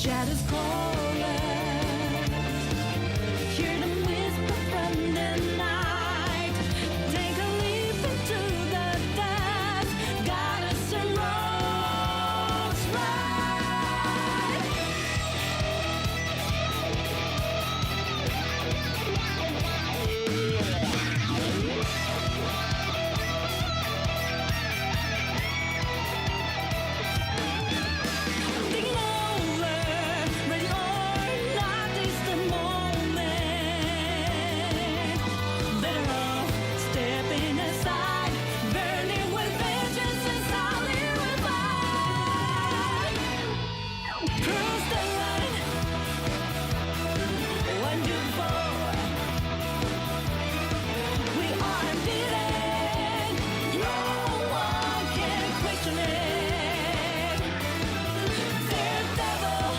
shadows calling. Hear them whisper from the night. Take a leap into the depths. Guide us and roads right. Thinking over, ready or not, is the moment. Better off stepping aside, burning with vengeance and solid revive. Cruise the line, wonderful. We are unbeaten, no one can question it. Daredevil,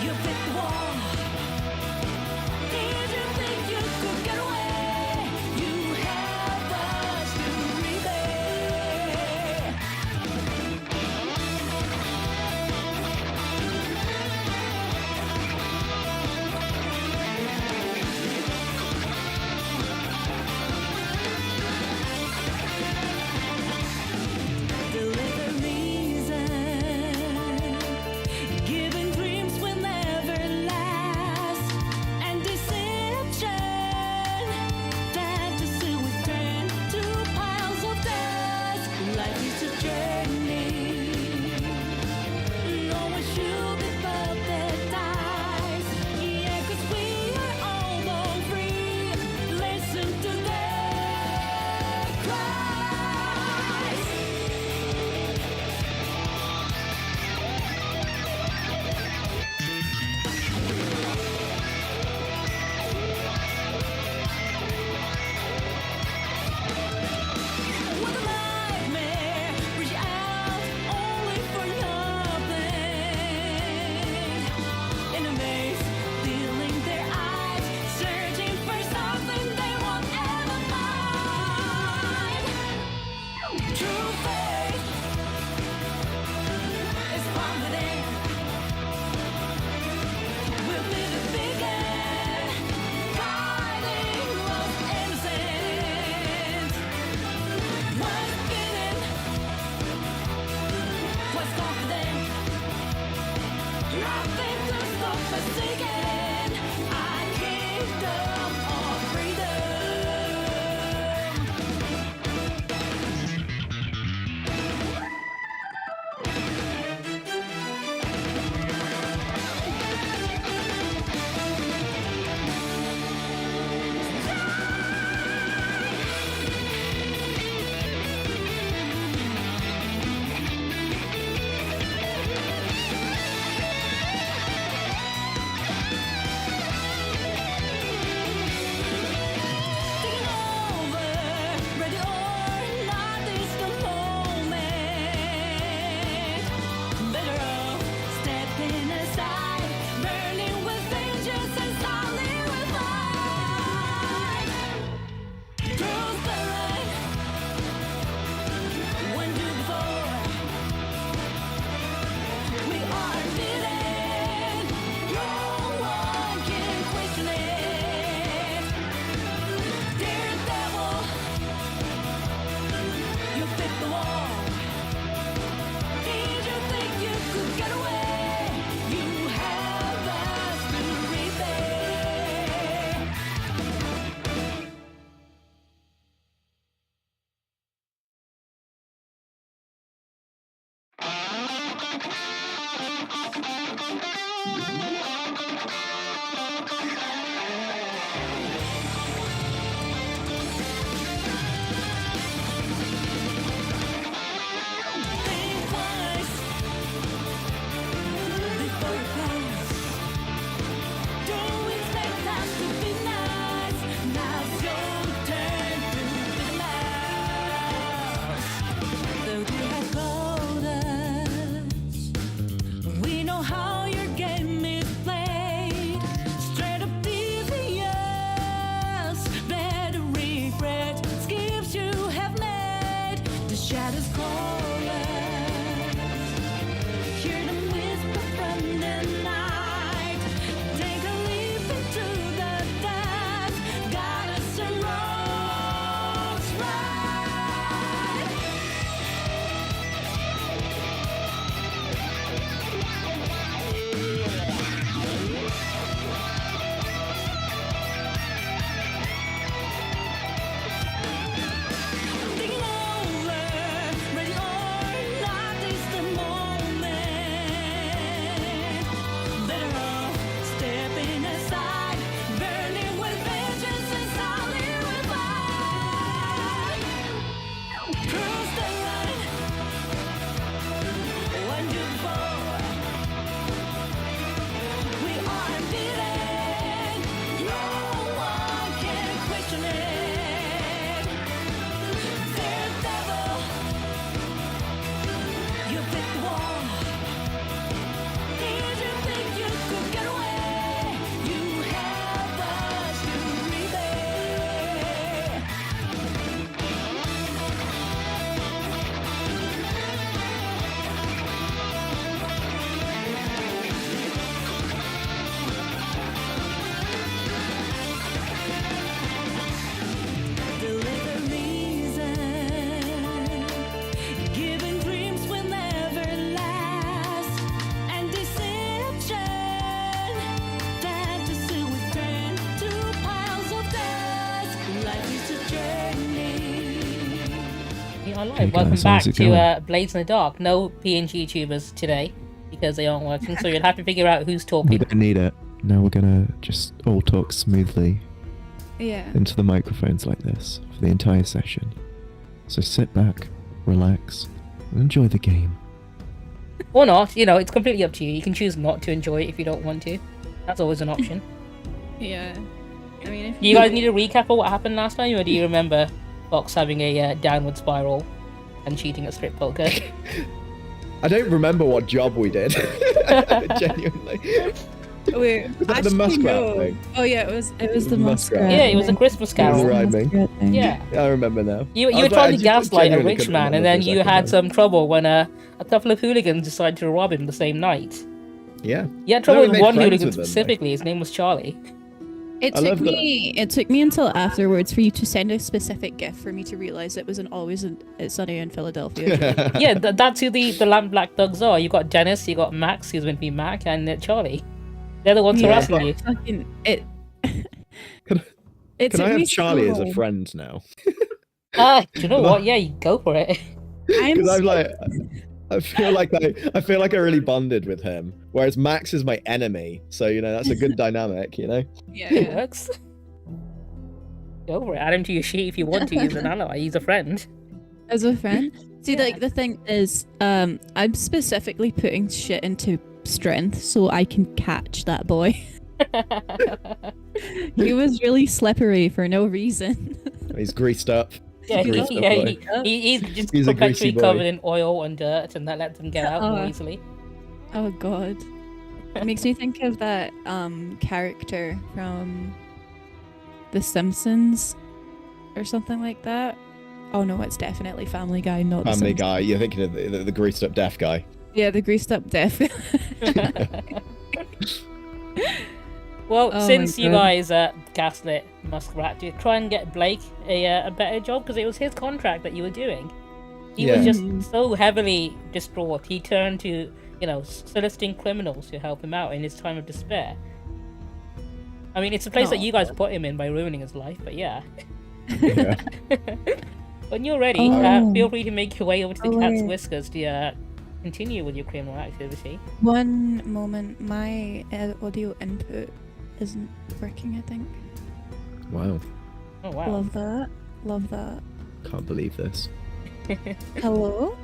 you fit the wall. Did you think you could get away? You have us to repay. Deliver reason, giving dreams will never last, and deception, fantasy will turn to piles of dust. Life is a journey, no one should be baptized. Yeah, 'cause we are all born free. Listen to their cries. What a nightmare, reach out only for nothing. In a maze, stealing their eyes, searching for something they won't ever find. True faith is found within. We'll be the beacon, guiding lost innocence. What's hidden? What's confident? Nothing to stop us seeking our kingdom of freedom. Thinking over, ready or not, is the moment. Better off stepping aside, burning with vengeance and solid revive. Cruise the line, when do before. We are unbeaten, no one can question it. Daredevil, you fit the wall. Did you think you could get away? You have us to repay. Think twice before you pass. Don't expect us to be nice. Now's your turn to be the mouse. Though you have called us Hello, Hey welcome guys, back how's it to going? Blades in the Dark. No PNG tubers today because they aren't working, so you'll have to figure out who's We talking. don't need it. Now we're gonna just all talk smoothly Yeah. into the microphones like this for the entire session. So sit back, relax, and enjoy the game. Or not, it's completely up to you. You can choose not to enjoy it if you don't want to. That's always an option. Yeah. I mean, if Do you guys need a recap of what happened last time, or do you remember Fox having a downward spiral and cheating at strip poker? I don't remember what job we did. Genuinely. Wait, Was that the actually, muskrat no. thing? Oh yeah, it was the the muskrat. muskrat. Yeah, it was a Christmas It was carol. rhyming. Yeah. I remember now. You I were was trying I to just gaslight a genuinely rich couldn't man, and remember then for a you second had there. some trouble when a couple of hooligans decided to rob him the same night. Yeah. You had trouble we with made one friends hooligan with them, like. specifically. His name was Charlie. It I took love that. me. It took me until afterwards for you to send a specific gift for me to realize it was It's Sunny in Philadelphia. Yeah, that's who the Lamp Black Thugs are. You got Dennis, you got Max, who's meant to be Mac, and Charlie. They're the ones Yeah, harassing but- you. Fucking it. Can- It Can took I me have Charlie so as a long. friend now? Do you know what? Yeah, you go for it. I'm Because I'm so- like, I feel like I really bonded with him. Whereas Max is my enemy, so that's a good dynamic. It yeah. works. Go for it. Add him to your sheet if you want to. He's an ally. He's a friend. As a friend. See, Yeah. like the thing is, I'm specifically putting shit into strength so I can catch that boy. He was really slippery for no reason. He's greased up. Yeah, Greasy boy. he's just He's a perpetually greasy boy. covered in oil and dirt, and that lets him get out more Oh. easily. Oh god. It makes me think of that character from The Simpsons or something like that. Oh no, it's definitely Family Guy, not The Family Simpsons. Guy. You're thinking of the greased up deaf guy. Yeah, the greased up deaf. Well, Oh my since you God. guys gaslit Muskrat to try and get Blake a better job, because it was his contract that you were doing. He was Yeah. just so heavily distraught. He turned to, soliciting criminals to help him out in his time of despair. I mean, it's a place that you guys put him in by ruining his life, but yeah. Yeah. When you're ready, Oh. feel free to make your way over to the Oh, cat's wait. whiskers to continue with your criminal activity. One moment, my audio input isn't working, I think. Wow. Oh, wow. Love that. Love that. Can't believe this. Hello?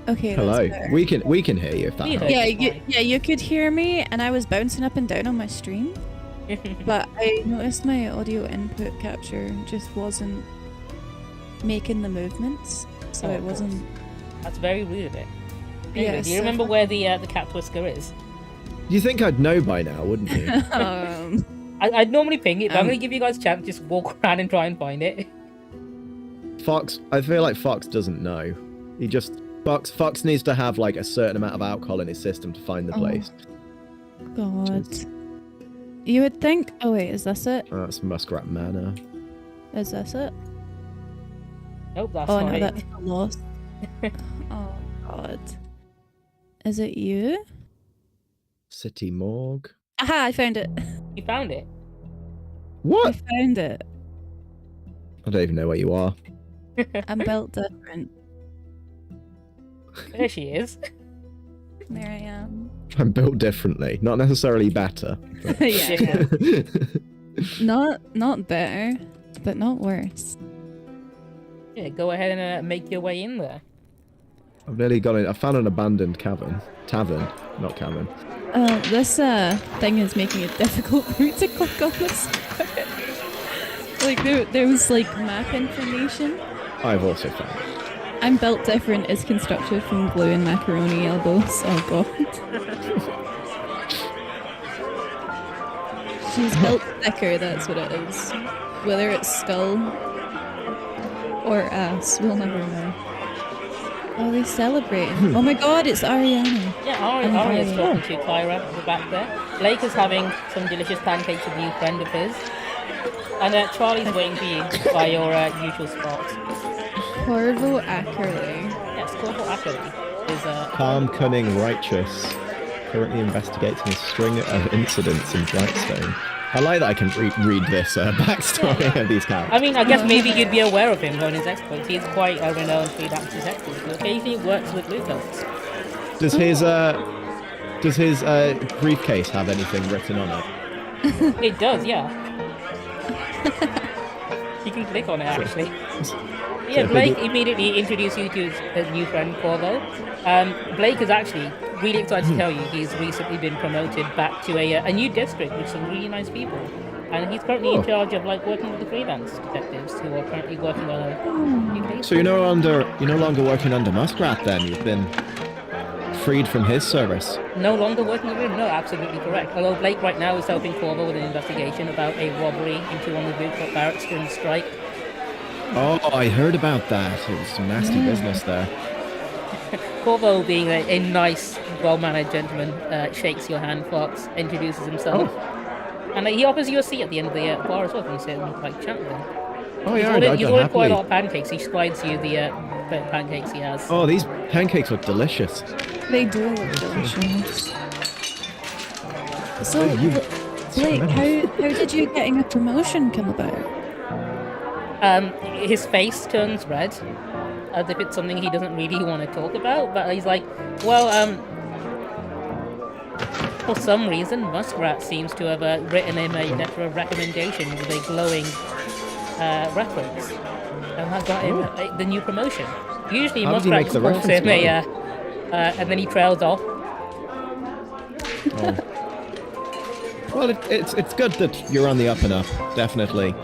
Okay, Hello. that's better. We can hear you if that We helps. heard. Yeah, you could hear me, and I was bouncing up and down on my stream, but I noticed my audio input capture just wasn't making the movements, so Oh, it of course. wasn't. That's very rude of it. Anyway, Yeah, do you so- remember where the cat whisker is? You think I'd know by now, wouldn't you? I'd normally ping it, but I'm Um, going to give you guys a chance to just walk around and try and find it. Fox, I feel like Fox doesn't know. He just Fox needs to have like a certain amount of alcohol in his system to find the Oh. place. God. You would think. Oh wait, is this it? That's Muskrat Manor. Is this it? Nope, that's Oh not no, it. that's the lost. Oh God. Is it you? City Morgue. Aha! I found it. You found it. I What? found it. I don't even know where you are. I'm built different. There she is. There I am. I'm built differently, not necessarily better. Yeah. Not better, but not worse. Yeah, go ahead and make your way in there. I've nearly got it. I found an abandoned tavern, not cavern. This thing is making it difficult for me to click on this. Like there was like map information. I've also found it. I'm built different is constructed from glue and macaroni elbows. Oh god. She's built thicker, that's what it is. Whether it's skull or ass, we'll never know. Oh, they're celebrating. Oh my god, it's Ariana. Yeah, I'm Aria's very- talking to Kyra at the back there. Blake is having some delicious pancakes with a new friend of his. And Charlie's waiting for you by your usual spot. Corvo Ackerley. Yes, Corporal Ackley is Calm, cunning, righteous. Currently investigating a string of incidents in Brightstone. I like that I can read this backstory of these characters. I mean, I guess maybe you'd be aware of him on his exploits. He's quite a renowned freelance detective who occasionally works with looters. Does his briefcase have anything written on it? It does, yeah. You can click on it, actually. Yeah, Blake immediately introduced you to his new friend, Corvo. Blake is actually really excited to tell you he's recently been promoted back to a new district with some really nice people. And he's currently in charge of working with the freelance detectives who are currently working on a new case. So you're no longer working under Muskrat then? You've been freed from his service. No longer working with him? No, absolutely correct. Although Blake right now is helping Corvo with an investigation about a robbery into one of the Bootcut barracks during the strike. Oh, I heard about that. It was some nasty business there. Corvo, being a nice, well-mannered gentleman, shakes your hand, Fox, introduces himself. And he offers you a seat at the end of the bar as well, if you sit and chat with him. Oh, yeah, He's ordered quite a lot of pancakes. He slides you the pancakes he has. Oh, these pancakes look delicious. They do look delicious. So, It's Blake, tremendous. how did you getting a promotion come about? His face turns red, as if it's something he doesn't really want to talk about, but he's like, well, for some reason, Muskrat seems to have written him a letter of recommendation with a glowing reference, and I got him the new promotion. Usually, How did he Muskrat make the calls him reference and then he trails off. Oh. Well, it's good that you're on the up and up. Definitely.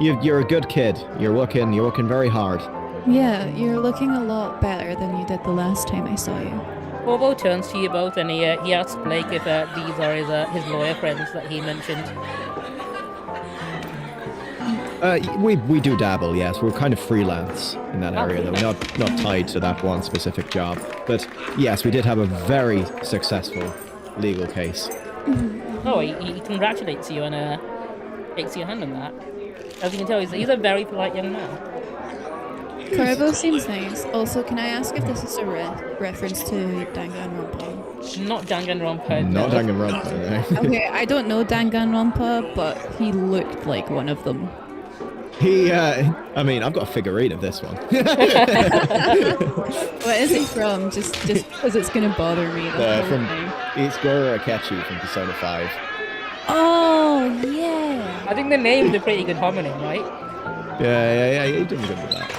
You're a good kid. You're working very hard. Yeah, you're looking a lot better than you did the last time I saw you. Corvo turns to you both and he asks Blake if these are his lawyer friends that he mentioned. We do dabble, yes. We're kind of freelance in that area, though. We're not tied to that one specific job. But yes, we did have a very successful legal case. Oh, he congratulates you and takes your hand on that. As you can tell, he's a very polite young man. Corvo seems nice. Also, can I ask if this is a reference to Danganronpa? Not Danganronpa. Not no. Danganronpa, no. Okay, I don't know Danganronpa, but he looked like one of them. I mean, I've got a figurine of this one. What is he from? Just because it's gonna bother me. It's Goro Akechi from Persona 5. Oh yeah. I think the name's a pretty good homonym, right? Yeah, he did good with that.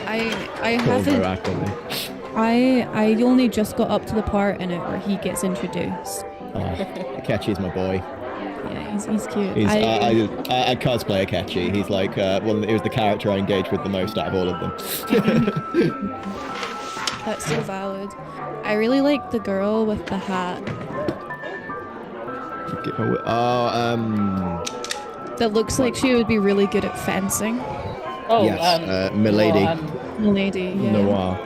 I Corvo, haven't. actually. I only just got up to the part in it where he gets introduced. Akechi's my boy. Yeah, he's cute. I cosplay Akechi. He's like, he was the character I engaged with the most out of all of them. That's so valid. I really like the girl with the hat. That looks like she would be really good at fencing. Oh, yes, Milady. Milady, yeah. Noir.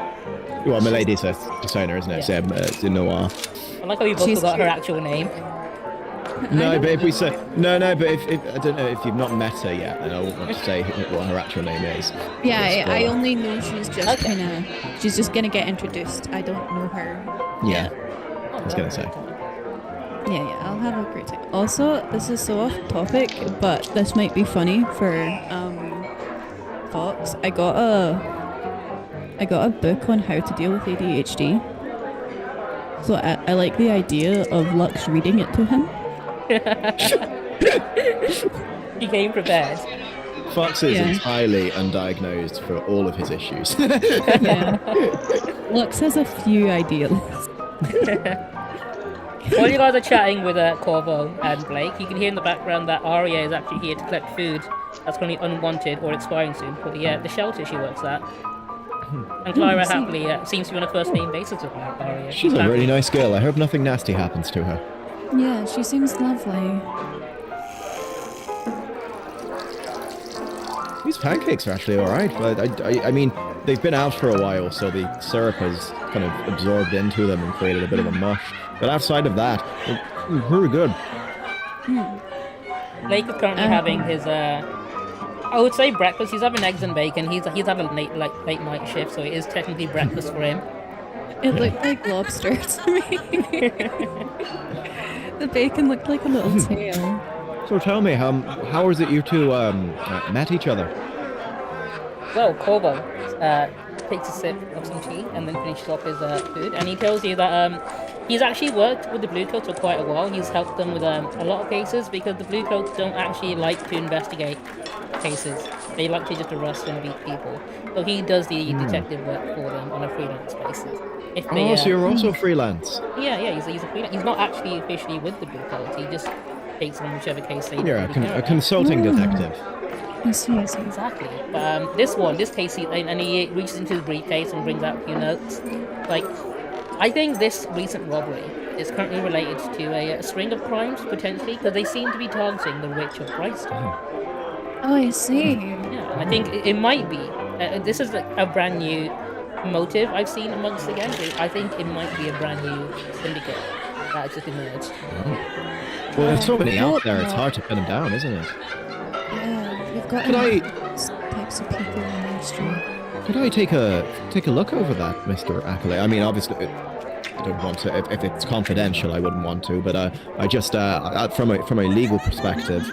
Well, Milady's a persona, isn't it? Yeah. So, it's in Noir. I like how you both She's forgot her cute. actual name. No, but if we say no, but if I don't know if you've not met her yet, then I won't want to say what her actual name is. Yeah, I only know she's just she's just gonna get introduced. I don't know her. Yeah, I was gonna say. Yeah, I'll have a great time. Also, this is so off topic, but this might be funny for Fox. I got a book on how to deal with ADHD. So I like the idea of Luxe reading it to him. He came prepared. Fox is Yeah. entirely undiagnosed for all of his issues. Yeah. Luxe has a few ideas. While you guys are chatting with Corvo and Blake, you can hear in the background that Arya is actually here to collect food that's currently unwanted or expiring soon for the shelter she works at. And Clara I see. happily seems to be on a first-name basis with Arya. She's a really nice girl. I hope nothing nasty happens to her. Yeah, she seems lovely. These pancakes are actually alright, but I mean, they've been out for a while, so the syrup has kind of absorbed into them and created a bit of a mush. But outside of that, they're really good. Blake is currently having his, I would say breakfast. He's having eggs and bacon. He's having a late night shift, so it is technically breakfast for him. It looked like lobster to me. The bacon looked like a little tail. So tell me, how is it you two met each other? Well, Corvo takes a sip of some tea and then finishes off his food, and he tells you that he's actually worked with the Bluecoats for quite a while. He's helped them with a lot of cases because the Bluecoats don't actually like to investigate cases. They like to just arrest and beat people. So he does the detective work for them on a freelance basis. If they, So you're also freelance? Yeah, he's a freelance. He's not actually officially with the Bluecoats. He just takes on whichever case they You're a consulting detective. I see. Exactly. But this case, he reaches into his briefcase and brings out a few notes. Like, I think this recent robbery is currently related to a string of crimes, potentially, because they seem to be targeting the rich of Brightstone. Oh, I see. Yeah, and I think it might be. This is a brand new motive I've seen amongst the gang. I think it might be a brand new syndicate that just emerged. Well, there's so many out there, it's hard to pin them down, isn't it? Yeah, we've got types of people on Main Street. Could I take a look over that, Mr. Accolade? I mean, obviously, I don't want to. If it's confidential, I wouldn't want to. But I just, from a legal perspective,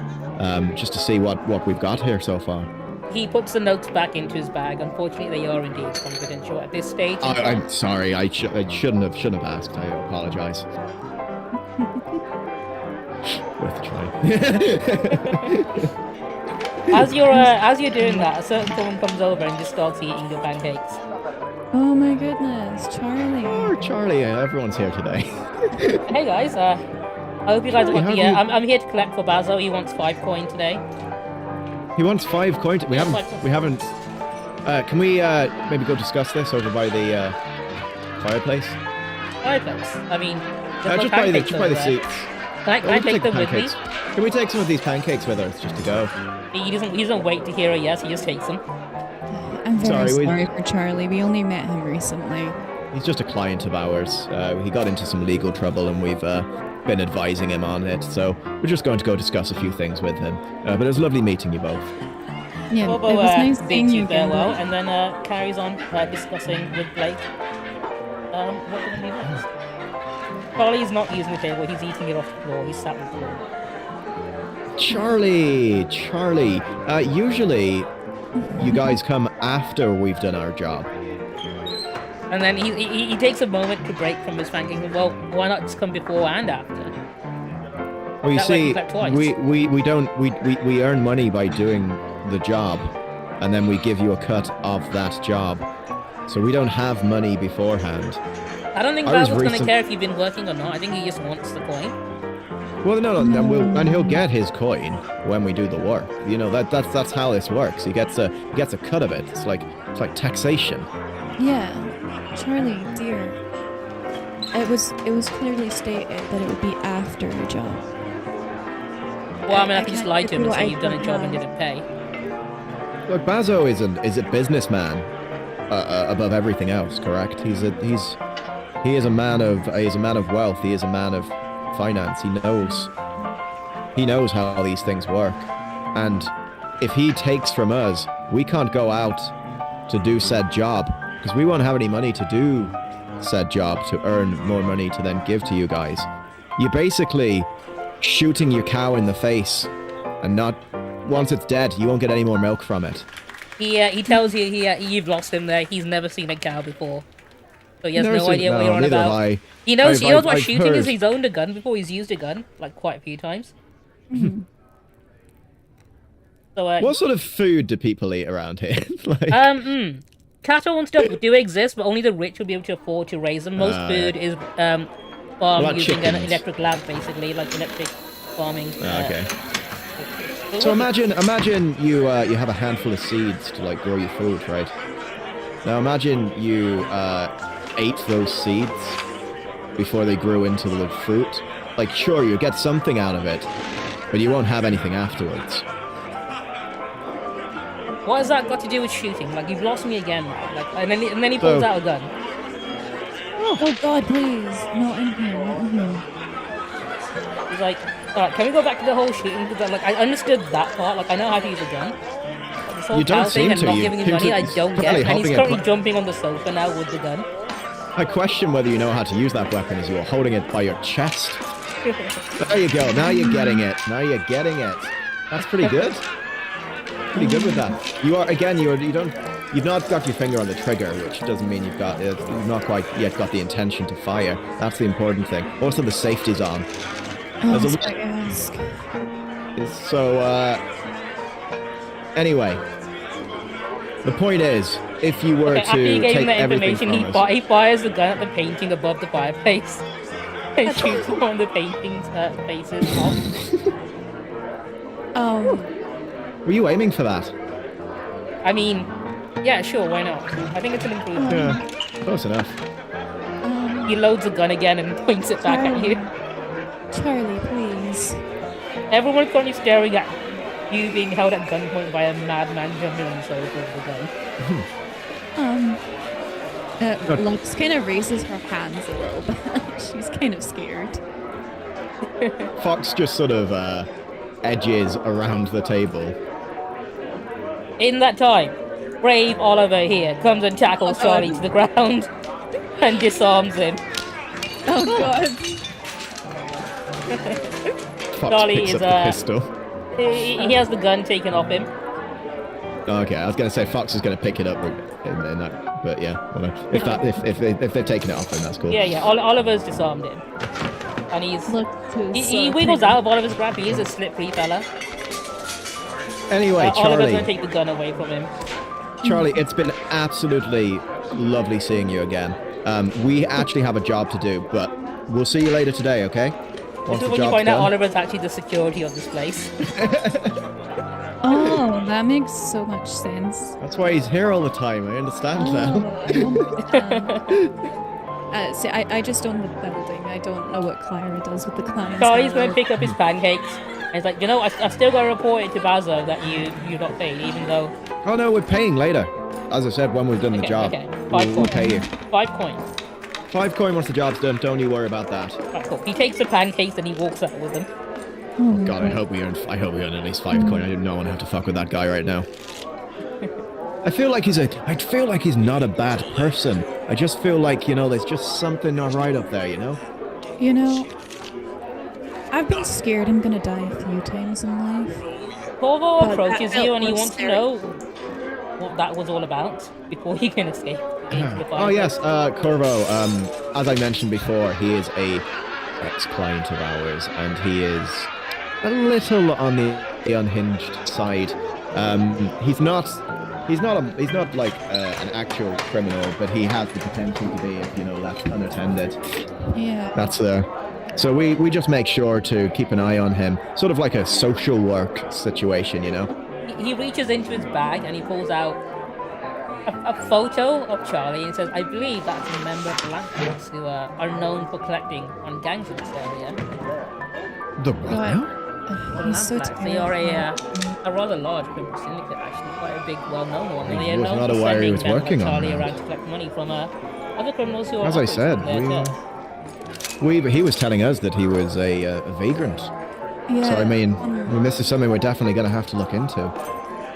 just to see what we've got here so far. He puts the notes back into his bag. Unfortunately, they are indeed confidential at this stage. I'm sorry. I shouldn't have asked. I apologize. Worth a try. As you're doing that, a certain woman comes over and just starts eating your pancakes. Oh my goodness, Charlie. Oh, Charlie, everyone's here today. Hey guys, I hope you guys want the. I'm here to collect for Bazo. He wants 5 coin today. He wants 5 coin. We haven't. Can we maybe go discuss this over by the fireplace? Fireplace. I mean, just by the seats. Can I take them with me? Can we take some of these pancakes with us just to go? He doesn't wait to hear a yes. He just takes them. I'm very sorry for Charlie. We only met him recently. He's just a client of ours. He got into some legal trouble and we've been advising him on it. So we're just going to go discuss a few things with him. But it was lovely meeting you both. Yeah, Bobo, it was nice seeing you farewell, and then carries on discussing with Blake what we're going to do next. Charlie's not using the table. He's eating it off the floor. He's sat on the floor. Charlie, usually you guys come after we've done our job. And then he takes a moment to break from his pancake. Well, why not just come before and after? Well, you That see, way we earn money by doing the job, and then we give you a cut of that job. So we don't have money beforehand. I don't think Basil's going to care if you've been working or not. I think he just wants the coin. Well, no, and he'll get his coin when we do the work. You know, that's how this works. He gets a cut of it. It's like taxation. Yeah, Charlie, dear. It was clearly stated that it would be after a job. Well, I mean, I could just lie to him and say you've done a job and didn't pay. Look, Bazo is a businessman above everything else. Correct? He is a man of wealth. He is a man of finance. He knows how these things work, and if he takes from us, we can't go out to do said job because we won't have any money to do said job to earn more money to then give to you guys. You're basically shooting your cow in the face, and not once it's dead, you won't get any more milk from it. He tells you you've lost him there. He's never seen a cow before. So he has no idea what you're on about. He knows what shooting is. He's owned a gun before. He's used a gun like quite a few times. Mm-hmm. So what sort of food do people eat around here? Cattle and stuff do exist, but only the rich will be able to afford to raise them. Most food is farmed using an electric lamp, basically, like electric farming. Okay. So imagine you have a handful of seeds to like grow your food, right? Now imagine you ate those seeds before they grew into the fruit. Like, sure, you get something out of it, but you won't have anything afterwards. What has that got to do with shooting? Like, you've lost me again. Like, and then he pulls out a gun. Oh God, please, not in here. He's like, alright, can we go back to the whole shooting? Because I understood that part. Like, I know how to use a gun. You don't seem to. Not giving him money, I don't get. And he's currently jumping on the sofa now with the gun. I question whether you know how to use that weapon as you are holding it by your chest. There you go. Now you're getting it. Now you're getting it. That's pretty good. Pretty good with that. You are again. You've not got your finger on the trigger, which doesn't mean you've not quite yet got the intention to fire. That's the important thing. Also, the safety's on. Oh, that's what I ask. So, anyway, the point is, if you were after to you gave him take that everything information, from us, he fires the gun at the painting above the fireplace and shoots one of the painting's faces off. were you aiming for that? I mean, yeah, sure, why not? I think it's an improvement. Yeah, close enough. He loads the gun again and points it back at you. Charlie, please. Everyone's currently staring at you being held at gunpoint by a madman jumping on the sofa with the gun. Lux kind of raises her hands a little bit. She's kind of scared. Fox just sort of edges around the table. In that time, brave Oliver here comes and tackles Charlie to the ground and disarms him. Oh god. Fox Charlie picks is up the pistol. He has the gun taken off him. Okay, I was gonna say Fox is gonna pick it up in that, but yeah, whatever. If they're taking it off, then that's cool. Yeah. Oliver's disarmed him, and he wiggles out of Oliver's grab. He is a slippery fella. Anyway, Oliver's Charlie. gonna take the gun away from him. Charlie, it's been absolutely lovely seeing you again. We actually have a job to do, but we'll see you later today, okay? Once So the when you job's find out done. Oliver's actually the security of this place. Oh, that makes so much sense. That's why he's here all the time. I understand now. See, I just own the building. I don't know what Clara does with the clients. Charlie's going to pick up his pancakes. And he's like, you know, I've still got to report it to Bazo that you're not paid, even though... Oh no, we're paying later. As I said, when we've done the job, Okay. 5 we'll coins. pay you. 5 coins. 5 coin once the job's done. Don't you worry about that. Right, cool. He takes the pancakes and he walks out with them. Oh, God, I hope we earn at least 5 coin. I do not want to have to fuck with that guy right now. I feel like he's not a bad person. I just feel like, there's just something not right up there, You know, I've been scared I'm gonna die a few times in life. Corvo But approaches that you and he was wants to scary. know what that was all about before he can escape into the fire. Oh yes, Corvo, as I mentioned before, he is a ex-client of ours, and he is a little on the unhinged side. He's not like an actual criminal, but he has the potential to be if left unattended. Yeah. That's so we just make sure to keep an eye on him, sort of like a social work situation, He reaches into his bag and he pulls out a photo of Charlie and says, I believe that's a member of the Landlords who are known for collecting on gangs in this area. The what now? He's so They are terrible. a rather large criminal syndicate, actually, quite a big, well-known one. And I they are was known not for aware he was sending working on Charlie that. around to collect money from other criminals who are As I said, operating there, he was telling us that he was a vagrant. Yeah. So I mean, this is something we're definitely going to have to look into.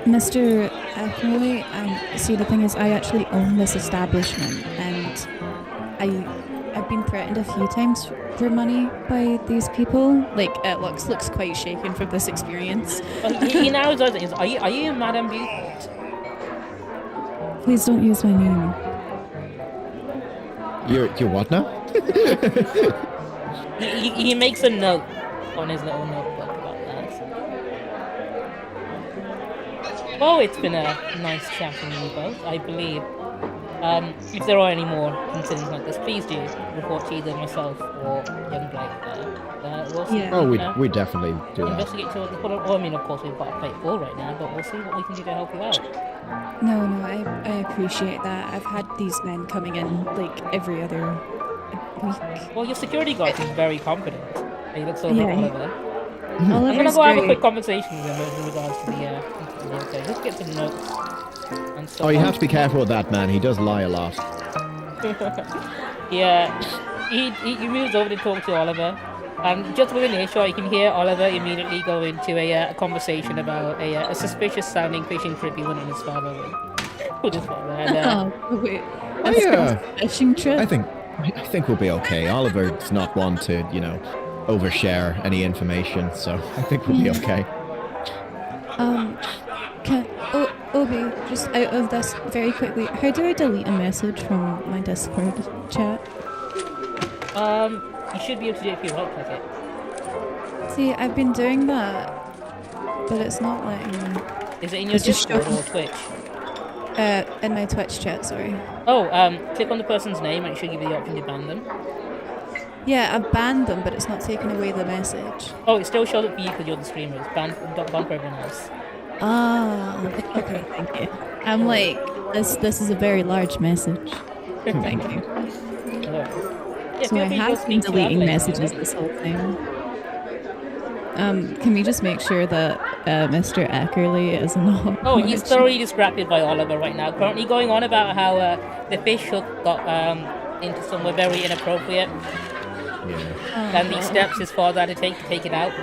Mr. Echoy, see, the thing is, I actually own this establishment, and I've been threatened a few times for money by these people. Like, looks quite shaken from this experience. But he now does it. Are you Madame Beaufort? Please don't use my name. You're what now? He makes a note on his little notebook about that. Well, it's been a nice chatting with you both, I believe. If there are any more incidents like this, please do report to either myself or young Blake there. We'll see. Yeah. Oh, we definitely do that. Investigate to well, I mean, of course, we've got a plate full right now, but we'll see what we can do to help you out. No, I appreciate that. I've had these men coming in, like, every other week. Well, your security guard is very confident. He looks over Yeah, at he- Oliver. I'm gonna Oliver's go have a great. quick conversation with him in regards to the okay, let's get some notes and stuff. Oh, you have to be careful with that man. He does lie a lot. Yeah, he moves over to talk to Oliver. Just within earshot, you can hear Oliver immediately go into a conversation about a suspicious-sounding fishing trip he went on his father with his father. And, Oh, wait. fishing trip. I think we'll be okay. Oliver's not one to, overshare any information, so I think we'll be okay. Obi, just out of this very quickly, how do I delete a message from my Discord chat? You should be able to do it if you right click it. See, I've been doing that, but it's not letting me. Is it in your It's just Discord showing- or Twitch? In my Twitch chat, sorry. Oh, click on the person's name and it should give you the option to ban them. Yeah, I banned them, but it's not taking away the message. Oh, it still shows up for you because you're the streamer. It's ban for everyone else. Ah, okay, thank you. I'm like, this is a very large message. Thank you. Hello. Yeah, So I feel free to have been speak to deleting Adelaide, messages Adelaide. this whole time. Can we just make sure that Mr. Ackerley is not? Oh, he's thoroughly distracted by Oliver right now. Currently going on about how the fish hook got into somewhere very inappropriate, Yeah, and the steps his father had to take it out.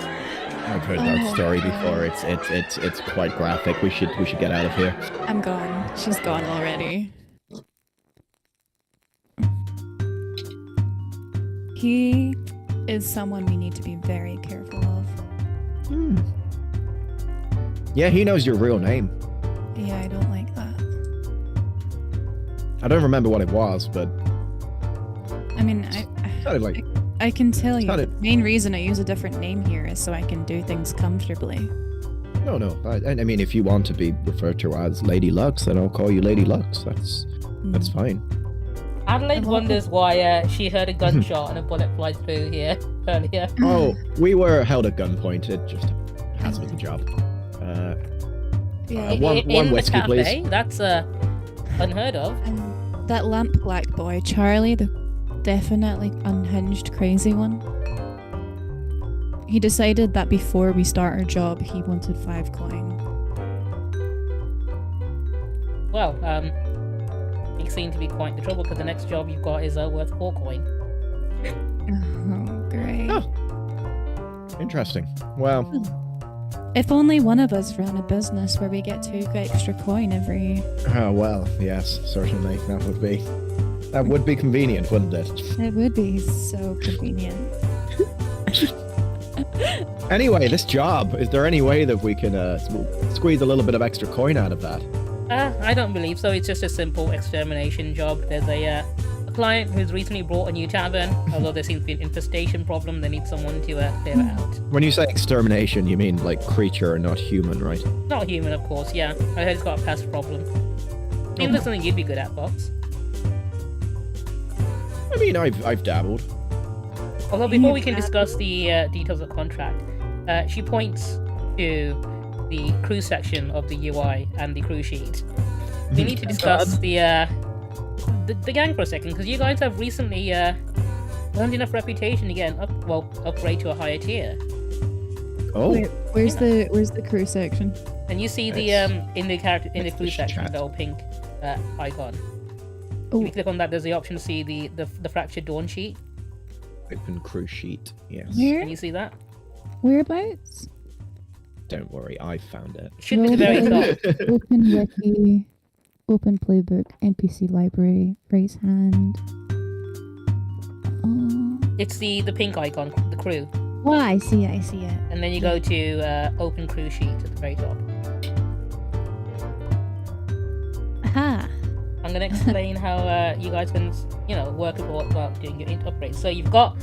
I've heard that story before. It's quite graphic. We should get out of here. I'm gone. She's gone already. He is someone we need to be very careful of. Yeah, he knows your real name. Yeah, I don't like that. I don't remember what it was, but I mean, sounded like I can tell you. Sounded- The main reason I use a different name here is so I can do things comfortably. no. I mean, if you want to be referred to as Lady Luxe, then I'll call you Lady Luxe. That's fine. Adelaide I'm wonders why she heard a gunshot and a bullet flies through here earlier. Oh, we were held at gunpoint. It just has with the job. Yeah. One In whiskey, the cafe, please. that's unheard of. That lamp black boy, Charlie, the definitely unhinged crazy one. He decided that before we start our job, he wanted 5 coin. Well, you seem to be quite the trouble because the next job you've got is worth 4 coin. Oh, great. Oh. Interesting. Well, If only one of us ran a business where we get 2 extra coin every... well, yes, certainly. That would be convenient, wouldn't it? It would be so convenient. Anyway, this job, is there any way that we can squeeze a little bit of extra coin out of that? I don't believe so. It's just a simple extermination job. There's a client who's recently brought a new tavern. Although there seems to be an infestation problem, they need someone to clear it out. When you say extermination, you mean like creature and not human, right? Not human, of course, yeah. I heard it's got a pest problem. Seems like something you'd be good at, Fox. I mean, I've dabbled. Although before we can discuss the details of the contract, she points to the crew section of the UI and the crew sheet. We need to discuss the gang for a second, because you guys have recently earned enough reputation to get an upgrade to a higher tier. Oh, Wait, where's the crew section? And you see the in the crew section, chat. the old pink icon. Oh. If you click on that, there's the option to see the fractured dawn sheet. open crew sheet. Yes. Where? Can you see that? Whereabouts? Don't worry, I found it. It should be the very top. Open wiki, open playbook, NPC library, raise hand. It's the pink icon, the crew. Oh, I see it. And then you go to open crew sheet at the very top. Aha. I'm going to explain how you guys can, work about doing your upgrades. So you've got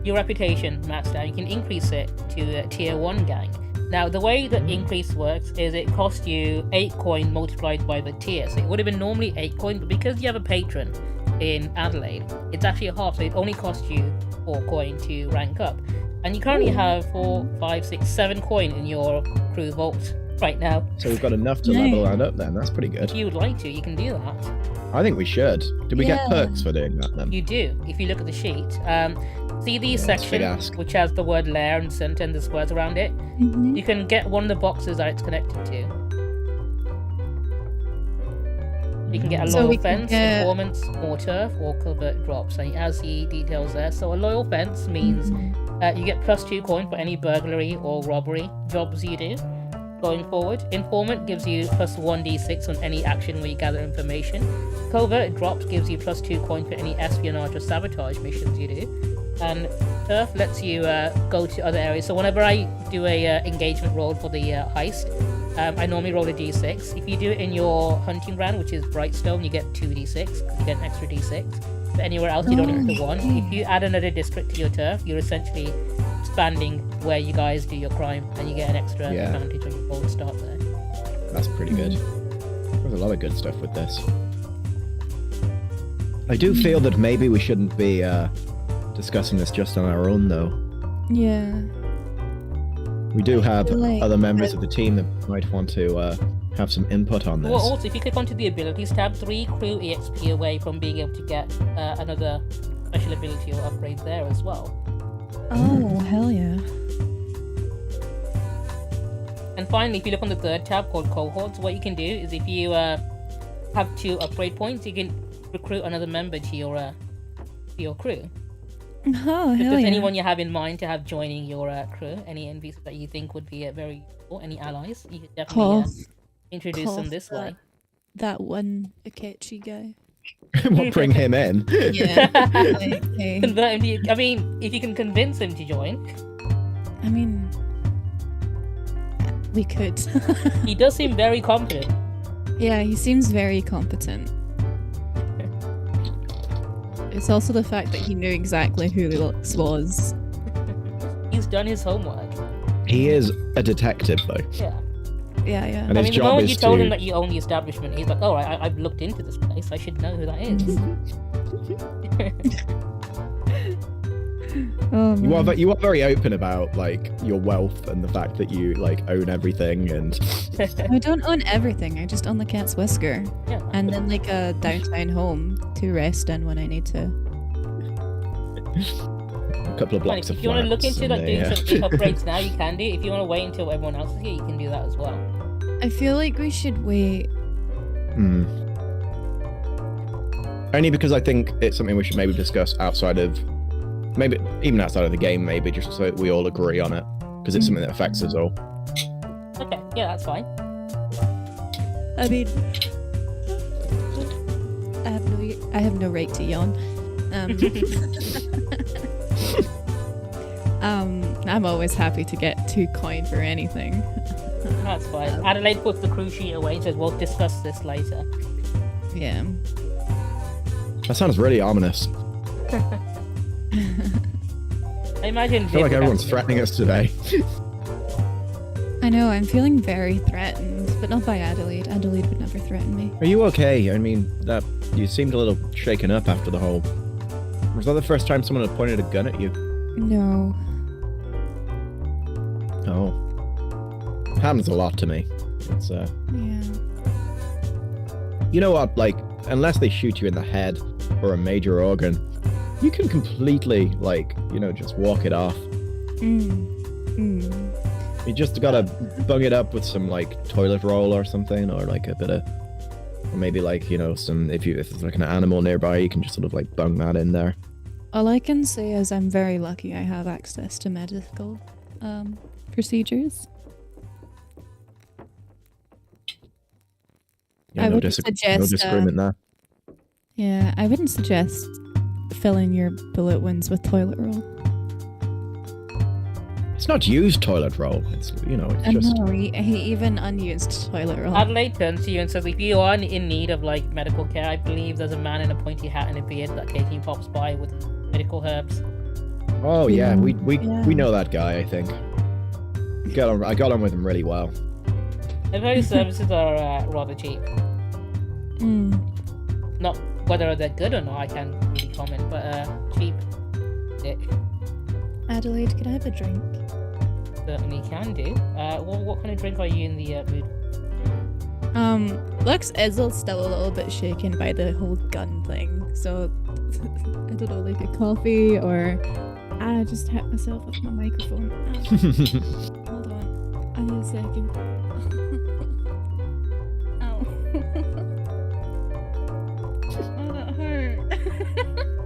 your reputation maxed out. You can increase it to tier 1 gang. Now, the way the increase works is it costs you 8 coin multiplied by the tier. So it would have been normally 8 coin, but because you have a patron in Adelaide, it's actually a half. So it only costs you 4 coin to rank up. And you currently have 4, 5, 6, 7 coin in your crew vault right now. So we've got enough to level that up then. That's pretty good. If you would like to, you can do that. I think we should. Do we get Yeah. perks for doing that then? You do, if you look at the sheet. See the Yeah, that's a section big ask. which has the word lair and center and the squares around it? Mhm. You can get one of the boxes that it's connected to. You can get a So loyal we can fence, get- performance, more turf, or covert drops. And it has the details there. So a loyal fence means you get +2 coin for any burglary or robbery jobs you do. going forward. Informant gives you plus 1d6 on any action where you gather information. Covert drops gives you plus 2 coin for any espionage or sabotage missions you do. And Turf lets you go to other areas. So whenever I do a engagement roll for the heist, I normally roll a d6. If you do it in your hunting ground, which is Brightstone, you get 2d6. You get an extra d6. But anywhere else, you don't get the 1. If you add another district to your turf, you're essentially expanding where you guys do your crime, and you get an extra advantage on your roll to start there. That's pretty good. There's a lot of good stuff with this. I do feel that maybe we shouldn't be discussing this just on our own, though. Yeah. We do have like other members of the team that might want to have some input on this. Well, also, if you click onto the abilities tab, 3 crew EXP away from being able to get another special ability or upgrade there as well. Oh, hell yeah. And finally, if you look on the third tab called cohorts, what you can do is if you have 2 upgrade points, you can recruit another member to your crew. Oh, If hell there's yeah. anyone you have in mind to have joining your crew, any NPCs that you think would be very useful, any allies, you can definitely introduce them this way. That one Akechi guy. We'll bring him in. Yeah. Like, hey. Convert him to, I mean, if you can convince him to join. I mean, we could. He does seem very confident. Yeah, he seems very competent. It's also the fact that he knew exactly who Luxe was. He's done his homework. He is a detective, though. Yeah. Yeah, yeah. And I his mean, the job moment is you told to- him that you own the establishment, he's like, oh, I've looked into this place. I should know who that is. Oh, man. You are very open about like your wealth and the fact that you like own everything and I don't own everything. I just own the cat's whisker. Yeah. And then like a downtown home to rest in when I need to. a couple of Fine, blocks of if you want to look flats into and like doing a, some upgrades now, you can do. If you want to wait until everyone else is here, you can do that as well. I feel like we should wait. Only because I think it's something we should maybe discuss outside of, maybe even outside of the game, maybe just so we all agree on it, because it's something that affects us all. Okay, yeah, that's fine. I mean, I have no right to yawn. I'm always happy to get 2 coin for anything. That's fine. Adelaide puts the crew sheet away and says, we'll discuss this later. Yeah. That sounds really ominous. I imagine I feel like everyone's threatening us today. I know, I'm feeling very threatened, but not by Adelaide. Adelaide would never threaten me. Are you okay? I mean, that you seemed a little shaken up after the whole. Was that the first time someone had pointed a gun at you? No. Oh. Happens a lot to me. It's Yeah. You know what, like, unless they shoot you in the head or a major organ, you can completely, like, you know, just walk it off. You just gotta bung it up with some, like, toilet roll or something, or like a bit of, or maybe like, you know, some, if there's like an animal nearby, you can just sort of like bung that in there. All I can say is I'm very lucky I have access to medical procedures. Yeah, I no, wouldn't no suggest, disagreement there. Yeah, I wouldn't suggest filling your bullet wounds with toilet roll. It's not used toilet roll. It's, you know, it's And just. no, even unused toilet roll. Adelaide turns to you and says, if you are in need of like medical care, I believe there's a man in a pointy hat and a beard that occasionally pops by with medical herbs. Oh yeah, we Yeah. know that guy. I think. I got on with him really well. And those services are rather cheap. Not whether they're good or not, I can't really comment, but cheap. Adelaide, could I have a drink? Certainly can do. What kind of drink are you in the mood? Lux is still a little bit shaken by the whole gun thing, so I don't know, like a coffee or I just hit myself with my microphone. Hold on, I need a second. Ow. Oh, that hurt.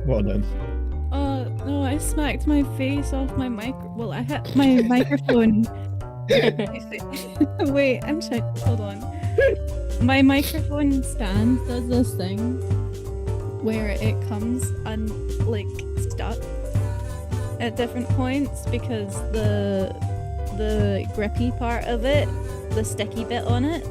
Well done. Oh no, I smacked my face off my Well, I hit my microphone Wait, I'm checking. Hold on. My microphone stand does this thing where it comes stuck at different points because the grippy part of it, the sticky bit on it.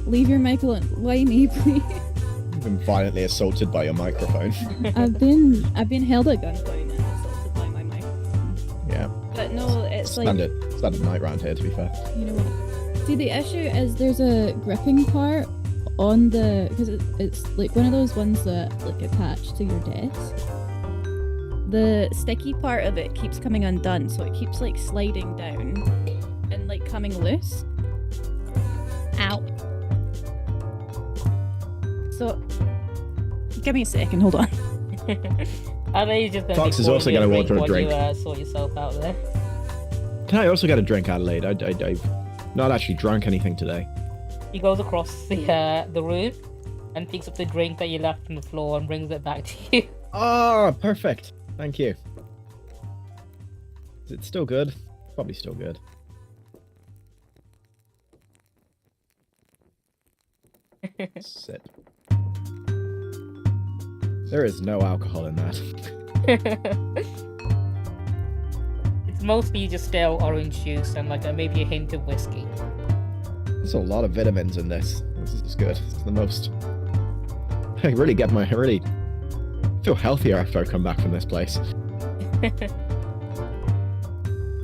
Leave your mic alone. Why me, please? I've been violently assaulted by your microphone. I've been held at gunpoint and assaulted by my microphone. Yeah. But no, it's Standard night round here, to be fair. You know what? See, the issue is there's a gripping part on the, because it's like one of those ones that like attach to your desk. The sticky part of it keeps coming undone, so it keeps like sliding down and like coming loose. Ow. So, give me a second, hold on. I know you're just gonna Fox is also gonna want a while drink. You sort yourself out there. Can I also get a drink, Adelaide? I've not actually drunk anything today. He goes across the room and picks up the drink that you left on the floor and brings it back to you. Oh, perfect. Thank you. Is it still good? Probably still good. Sip. There is no alcohol in that. It's mostly just stale orange juice and like maybe a hint of whiskey. There's a lot of vitamins in this. This is good. It's the most. I really feel healthier after I come back from this place.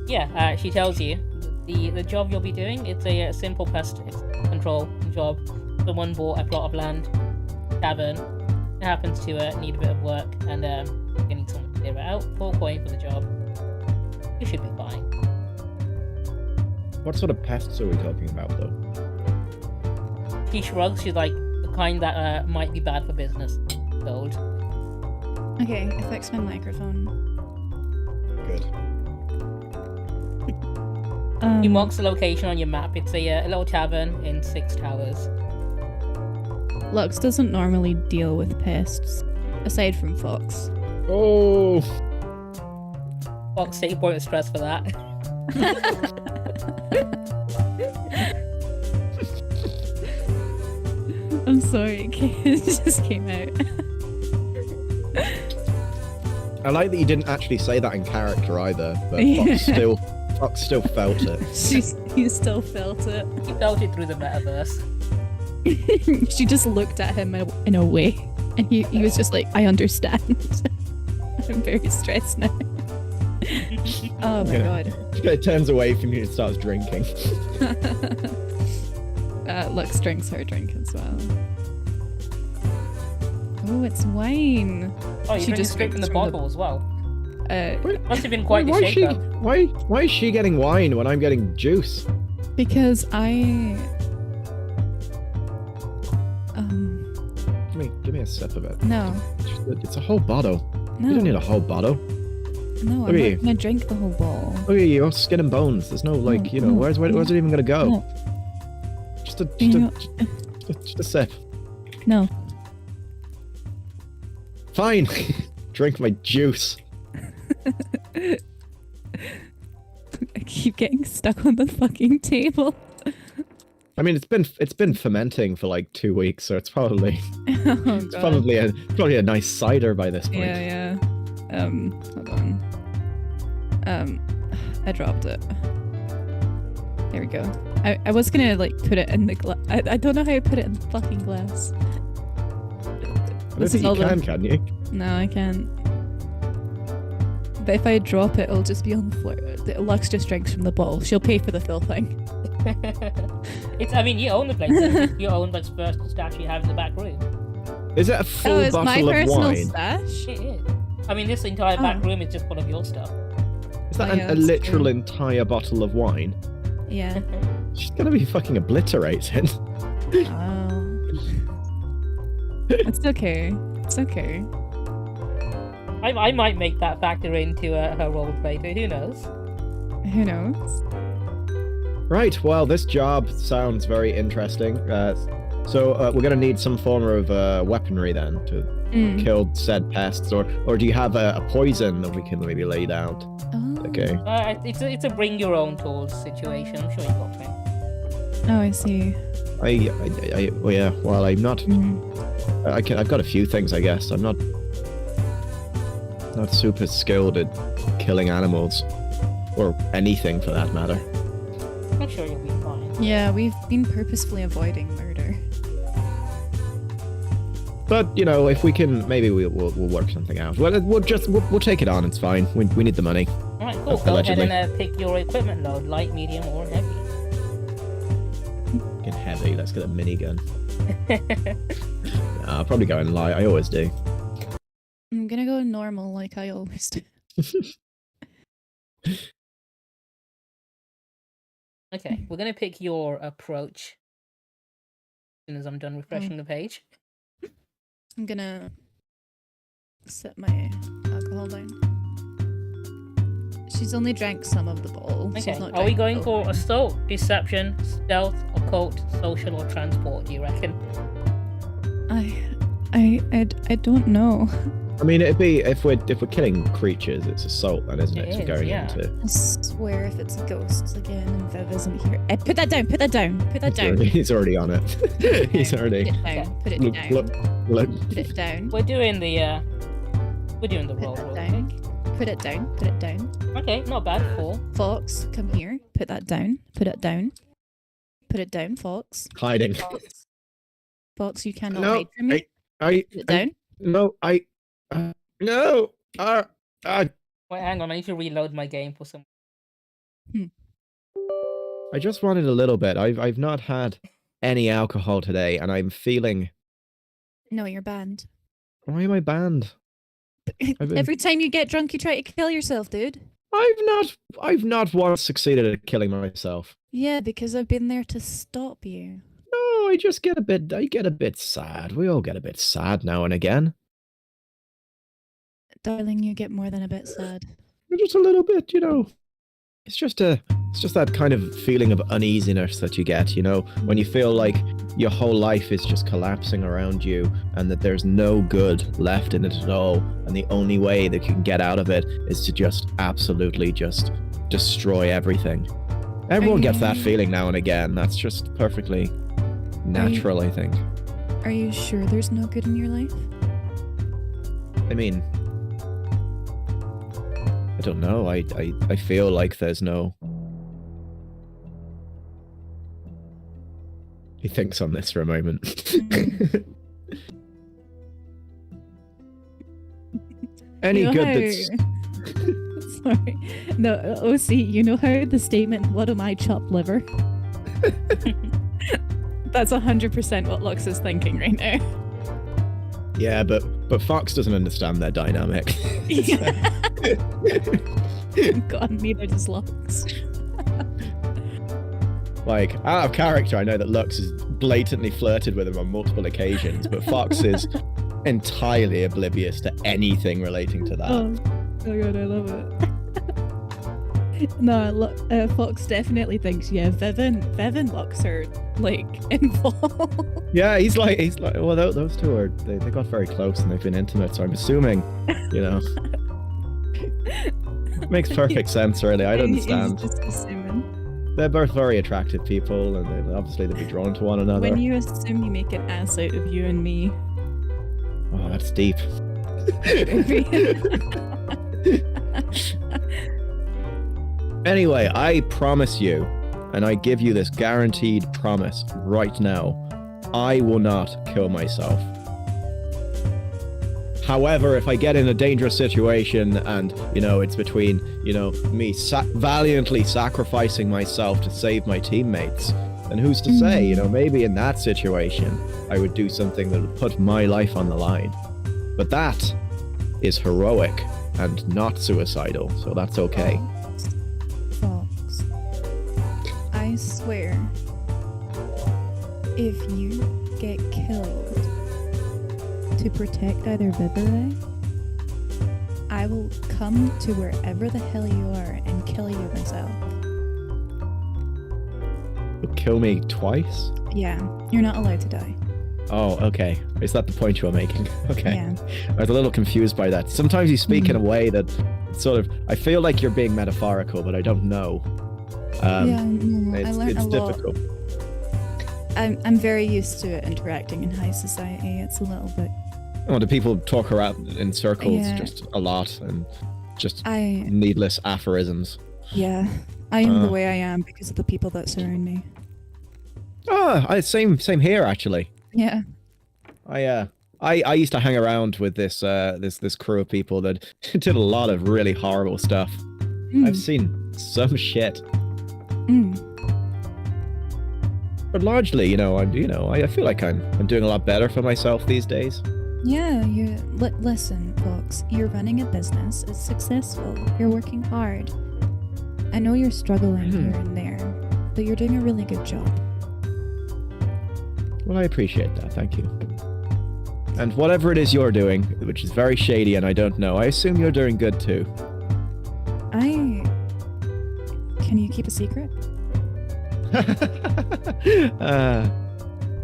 Yeah, she tells you the job you'll be doing. It's a simple pest control job. Someone bought a plot of land, tavern. It happens to need a bit of work, and you need someone to clear it out. 4 coin for the job. You should be fine. What sort of pests are we talking about, though? She shrugs. She's like the kind that might be bad for business. Gold. Okay, I fixed my microphone. Good. He marks the location on your map. It's a little tavern in 6 towers. Lux doesn't normally deal with pests, aside from Fox. Oh! Fox, take a point of stress for that. I'm sorry, it just came out. I like that you didn't actually say that in character either, but Yeah. Fox still felt it. You still felt it. He felt it through the metaverse. She just looked at him in a way, and he was just like, I understand. I'm very stressed now. Oh my god. It turns away from you and starts drinking. Lux drinks her drink as well. Oh, it's wine. Oh, you drink straight from the bottle as well. Must have been quite the shake-up. Why is she getting wine when I'm getting juice? Because Give me a sip of it. No. It's a whole bottle. No. You don't need a whole bottle. No, I'm not gonna drink the whole bottle. Look at you, skin and bones. There's no where's it even gonna go? No. Just a sip. No. Fine. Drink my juice. I keep getting stuck on the fucking table. I mean, it's been fermenting for like 2 weeks, so it's probably It's probably a nice cider by this point. Yeah. Hold on. I dropped it. There we go. I was gonna like put it in the glass. I don't know how to put it in the fucking glass. I don't think you can you? No, I can't. But if I drop it, it'll just be on the floor. Lux just drinks from the bottle. She'll pay for the full thing. I mean, you own the place. You own like first stash you have in the back room. Is it a full it's bottle my of personal wine? stash? It is. I mean, this entire back room is just full of your stuff. Is that yeah, a that's literal true. entire bottle of wine? Yeah. She's gonna be fucking obliterated. Oh. It's okay. It's okay. I might make that factor into her role later. Who knows? Who knows? Right, well, this job sounds very interesting. So we're gonna need some form of weaponry then to kill said pests, or do you have a poison that we can maybe lay down? Oh. Okay. It's a bring your own tools situation. I'm sure you got time. Oh, I see. Well, yeah. Well, I'm not. I've got a few things, I guess. I'm not super skilled at killing animals, or anything for that matter. I'm sure you'll be fine. Yeah, we've been purposefully avoiding murder. But you know, if we can, maybe we'll work something out. Well, we'll take it on. It's fine. We need the money. All right, cool. Go ahead and pick your equipment load: light, medium, or heavy. Get heavy. Let's get a minigun. I'll probably go in light. I always do. I'm gonna go normal like I always do. Okay, we're gonna pick your approach as soon as I'm done refreshing the page. I'm gonna set my alcohol down. She's only drank some of the bottle. Okay, She's not are we drank going the for whole assault, deception, stealth, occult, social, or transport? Do you reckon? I don't know. I mean, it'd be if we're killing creatures, it's assault, then, isn't it? It So is, going yeah. into. I swear if it's ghosts again and Viv isn't here. Put that down, put that down, put that down. He's already on it. He's already. Put it down, put it Look, down. look. Put it down. We're doing the roll. Put real that down. quick. Put it down, put it down. Okay, not bad. 4. Fox, come here. Put that down, put it down. Put it down, Fox. Hiding. Fox, you cannot No, hide from me. I. Put it down. No, no. Wait, hang on. I need to reload my game for some. I just wanted a little bit. I've not had any alcohol today, and I'm feeling. No, you're banned. Why am I banned? been- Every time you get drunk, you try to kill yourself, dude. I've not once succeeded at killing myself. Yeah, because I've been there to stop you. No, I get a bit sad. We all get a bit sad now and again. Darling, you get more than a bit sad. Just a little bit, you know. It's just that kind of feeling of uneasiness that you get, you know, when you feel like your whole life is just collapsing around you and that there's no good left in it at all, and the only way that you can get out of it is to just absolutely just destroy everything. Everyone gets that feeling now and again. That's just perfectly natural, I think. Are you sure there's no good in your life? I mean, I don't know. I feel like there's no. He thinks on this for a moment. Any You know good how- that's. Sorry. No, OC, you know how the statement, what am I, chopped liver? That's 100% what Lux is thinking right now. Yeah, but Fox doesn't understand their dynamic. God, neither does Lux. Like, out of character, I know that Lux has blatantly flirted with him on multiple occasions, but Fox is entirely oblivious to anything relating to that. Oh god, I love it. No, Fox definitely thinks, yeah, Viv and Lux are, like, involved. Yeah, he's like, well, those two are, they got very close and they've been intimate, so I'm assuming, you know. Makes perfect sense, really. I don't understand. He's just assuming. They're both very attractive people, and they'd be drawn to one another. When you assume, you make an ass out of you and me. Oh, that's deep. Anyway, I promise you, and I give you this guaranteed promise right now, I will not kill myself. However, if I get in a dangerous situation and, you know, it's between, you know, me valiantly sacrificing myself to save my teammates, then who's to say, you know, maybe in that situation, I would do something that would put my life on the line. But that is heroic and not suicidal, so that's okay. Fox, I swear, if you get killed to protect either Viv or I will come to wherever the hell you are and kill you myself. You'll kill me twice? Yeah, you're not allowed to die. Oh, okay. Is that the point you were making? Okay. Yeah. I was a little confused by that. Sometimes you speak in a way that sort of, I feel like you're being metaphorical, but I don't know. I learned it's a lot. difficult. I'm very used to interacting in high society. It's a little bit. Oh, do people talk around in circles Yeah. just a lot and just I needless aphorisms? yeah. I am the way I am because of the people that surround me. Same here actually. Yeah. I used to hang around with this crew of people that did a lot of really horrible stuff. I've seen some shit. But largely, I feel like I'm doing a lot better for myself these days. Yeah, listen, folks. You're running a business. It's successful. You're working hard. I know you're struggling here and there, but you're doing a really good job. Well, I appreciate that. Thank you. And whatever it is you're doing, which is very shady and I don't know, I assume you're doing good too. Can you keep a secret?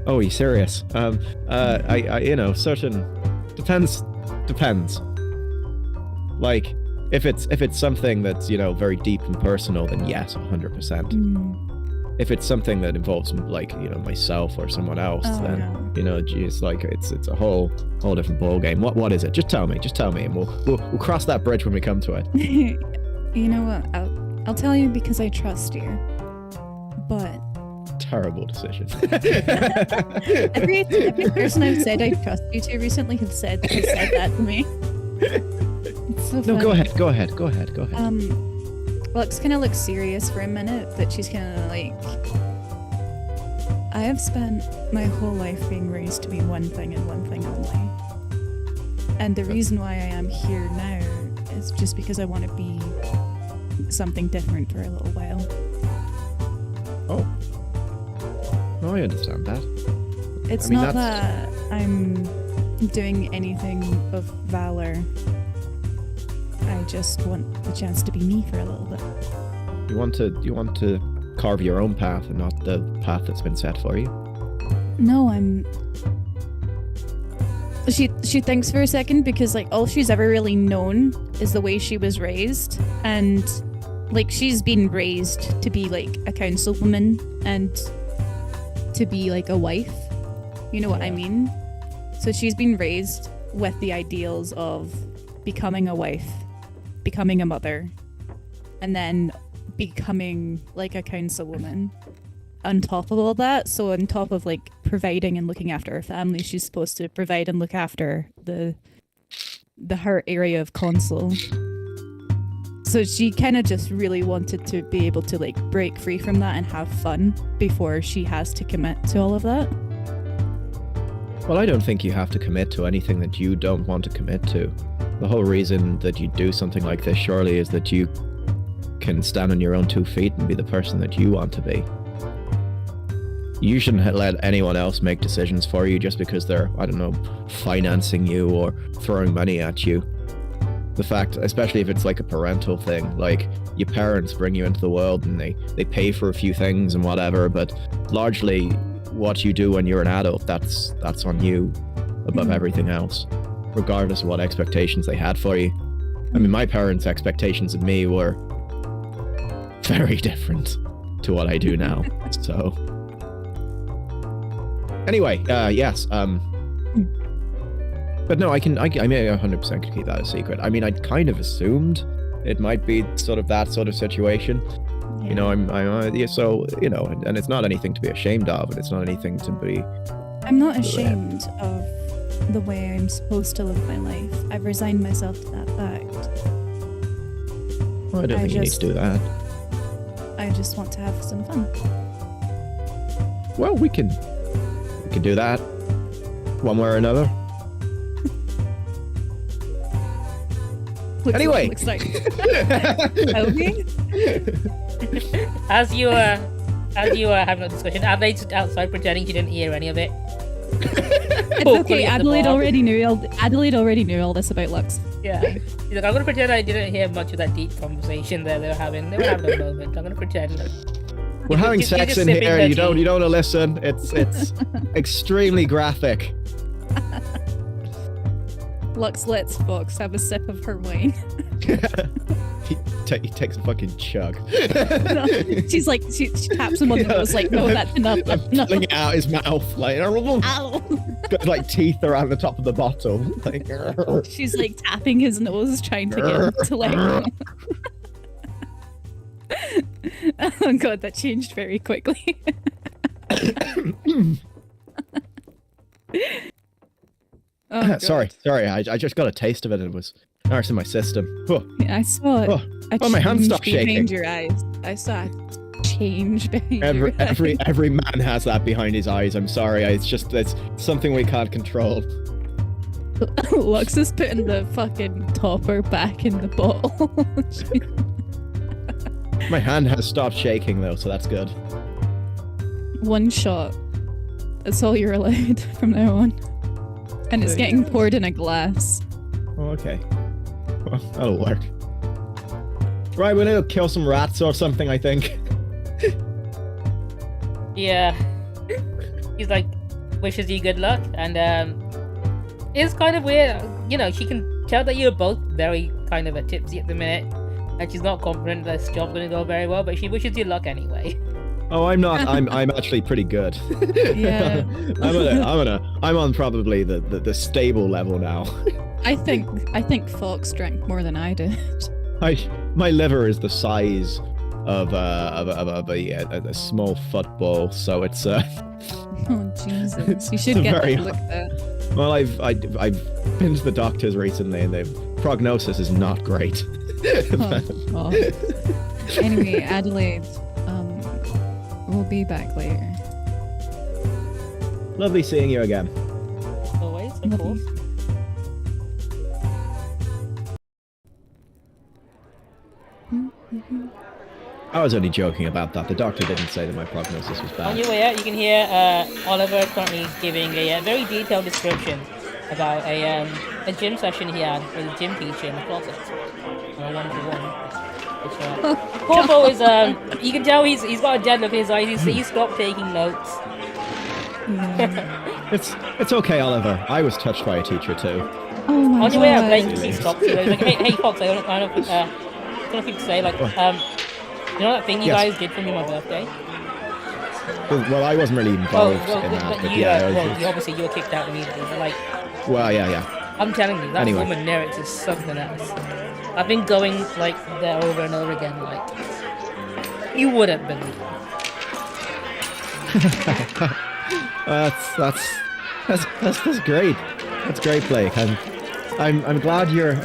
Oh, are you serious? Certain depends. Like, if it's something that's, very deep and personal, then yes, 100%. If it's something that involves, like, myself or someone else, then, it's like, it's a whole different ball game. What is it? Just tell me, and we'll cross that bridge when we come to it. You know what? I'll tell you because I trust you. But terrible decision. every person I've said I trust you to recently has said that to me. It's so No, funny. go ahead. Lux kind of looks serious for a minute, but she's kind of like, I have spent my whole life being raised to be one thing and one thing only. And the reason why I am here now is just because I want to be something different for a little while. Oh. No, I understand that. It's not that I'm doing anything of valor. I just want the chance to be me for a little bit. You want to carve your own path and not the path that's been set for you? No, She thinks for a second because like all she's ever really known is the way she was raised, and like she's been raised to be like a councilwoman and to be like a wife. You know what I mean? So she's been raised with the ideals of becoming a wife, becoming a mother, and then becoming like a councilwoman. On top of all that, so on top of like providing and looking after her family, she's supposed to provide and look after the her area of consul. So she kind of just really wanted to be able to like break free from that and have fun before she has to commit to all of that. Well, I don't think you have to commit to anything that you don't want to commit to. The whole reason that you do something like this surely is that you can stand on your own 2 feet and be the person that you want to be. You shouldn't let anyone else make decisions for you just because they're, I don't know, financing you or throwing money at you. The fact, especially if it's like a parental thing, like your parents bring you into the world and they pay for a few things and whatever, but largely what you do when you're an adult, that's on you above everything else, regardless of what expectations they had for you. I mean, my parents' expectations of me were very different to what I do now, so... Anyway, yes, but no, I mean, I 100% could keep that a secret. I mean, I kind of assumed it might be sort of that sort of situation. Yeah. You know, and it's not anything to be ashamed of, and it's not anything to be... I'm not ashamed of the way I'm supposed to live my life. I've resigned myself to that fact. Well, I don't think you need to do that. I just want to have some fun. Well, we can do that one way or another. Anyway. Looks like okay. As you having a discussion, Adelaide's outside pretending she didn't hear any of it. It's okay. Adelaide already knew all this about Luxe. Yeah. She's like, I'm gonna pretend I didn't hear much of that deep conversation there they were having. They were having a moment. I'm gonna pretend. We're having She's sex just in sipping here. her You don't tea. want to listen. It's extremely graphic. Lux lets Fox have a sip of her wine. he takes a fucking chug. She's like, she taps him on the nose, like, no, that's enough. That's enough. Pulling it out his mouth, like, Ow! got like teeth around the top of the bottle. Like, She's like tapping his nose, trying to get him to let go. Oh god, that changed very quickly. Oh, God. sorry. I just got a taste of it and it was nursing my system. Oh, Yeah, I saw it. Oh, my hand change stopped shaking. behind your eyes. I saw a change behind your eyes. every man has that behind his eyes. I'm sorry. It's something we can't control. Lux is putting the fucking topper back in the bottle. My hand has stopped shaking though, so that's good. One shot. That's all you're allowed from now on. And it's getting poured in a glass. Oh, okay. Well, that'll work. Right, we need to kill some rats or something, I think. Yeah. He's like, wishes you good luck, and it's kind of weird. You know, she can tell that you're both very kind of tipsy at the minute, and she's not confident this job's gonna go very well, but she wishes you luck anyway. Oh, I'm not. I'm actually pretty good. Yeah. I'm on probably the stable level now. I think Fox drank more than I did. My liver is the size of a small football, so it's Oh Jesus! You should It's get very that looked at. well, I've been to the doctors recently, and the prognosis is not great. Oh, God. Anyway, Adelaide, we'll be back later. Lovely seeing you again. Always, of course. I was only joking about that. The doctor didn't say that my prognosis was On bad. your way out, you can hear Oliver currently giving a very detailed description about a gym session he had with a gym teacher in the closet. On a one-to-one. Corvo is, you can tell he's got a dead look in his eyes. He's stopped taking notes. It's okay, Oliver. I was touched by a teacher too. Oh my On your way out, God. Blake, he stops you. He's like, hey, Fox, I don't know if you could say, like, you know that thing you Yes. guys did for me on my birthday? Well, I wasn't really involved in that, but yeah. You obviously you were kicked out immediately. But like, Well, yeah. I'm telling you, that Anyway. woman Nerix is something else. I've been going like there over and over again. Like, you wouldn't believe. That's great. That's great, Blake. I'm glad you're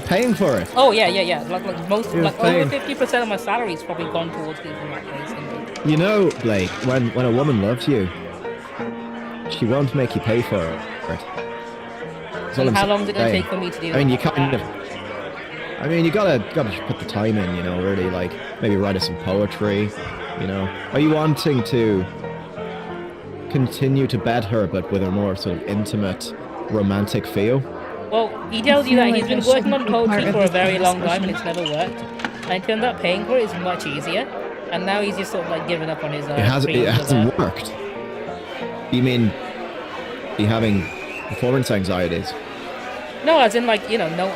paying for it. Oh yeah. Like most, You're like paying. over 50% of my salary's probably gone towards keeping that place. You know, Blake, when a woman loves you, she won't make you pay for it. That's all And I'm how long is it gonna saying. take for me to do I mean, that? you kind of. I mean, you gotta put the time in. You know, really, like maybe write us some poetry. You know, are you wanting to continue to bed her, but with a more sort of intimate, romantic feel? Well, he tells you I that feel he's like been this should working on be part poetry of for a this very long time and discussion. it's never worked. And it turned out paying for it is much easier. And now he's just sort of like giving up on his It dreams of, hasn't worked. You mean you having performance anxieties? No, as in like, you know, no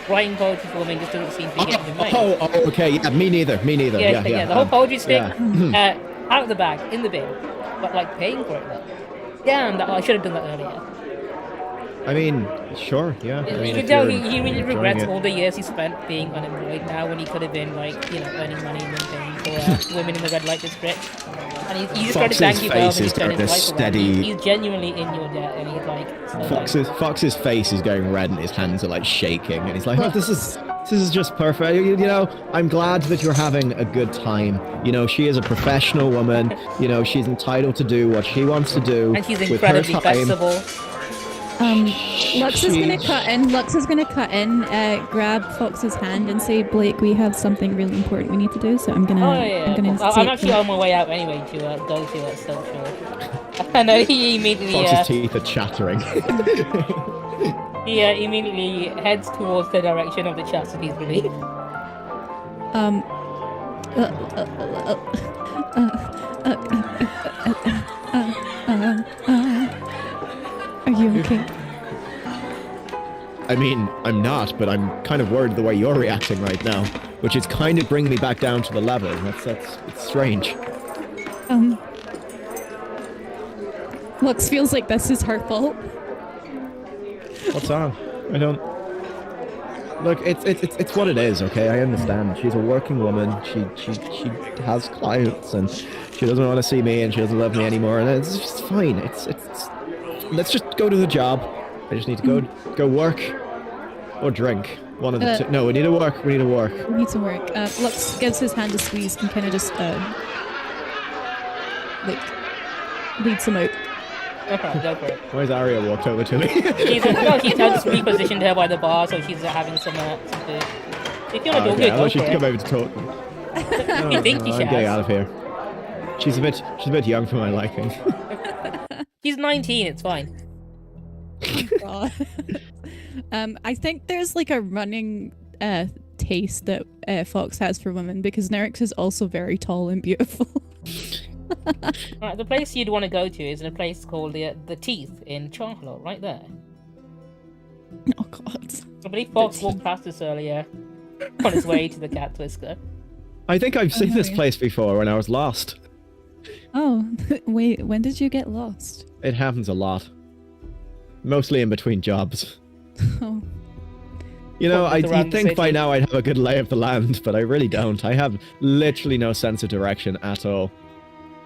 writing poetry for me just doesn't seem to be getting in mind. Oh, okay. Yeah, me neither. Yeah, the whole poetry stick, yeah. out of the bag, in the bin. But like paying for it though. Damn, I should have done that earlier. I mean, sure, yeah. I mean, You can if tell you're he really enjoying regrets it. all the years he spent being unemployed now when he could have been like, you know, earning money and paying for women in the red light district. And he's just trying to Fox's thank you face for is turning going his to life around. steady- He's genuinely in your debt and he's like... so, like, Fox's face is going red and his hands are like shaking and he's like, oh, this is just perfect. You know, I'm glad that you're having a good time. You know, she is a professional woman. You know, she's entitled to do what she wants to do and he's with her incredibly time. flexible. Lux is gonna cut in. Lux is gonna cut in. Grab Fox's hand and say, "Blake, we have something really important we need to do." So I'm gonna. Oh yeah, I'm gonna I'm take actually the- on my way out anyway to go to social. I know he immediately Fox's teeth are chattering. he immediately heads towards the direction of the chastity's relief. Are you okay? I mean, I'm not, but I'm kind of worried the way you're reacting right now, which is kind of bringing me back down to the level. It's strange. Lux feels like this is her fault. What's wrong? I don't... Look, it's what it is, okay? I understand. She's a working woman. She has clients, and she doesn't want to see me, and she doesn't love me anymore, and it's just fine. Let's just go to the job. I just need to go work or drink. One of the two. No, we need to work. We need to work. We need to work. Lux gives his hand a squeeze and kind of just like leads him out. Okay, go for it. Where's Arya walked over to me? She's just repositioned her by the bar, so she's having some food. If you want to do good, I go want for you to it. come over to talk. You think you should? I'm getting out of here. She's a bit young for my liking. She's 19. It's fine. God. I think there's like a running taste that Fox has for women because Nerix is also very tall and beautiful. Right, the place you'd want to go to is in a place called the Teeth in Charlotte, right there. Oh God. I believe Fox walked past us earlier on his way to the Cat Twister. I think I've seen this yeah. place before when I was lost. Oh, wait, when did you get lost? It happens a lot. Mostly in between jobs. Oh. You know, Walking around you'd the think by city. now I'd have a good lay of the land, but I really don't. I have literally no sense of direction at all.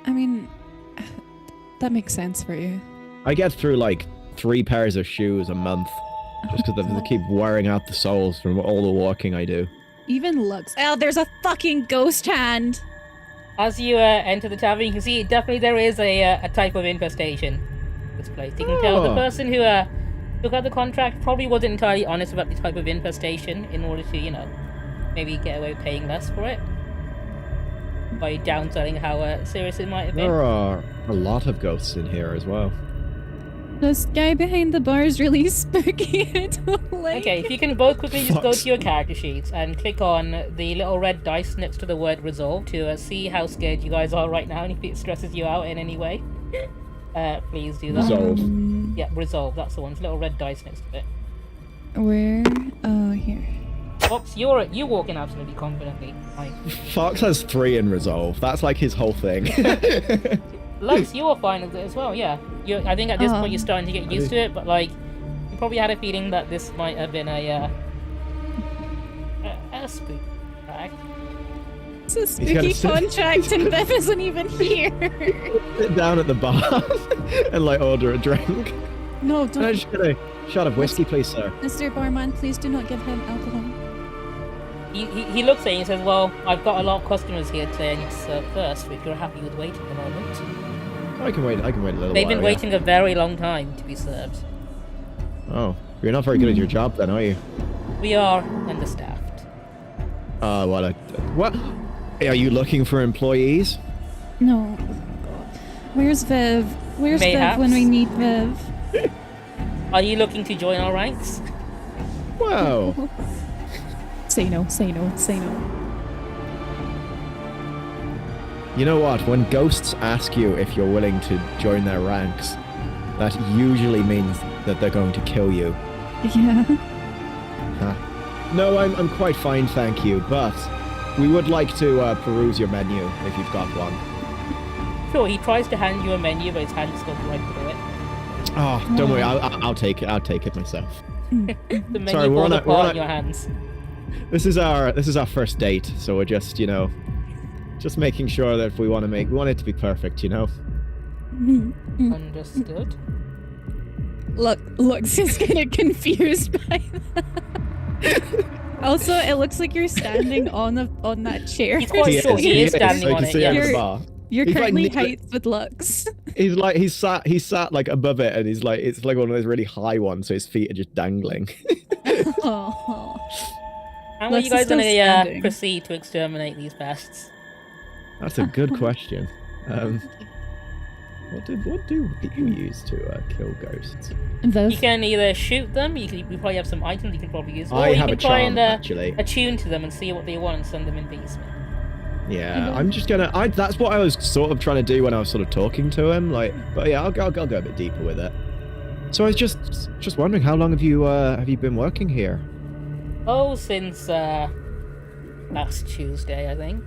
I mean, that makes sense for you. I get through like 3 pairs of shoes a month, just because they keep wearing out the soles from all the walking I do. Even Lux. Oh, there's a fucking ghost hand! As you enter the tavern, you can see definitely there is a type of infestation in this place. You can tell the person who took out the contract probably wasn't entirely honest about the type of infestation in order to, you know, maybe get away with paying less for it. By downselling how serious it might have been. There are a lot of ghosts in here as well. This guy behind the bar is really spooky. I don't like Okay, if you can both quickly just go to your character sheets and click on the little red dice next to the word resolve to see how scared you guys are right now and if it stresses you out in any way. Please do that. Resolve. Yeah, resolve, that's the one. It's little red dice next to it. Where? Oh, here. Fox, you walk in absolutely confidently. Like, Fox has 3 in resolve. That's like his whole thing. Lux, you are fine with it as well, yeah. I think at this point you're starting to get used to it, but like, you probably had a feeling that this might have been a spook attack. It's a spooky contract and Bev isn't even here. Sit down at the bar and like order a drink. No, Can I don't. just get a shot of whiskey, please, sir? Mr. Barman, please do not give him alcohol. He looks at you and says, well, I've got a lot of customers here today I need to serve first, if you're happy with waiting a moment. I can wait a little while. They've been yeah. waiting a very long time to be served. Oh, you're not very good at your job then, are you? We are understaffed. What? Are you looking for employees? No. Oh, God. Where's Viv? Where's Mayhaps. Viv when we need Viv? Are you looking to join our ranks? Wow. Say no, say no, say no. You know what? When ghosts ask you if you're willing to join their ranks, that usually means that they're going to kill you. Yeah. Huh. No, I'm quite fine, thank you, but we would like to peruse your menu if you've got one. Sure, he tries to hand you a menu, but his hand just goes right through it. Oh, don't worry, I'll take it. I'll take it myself. The menu Sorry, we're falls on apart a- in your hands. This is our first date, so we're just, you know, just making sure that if we want it to be perfect, you know. Understood. Lux is kind of confused by that. Also, it looks like you're standing on that chair. He's quite short. He is standing so on you it. can see Yeah. him at the bar. You're He's like currently nearly- heights with Lux. He's sat like above it, and he's like, it's like one of those really high ones, so his feet are just dangling. Oh. How are Lux you is guys still going to standing. proceed to exterminate these pests? That's a good question. What do people use to kill ghosts? You Viv. can either shoot them, you probably have some items you can probably use, or I you have can a try charm, and actually. attune to them and see what they want and send them in peace. Yeah, I'm just gonna. That's what I was sort of trying to do when I was sort of talking to him. Like, but yeah, I'll go a bit deeper with it. So I was just wondering, how long have you been working here? Oh, since last Tuesday, I think.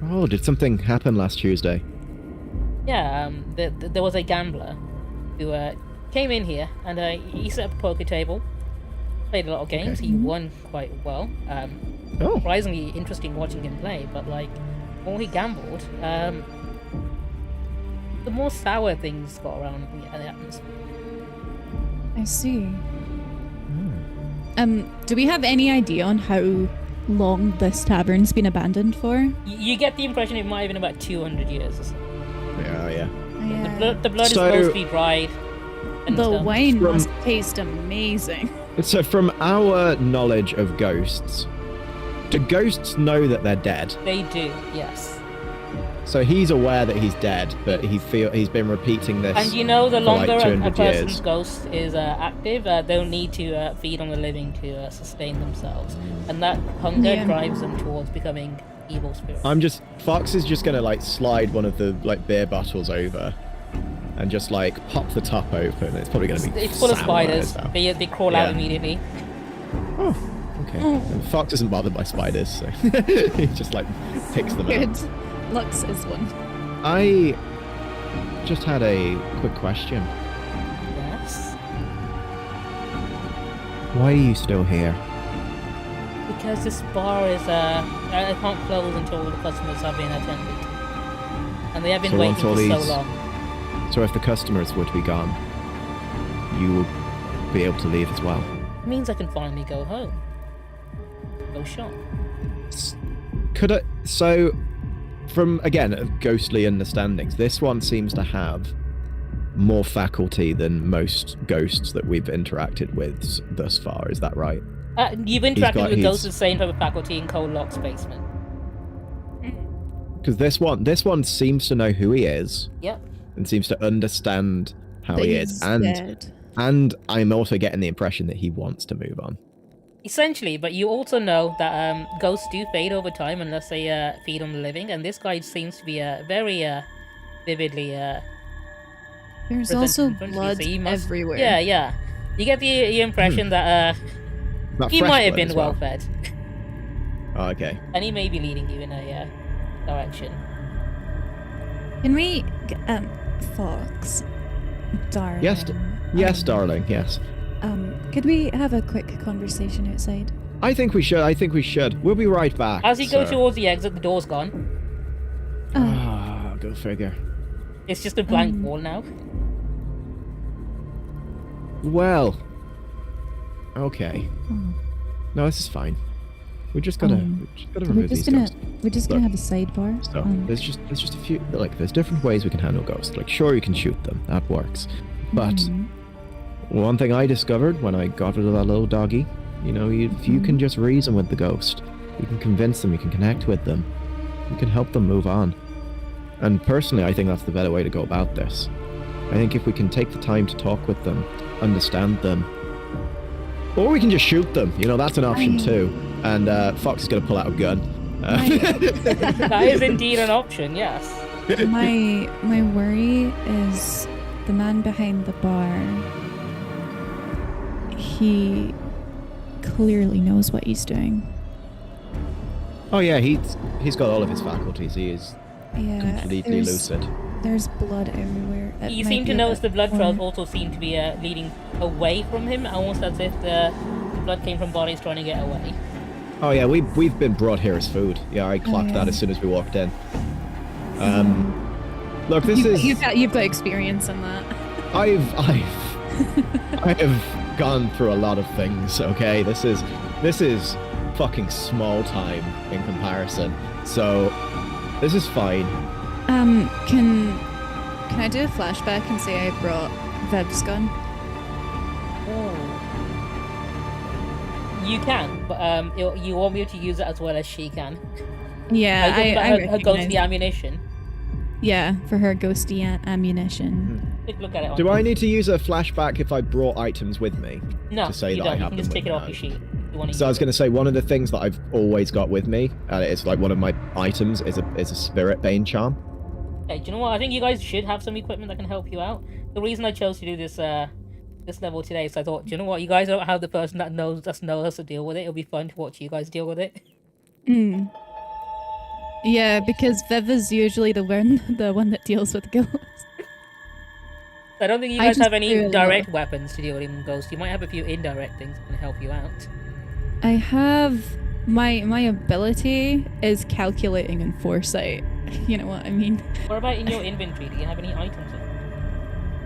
Oh, did something happen last Tuesday? Yeah, there was a gambler who came in here and he set up a poker table, played a lot of games. Okay. He won quite well. Oh. Surprisingly interesting watching him play, but like, the more he gambled, the more sour things got around the atmosphere. I see. Do we have any idea on how long this tavern's been abandoned for? You get the impression it might have been about 200 years or so. Yeah. The blood is supposed to be dried. And The stuff. wine must taste amazing. So from our knowledge of ghosts, do ghosts know that they're dead? They do, yes. So he's aware that he's dead, but he's been repeating this. And you know, the for longer like a 200 person's years. ghost is active, they'll need to feed on the living to sustain themselves, and that hunger drives them towards becoming evil spirits. Fox is just gonna like slide one of the like beer bottles over, and just like pop the top open. It's probably gonna be. It's full of sour spiders. as hell. They crawl out Yeah. immediately. Oh, okay. And Fox isn't bothered by spiders, so he just like picks them Good. out. Lux is one. I just had a quick question. Yes. Why are you still here? Because this bar is I can't close until all the customers have been attended, and they have been So waiting once all for so these- long. So if the customers were to be gone, you will be able to leave as well. It means I can finally go home. Go shop. So, from again ghostly understandings, this one seems to have more faculty than most ghosts that we've interacted with thus far. Is that right? You've interacted with ghosts he's- of the same type of faculty in Cold Lock's basement. Because this one seems to know who he is Yep. and seems to understand how That he he's is, dead. and I'm also getting the impression that he wants to move on. Essentially, but you also know that ghosts do fade over time unless they feed on the living, and this guy seems to be very vividly There's presented also in front of you, blood so he must- everywhere. Yeah. You get the impression that That he fresh might have blood been as well fed, Oh, okay. and he may be leading you in a direction. Can we, Fox, darling? Yes, darling. Yes. Could we have a quick conversation outside? I think we should. We'll be right back. As you go sir. towards the exit, the door's gone. Ah, go figure. It's just a blank wall now. Well. Okay. No, this is fine. We just gotta remove these ghosts. We're just gonna have a sidebar. So there's just a few there's different ways we can handle ghosts. Like sure you can shoot them, that works. But one thing I discovered when I got rid of that little doggy, if you can just reason with the ghost, you can convince them, you can connect with them, you can help them move on. And personally, I think that's the better way to go about this. I think if we can take the time to talk with them, understand them, or we can just shoot them, that's an option too. And Fox is going to pull out a gun. That is indeed an option, yes. My worry is the man behind the bar. He clearly knows what he's doing. Oh yeah, he's got all of his faculties. He is completely lucid. There's blood everywhere. It You might seem be to a notice bit the blood trails more- also seem to be leading away from him, almost as if the blood came from bodies trying to get away. Oh yeah, we've been brought here as food. Yeah, I clocked that as soon as we walked in. Look, You've got experience in that. I have gone through a lot of things. Okay, this is fucking small time in comparison. So this is fine. Can I do a flashback and say I brought Viv's gun? You can, but you won't be able to use it as well as she can. Yeah, her ghostly recognize- ammunition. Yeah, for her ghosty ammunition. Take a look at it. Do I need to use a flashback if I brought items with me? No, to say you that I don't. You have can them just with take it me off now? your sheet. You want to? So I was going to say, one of the things that I've always got with me, and it's like one of my items, is a Spirit Bane charm. Hey, do you know what? I think you guys should have some equipment that can help you out. The reason I chose to do this this level today is I thought, do you know what? You guys don't have the person that knows how to deal with it. It'll be fun to watch you guys deal with it. Mm. Yeah, because Viv is usually the one that deals with ghosts. I don't think you I guys just have any do a lot. direct weapons to deal with even ghosts. You might have a few indirect things that can help you out. I have my ability is calculating and foresight. You know what I mean? What about in your inventory? Do you have any items in?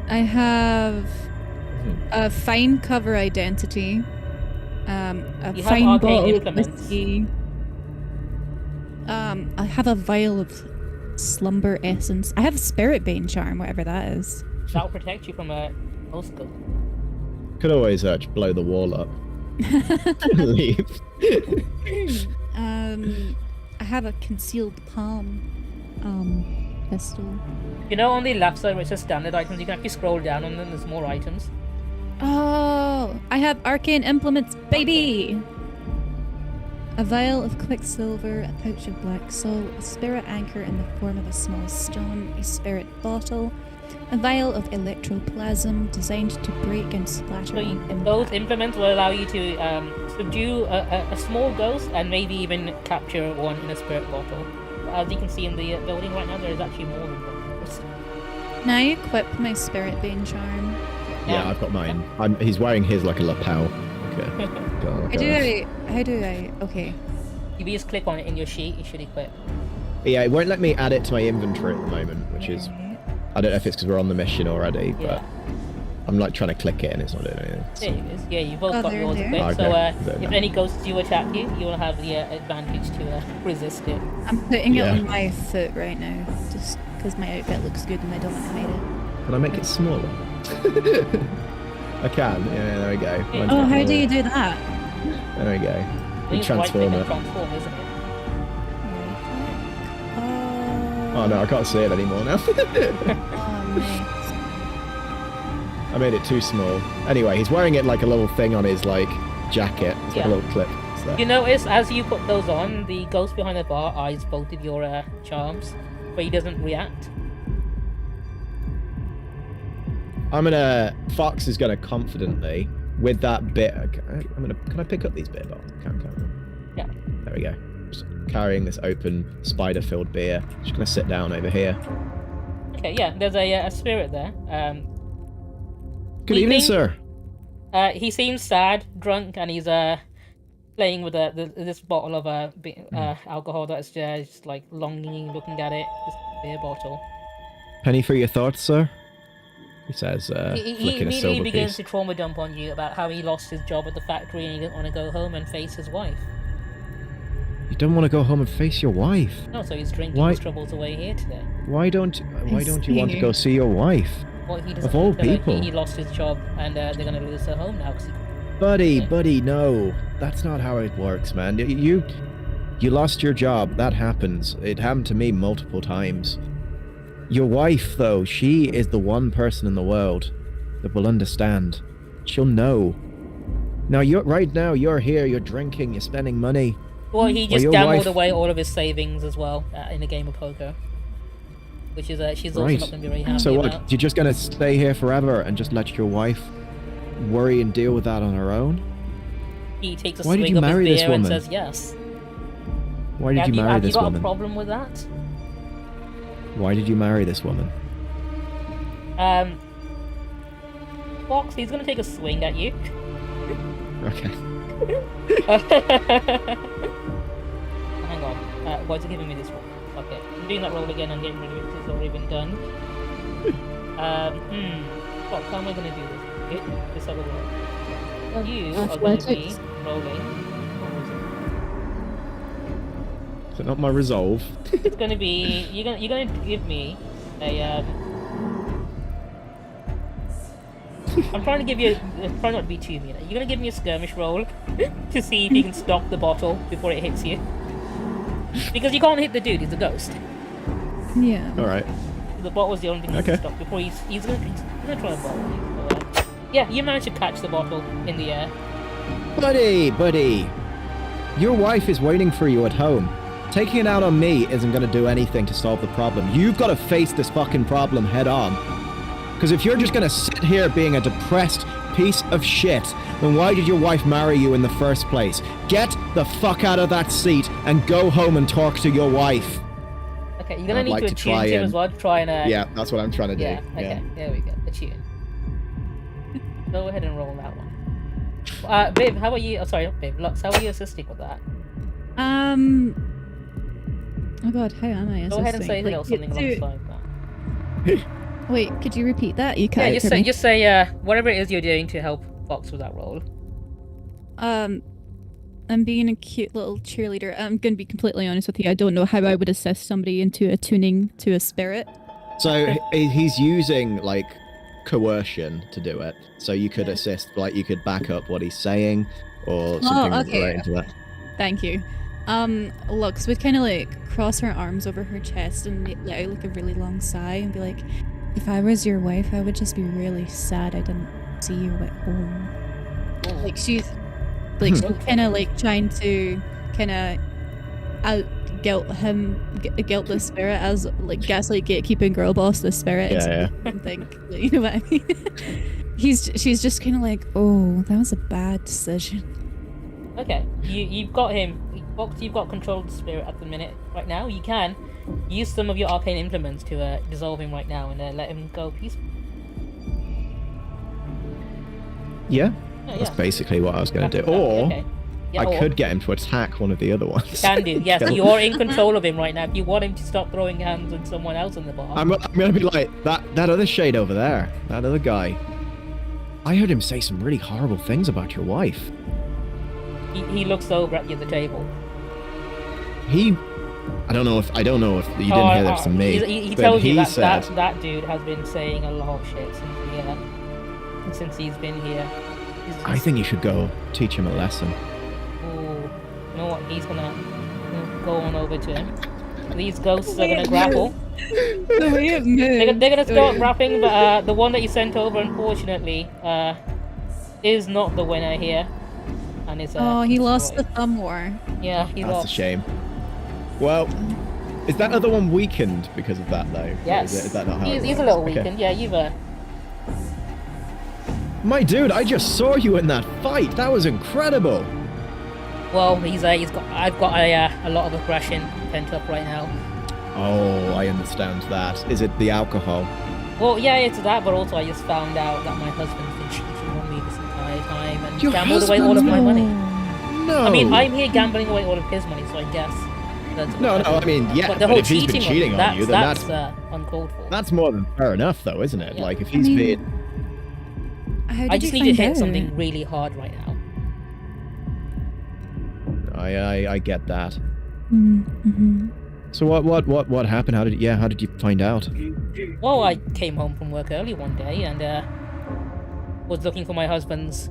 I have a fine cover identity, a You have fine arcane bottle of implements. whiskey. I have a vial of slumber essence. I have a Spirit Bane charm, whatever that is. That'll protect you from a ghost ghost. Could always just blow the wall up. Leave. I have a concealed palm pistol. You know, on the left side where it says standard items, you can actually scroll down and then there's more items. Oh, I have arcane implements, baby! A vial of quicksilver, a pouch of black salt, a spirit anchor in the form of a small stone, a spirit bottle, a vial of electroplasm designed to break and splatter So on impact. those implements will allow you to subdue a small ghost and maybe even capture one in a spirit bottle. As you can see in the building right now, there is actually more than one ghost. Can I equip my Spirit Bane charm? Yeah, I've got mine. He's wearing his like a lapel. Okay. How do I? Okay. If you just click on it in your sheet, it should equip. Yeah, it won't let me add it to my inventory at the moment, which is... I don't know if it's because we're on the mission already, but Yeah. I'm like trying to click it and it's not doing anything. There it is. Yeah, you both Oh, got there, yours there. equipped. Okay. So There. if any ghosts do attack you, you will have the advantage to resist it. I'm putting Yeah. it on my foot right now, just because my outfit looks good and I don't want to hide it. Can I make it smaller? I can. Yeah, there we go. Mine's Oh, not how do more. you do that? There we go. I You think it's right click transform and it. transform, isn't it? Oh no, I can't see it anymore now. Oh, nice. I made it too small. Anyway, he's wearing it like a little thing on his like jacket. It's like Yeah. a little clip. It's there. You notice as you put those on, the ghost behind the bar eyes both of your charms, but he doesn't react. Fox is gonna confidently, with that bit, can I pick up these beer bottles? Can. Yeah. There we go. Just carrying this open spider-filled beer. Just gonna sit down over here. Okay, yeah, there's a spirit there. Good evening, Evening. sir. He seems sad, drunk, and he's playing with this bottle of alcohol that's just like longing, looking at it. This beer bottle. Penny for your thoughts, sir. He says, He flicking a immediately silver begins piece. to trauma dump on you about how he lost his job at the factory and he didn't want to go home and face his wife. You don't want to go home and face your wife. No, so he's drinking Why- his troubles away here today. Why don't you want to see. go see your wife? Well, he doesn't Of all think that, people. he lost his job and they're gonna lose their home now. 'Cause he... Buddy, no. That's not how it works, man. You lost your job. That happens. It happened to me multiple times. Your wife, though, she is the one person in the world that will understand. She'll know. Now, you're here, you're drinking, you're spending money. Well, he just your gambled wife- away all of his savings as well in a game of poker, which is she's also Right. not going to be very happy So what, about. you're just gonna stay here forever and just let your wife worry and deal with that on her own? He takes a Why did swig you of his marry this beer and woman? says yes. Why did you marry have this you got woman? a problem with that? Why did you marry this woman? Fox, he's going to take a swing at you. Okay. Hang on. Why is it giving me this roll? Okay, I'm doing that roll again and getting rid of it because it's already been done. Fox, how am I going to do this? This other roll. You are going to be Athletics. rolling. Is it not my resolve? It's going to be you're going to give me a I'm trying to give you try not to be too mean. You're going to give me a skirmish roll to see if you can stop the bottle before it hits you. Because you can't hit the dude, he's a ghost. Yeah. Alright. The bottle was the only thing that Okay. can stop before he's gonna try and bottle you. So, yeah, you managed to catch the bottle in the air. Buddy, your wife is waiting for you at home. Taking it out on me isn't going to do anything to solve the problem. You've got to face this fucking problem head on. Because if you're just going to sit here being a depressed piece of shit, then why did your wife marry you in the first place? Get the fuck out of that seat and go home and talk to your wife. Okay, you're gonna need to attune to him as well to try and. Yeah, that's what I'm trying to do. Yeah. Okay. There we go. Attune. Go ahead and roll that one. Babe, how are you? Oh, sorry, not babe. Lux, how are you assisting with that? Oh god, how am I assisting? Go ahead and say something alongside that. Wait, could you repeat that? You Yeah, can't. just say whatever it is you're doing to help Fox with that role. I'm being a cute little cheerleader. I'm gonna be completely honest with you. I don't know how I would assist somebody into attuning to a spirit. So he's using like coercion to do it. So you could assist, like you could back up what he's saying or something related to that. Thank you. Lux would kind of like cross her arms over her chest and let out like a really long sigh and be like, "If I was your wife, I would just be really sad I didn't see you at home." Like she's kind of like trying to kind of out guilt the spirit as like gaslight gatekeeping girl boss the spirit. Yeah. Think, you know what I mean? She's just kind of like, "Oh, that was a bad decision." Okay, you've got him. Fox, you've got control of the spirit at the minute. Right now, you can use some of your arcane implements to dissolve him right now and let him go peacefully. Yeah. Oh, That's basically what I was going to do. Or I could get him to attack one of the other ones. You can do, yes. You're in control of him right now. If you want him to stop throwing hands on someone else in the bar. I'm going to be like, that other shade over there, that other guy. I heard him say some really horrible things about your wife. He looks over at the other table. I don't know if you didn't hear this from me. He tells you that dude has been saying a lot of shit since he's been here. I think you should go teach him a lesson. Oh, you know what? He's gonna go on over to him. These ghosts are gonna grapple. They're gonna start grappling, but the one that you sent over, unfortunately, is not the winner here. And is he lost the thumb war. Yeah, he lost. That's a shame. Well, is that other one weakened because of that though? Yes. Is that not how he's a little weakened. Yeah, you've My dude, I just saw you in that fight. That was incredible. Well, I've got a lot of aggression pent up right now. Oh, I understand that. Is it the alcohol? Well, yeah, it's that, but also I just found out that my husband's been cheating on me this entire time and Your gambled away all of my money. No. I mean, I'm here gambling away all of his money, so I guess. No, I mean, yeah, but the whole if he's been cheating on you, then that's uncalled for. That's more than fair enough, though, isn't it? Yeah. Like, if he's been... I just need to hit something really hard right now. I get that. Mm-hmm. So what happened? How did you find out? Well, I came home from work early one day and was looking for my husband's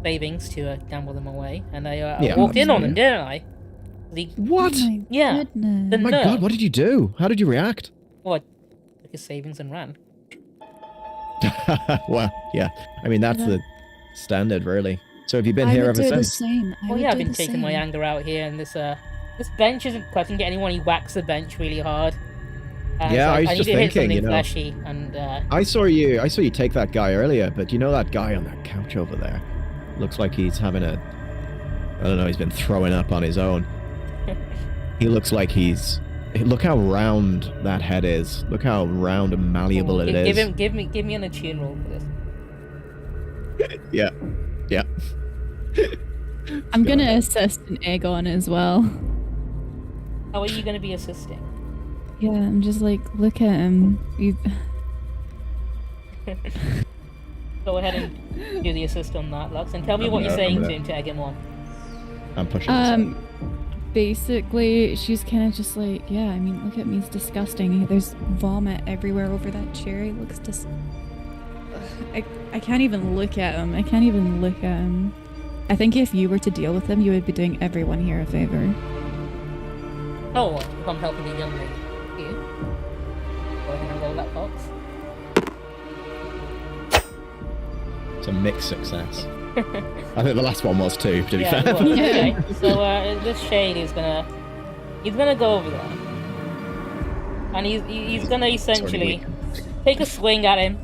savings to gamble them away, and I walked in on him, didn't I? What? Oh yeah. Goodness. My God, what did you do? How did you react? Well, I took his savings and ran. Well, yeah. I mean, that's the standard, really. So have you been I here would ever do the since? same. Well, yeah, I've been taking my anger out here, and this bench isn't quite. I can get anyone. He whacks the bench really hard. Yeah, so I was need just to hit thinking, something fleshy, and I saw you take that guy earlier, but you know that guy on that couch over there? Looks like he's having I don't know, he's been throwing up on his own. He looks like look how round that head is. Look how round and malleable it is. Give me an attune roll for this. Yeah. I'm gonna assist an Aegon as well. How are you gonna be assisting? Yeah, I'm just like, look at him. Go ahead and do the assist on that, Lux, and tell me what you're saying to him to egg him on. I'm pushing this basically, she's kind of just like, yeah, I mean, look at me, it's disgusting. There's vomit everywhere over that chair. He looks just... I can't even look at him. I think if you were to deal with him, you would be doing everyone here a favor. Oh, if I'm helping the young lady. Here. Go ahead and roll that box. It's a mixed success. I think the last one was too, to be Yeah, fair. it was. Okay. So this Shade is gonna go over there, and he's gonna essentially take a swing at him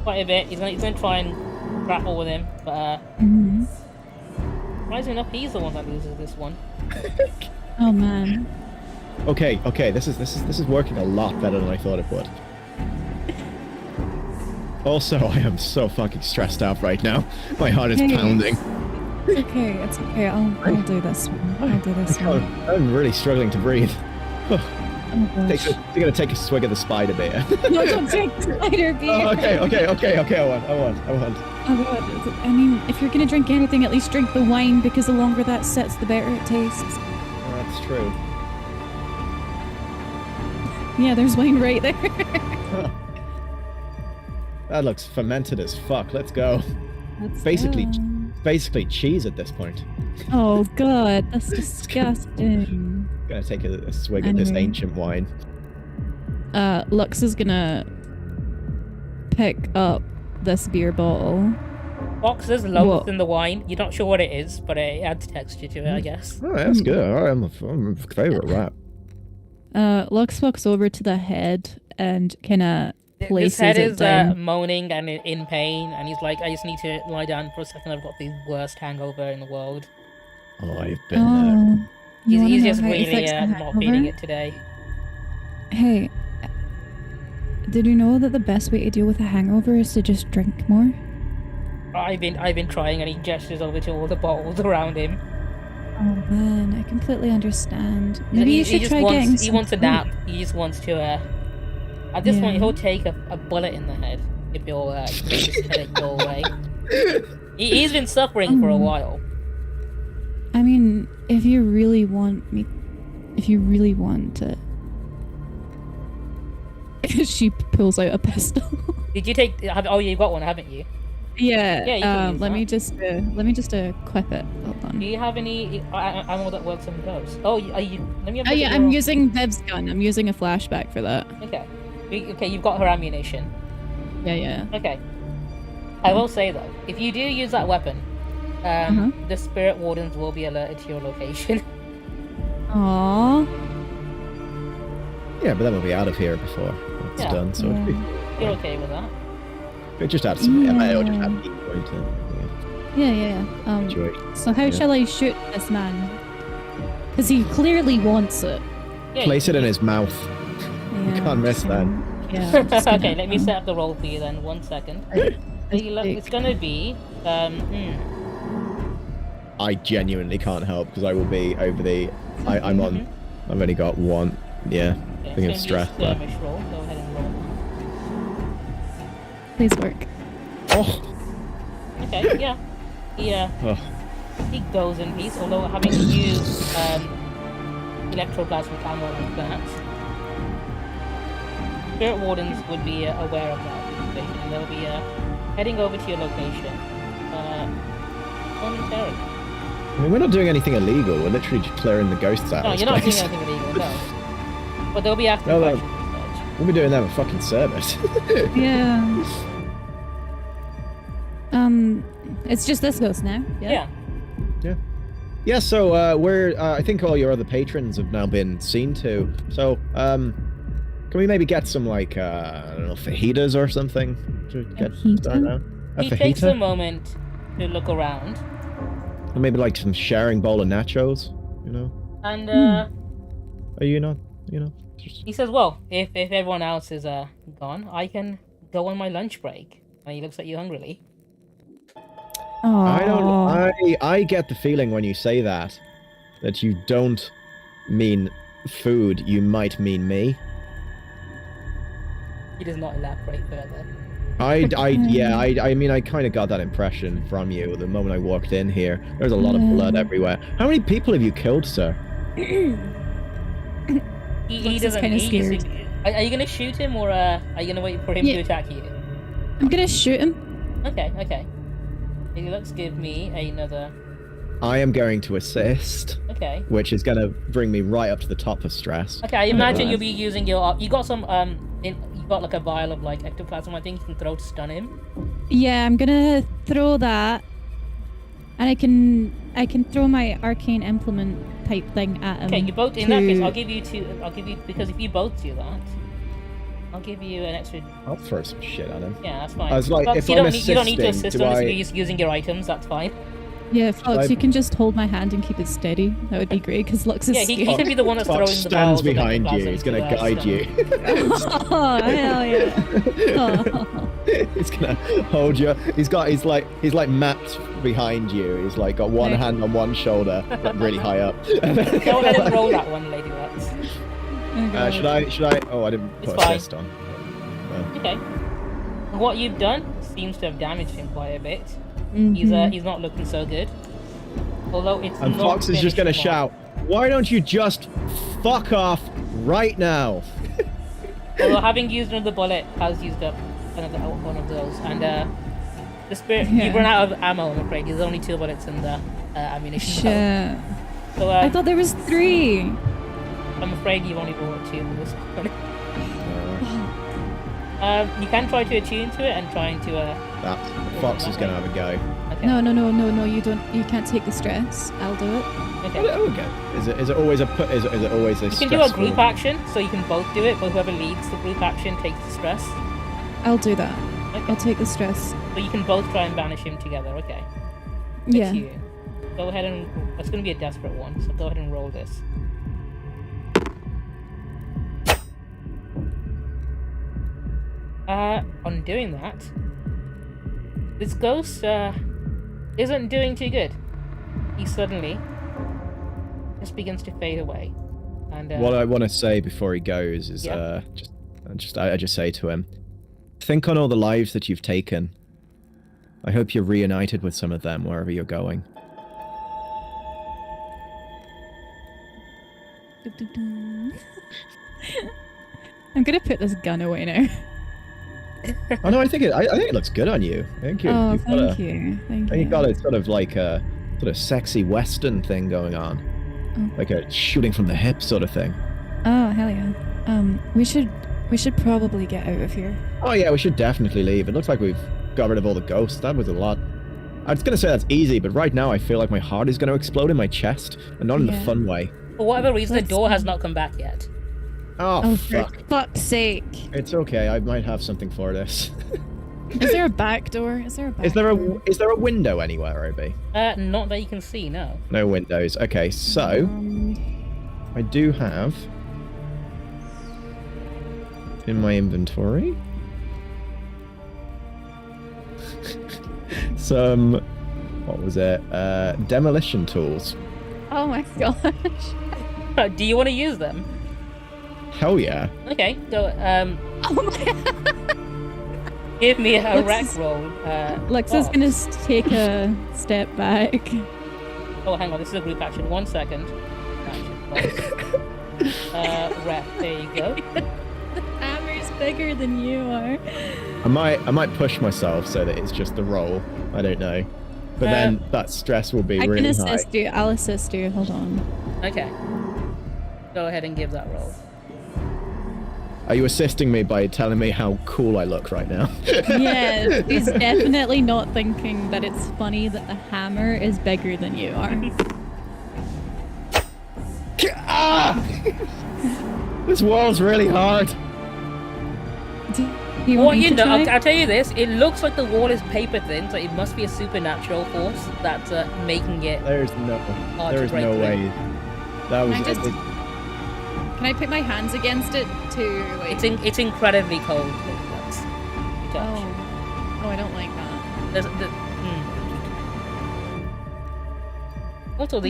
quite a bit. He's gonna try and grapple with him, but surprisingly enough, he's the one that loses this one. Oh man. Okay, this is working a lot better than I thought it would. Also, I am so fucking stressed out right now. My heart is pounding. It's okay. I'll do this one. I'll do this one. I'm really struggling to breathe. Oh gosh. You're gonna take a swig of the spider beer. No, don't drink spider beer. Oh, okay. I want. Oh god. I mean, if you're gonna drink anything, at least drink the wine, because the longer that sits, the better it tastes. That's true. Yeah, there's wine right there. That looks fermented as fuck. Let's go. Basically cheese at this point. Oh god, that's disgusting. Gonna take a swig of this ancient wine. Luxe is gonna pick up this beer bottle. Boxes loads in the wine. You're not sure what it is, but it adds texture to it, I guess. Oh, that's good. I'm a favorite rap. Luxe walks over to the head and kind of places His head it is down. moaning and in pain, and he's like, I just need to lie down for a second. I've got the worst hangover in the world. Oh, I've been He's just really not feeling it today. Hey, did you know that the best way to deal with a hangover is to just drink more? I've been trying, and he gestures over to all the bottles around him. Oh man, I completely understand. Maybe you should try getting He wants a nap. He just wants to. At this point, he'll take a bullet in the head if you'll just let it go away. He's been suffering for a while. I mean, if you really want it. She pulls out a pistol. Did you take? Oh, you got one, haven't you? Yeah. Yeah, you can use let that. me just equip it. Hold on. Do you have any ammo that works on ghosts? Oh, are you? Let me have a Oh look yeah, at I'm your- using Viv's gun. I'm using a flashback for that. Okay. Okay, you've got her ammunition. Yeah. Okay. I will say though, if you do use that weapon, the spirit wardens will be alerted to your location. Aww. Yeah, but then we'll be out of here before it's done. So You're okay with that? it just add some. Yeah. It'll just add heat point to Yeah. enjoy. So how shall I shoot this man? Because he clearly wants it. Yeah, Place it in his mouth. Yeah, Can't miss that. Yeah. I'm just gonna- Okay, let me set up the roll for you then. 1 second. It's gonna be I genuinely can't help because I will be over the. I'm on. I've only got one. Yeah. Okay, I think I'm it's gonna stressed. be a But... skirmish roll. Go ahead and roll. Please work. Oh. Okay, yeah. He goes in peace, although having used electroplasmic ammo like that, spirit wardens would be aware of that situation, and they'll be heading over to your location momentarily. I mean, we're not doing anything illegal. We're literally just clearing the ghosts out. No, of this you're not doing place. anything illegal, no. But they'll be asking No, questions instead. We'll be doing them a fucking service. Yeah. It's just this ghost now. Yeah. Yeah, so we're. I think all your other patrons have now been seen to. So, can we maybe get some like I don't know, fajitas or something to get started out? A He takes a fajita? moment to look around, Or maybe like some sharing bowl of nachos. You know? and Are you not? You know? Just... he says, well, if everyone else is gone, I can go on my lunch break. And he looks at you hungrily. I don't. I get the feeling when you say that you don't mean food. You might mean me. He does not elaborate further. I mean, I kind of got that impression from you the moment I walked in here. There's a lot of blood everywhere. How many people have you killed, sir? He Lux is doesn't. kinda scared. Are you gonna shoot him, or are you gonna wait for him to attack you? I'm gonna shoot him. Okay. Let's give me another I am going to assist, Okay. which is going to bring me right up to the top of stress. Okay, I imagine you'll be using your. You got some. You got like a vial of like ectoplasm. I think you can throw to stun him. Yeah, I'm gonna throw that, and I can throw my arcane implement type thing at him. Okay, you both. In that case, I'll give you two. I'll give you because if you both do that, I'll give you an extra. I'll throw some shit at him. Yeah, that's fine. I was like, Fox, if you I'm don't need, you don't need to assisting, assist do unless I- you're just using your items. That's fine. Yeah, Fox, I- you can just hold my hand and keep it steady. That would be great, because Lux is Yeah, he can be the one that's Fox throwing the vials stands of behind you. ectoplasm He's going to to, guide stun you. him. Oh, hell yeah. Oh. He's going to hold you. He's like mapped behind you. He's like got one Right. hand on one shoulder, but really high up. Go ahead and roll that one, Lady Lux. Oh, God. Should I? Oh, I didn't It's put fine. assist on. Okay. What you've done seems to have damaged him quite a bit. Mhm. He's not looking so good. Although it's And not Fox is just going to finished him off. shout, "Why don't you just fuck off right now?" Although having used another bullet has used up one of those, and the spirit Yeah. you've run out of ammo. I'm afraid there's only 2 bullets in the ammunition. Shit. So I thought there was 3. I'm afraid you've only bought 2 at this point. You can try to attune to it and trying to That Fox is going to have a go. Okay. No, you don't. You can't take the stress. I'll do it. Okay. Oh, okay. Is it always a is it always a You can do a stressful- group action, so you can both do it, but whoever leads the group action takes the stress. I'll do that. Okay. I'll take the stress. So you can both try and banish him together. Okay. Yeah. It's you. Go ahead and it's going to be a desperate one, so go ahead and roll this. On doing that, this ghost isn't doing too good. He suddenly just begins to fade away, and What I want to say before he goes is Yeah. I just say to him, think on all the lives that you've taken. I hope you're reunited with some of them wherever you're going. I'm gonna put this gun away now. Oh no, I think it looks good on you. I think Oh, you've got thank you. Thank I think you. you've got a sort of like a sort of sexy western thing going on, Oh. like a shooting from the hip sort of thing. Oh, hell yeah. We should probably get out of here. Oh yeah, we should definitely leave. It looks like we've got rid of all the ghosts. That was a lot. I was gonna say that's easy, but right now I feel like my heart is gonna explode in my chest, and not in the Yeah. fun way. for whatever reason, the Let's door has see. not come back yet. Oh, Oh, for fuck. fuck's sake. It's okay. I might have something for this. Is there a back door? Is there a back Is there door? a window anywhere, Obi? Not that you can see, no. No windows. Okay, so I do have in my inventory some, what was it? Demolition tools. Oh my gosh. Do you want to use them? Hell yeah. Okay, go. Oh my. Give me a Lux rec is- roll. Lux is oh. gonna take a step back. Oh, hang on, this is a group action. 1 second. Rep, there you go. The hammer's bigger than you are. I might push myself so that it's just the roll. I don't know. But then that stress will be I really can high. assist you. I'll assist you. Hold on. Okay. Go ahead and give that roll. Are you assisting me by telling me how cool I look right now? Yes, he's definitely not thinking that it's funny that the hammer is bigger than you are. Ah! This wall's really hard. Do you Well, want me you to know, try? I'll tell you this. It looks like the wall is paper thin, so it must be a supernatural force that's making it. There's Hard to no break through. way. That was I just- Can I put my hands against it to like? It's incredibly cold. That's to touch. Oh, I don't like that. Also,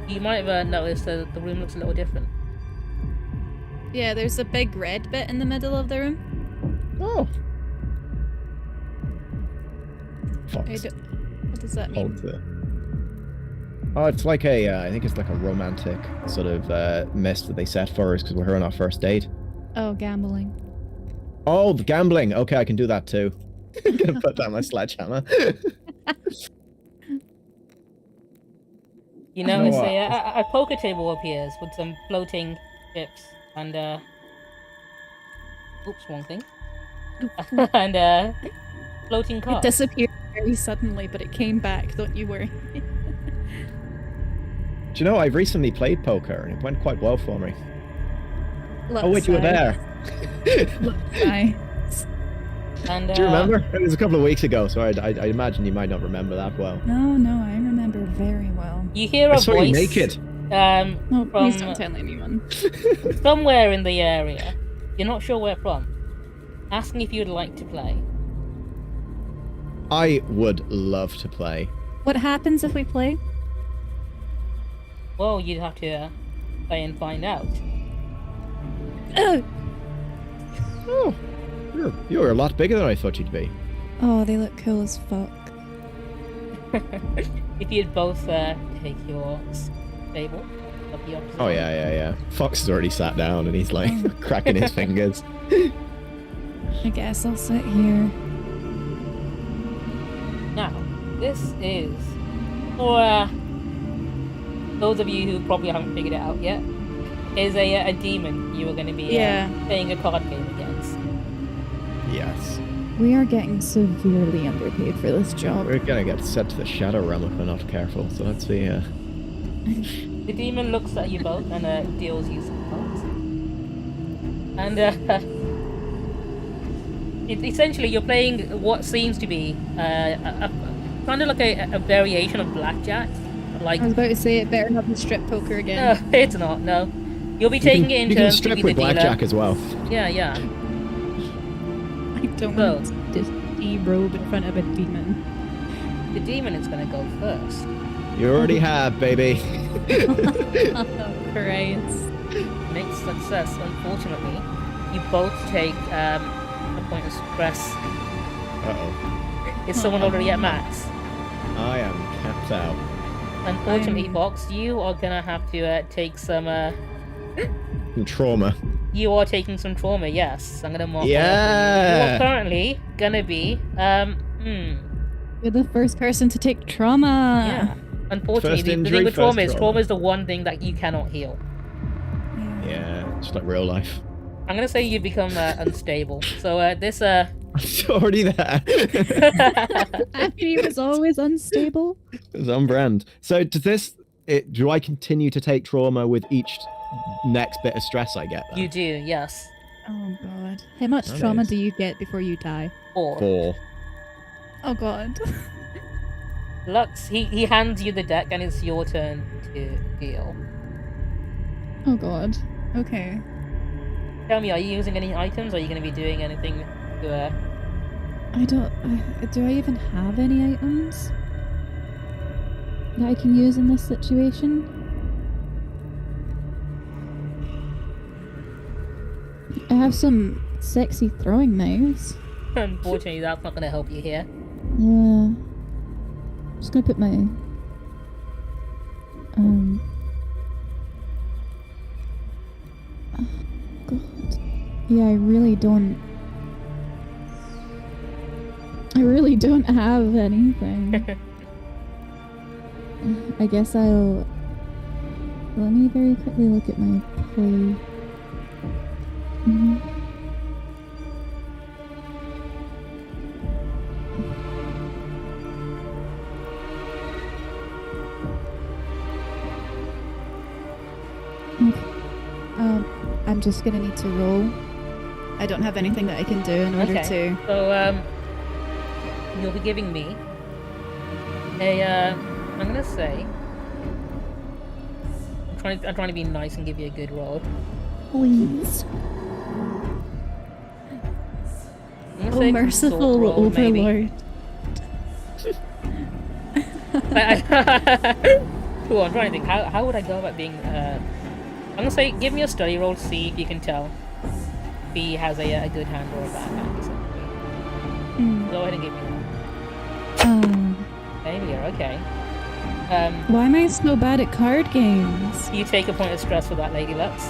you might have noticed that the room looks a little different. Yeah, there's a big red bit in the middle of the room. Oh. Fuck. What does that mean? Hold the. Oh, it's like a. I think it's like a romantic sort of mist that they set for us because we're here on our first date. Oh, gambling. Oh, the gambling. Okay, I can do that too. I'm gonna put down my sledgehammer. You notice what? a poker table appears with some floating chips and oops, wrong thing. And floating It cards. disappeared very suddenly, but it came back. Don't you worry. Do you know, I've recently played poker and it went quite well for me. Oh wait, you were there. Bye. And Do you remember? It was a couple of weeks ago, so I imagine you might not remember that well. No, I remember very well. you hear I a saw voice you naked. No, please from don't tell anyone. somewhere in the area. You're not sure where from. Asking if you'd like to play. I would love to play. What happens if we play? Well, you'd have to play and find out. Oh, Oh, you're a lot bigger than I thought you'd be. oh, they look cool as fuck. If you'd both take your stable, up the opposite. Oh yeah. Fox has already sat down and he's like cracking his fingers. I guess I'll sit here. Now, this is for those of you who probably haven't figured it out yet. Is a demon you are going to be playing a card game against. Yes. We are getting severely underpaid for this job. We're gonna get sent to the Shadow Realm if we're not careful, so let's see. The demon looks at you both and deals you some cards. And essentially you're playing what seems to be kind of like a variation of blackjack. Like, I was about to say it better not be strip poker again. no, it's not. No, you'll be taking it in you can turns to strip be with the dealer. blackjack as well. Yeah. I don't want to just derobe in front of a demon. The demon is going to go first. You already have, baby. Christ. Makes success. Unfortunately, you both take a point of stress. Uh-oh. Is someone already at max? I am capped out. Unfortunately, Fox, you are gonna have to take some. Trauma. You are taking some trauma. Yes, I'm gonna mark. Yeah. You are currently gonna be. You're the first person to take trauma. Yeah. Unfortunately, First the injury, thing with trauma first is trauma is the one thing that you cannot heal. Yeah, just like real life. I'm gonna say you become unstable. So this It's already there. I mean, he was always unstable. It's on brand. So do I continue to take trauma with each next bit of stress I get then? you do, yes. Oh god. How much That trauma is- do you get before you die? 4. 4. Oh god. Lux, he hands you the deck and it's your turn to deal. Oh god. Okay. Tell me, are you using any items? Or are you going to be doing anything to I don't. Do I even have any items that I can use in this situation? I have some sexy throwing knives. Unfortunately, that's not going to help you here. Yeah. Just gonna put my oh, God. Yeah, I really don't have anything. I guess let me very quickly look at my play. I'm just gonna need to roll. I don't have anything that I can do in order to. So, you'll be giving me I'm gonna say, I'm trying to be nice and give you a good roll. Please. I'm gonna Oh, say merciful consult roll, maybe. overlord. Cool, I'm trying to think. How would I go about being? I'm gonna say, give me a study roll to see if you can tell if he has a good hand or a bad hand. Essentially. Go ahead and give me that. Failure. Okay. Why am I so bad at card games? You take a point of stress for that, Lady Lux.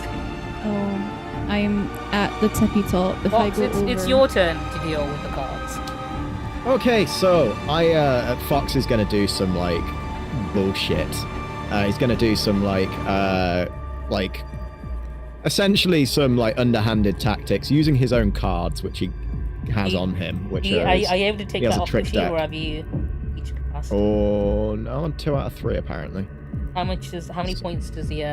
Oh, I'm at the tippy top. If I Fox, go it's over. your turn to deal with the cards. Okay, so Fox is gonna do some like bullshit. He's gonna do some like essentially some like underhanded tactics using his own cards, which he has on him. Which are you able to take that off the sheet, or have you each capacity? Oh no, on 2 out of 3 apparently. How many points does he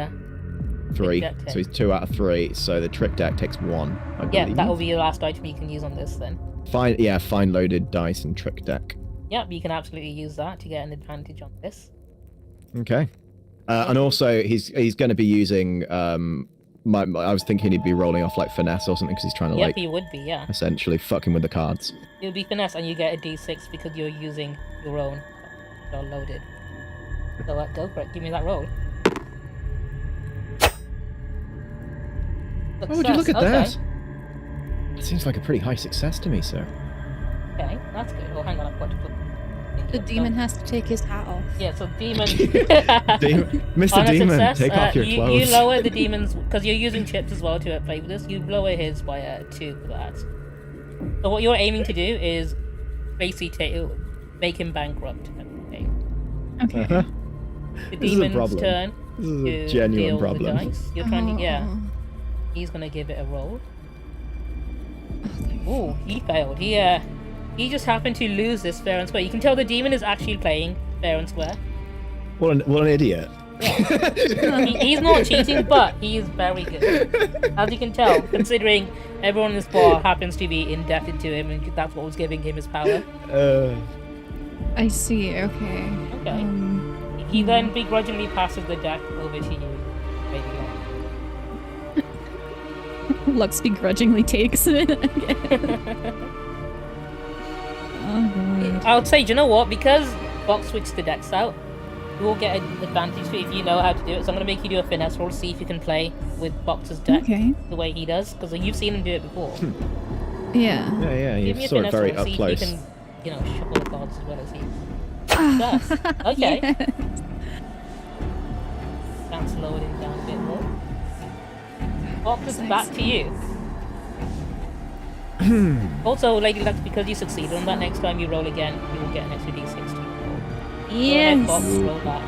3. deck take? So he's 2 out of 3. So the trick deck takes 1. I Yeah, believe. that will be your last item you can use on this then. Fine loaded dice and trick deck. Yep, you can absolutely use that to get an advantage on this. Okay. And also he's going to be using I was thinking he'd be rolling off like finesse or something because he's trying to Yep, he would be, yeah. essentially fucking with the cards. It would be finesse, and you get a d6 because you're using your own. They're loaded. So go for it. Give me that roll. Oh, would you look at Okay. that? It seems like a pretty high success to me, sir. Okay, that's good. Oh, hang on, I've got to put... The demon has to take his hat off. Yeah, so demon... Mr. On a Demon, success, take off your you clothes. lower the demon's... Because you're using chips as well to play with this, you lower his by 2 for that. So what you're aiming to do is basically make him bankrupt. Okay. Okay. Uh-huh. The This is a demon's problem. turn This is to a genuine deal problem. the dice. You're trying to... Yeah. Oh. He's gonna give it a roll. Oh, he failed. He just happened to lose this fair and square. You can tell the demon is actually playing fair and square. What an idiot. He's not cheating, but he is very good. As you can tell, considering everyone in this bar happens to be indebted to him, and that's what was giving him his power. I see, okay. Okay. He then begrudgingly passes the deck over to you. Maybe not. Lux begrudgingly takes it. Oh god. I would say, do you know what? Because Fox switched the decks out, you will get an advantage if you know how to do it. So I'm going to make you do a finesse roll to see if you can play with Box's deck the way he does, because you've seen him do it before. Yeah. Yeah, Give me you a saw it finesse very roll up to see close. if you can, shuffle the cards as well as he does. Okay. Yes. Chance lowered him down a bit more. Fox is back to you. Also, Lady Luxe, because you succeeded on that, next time you roll again, you will get an extra d6 to roll. Go ahead, Fox, Yes. roll that.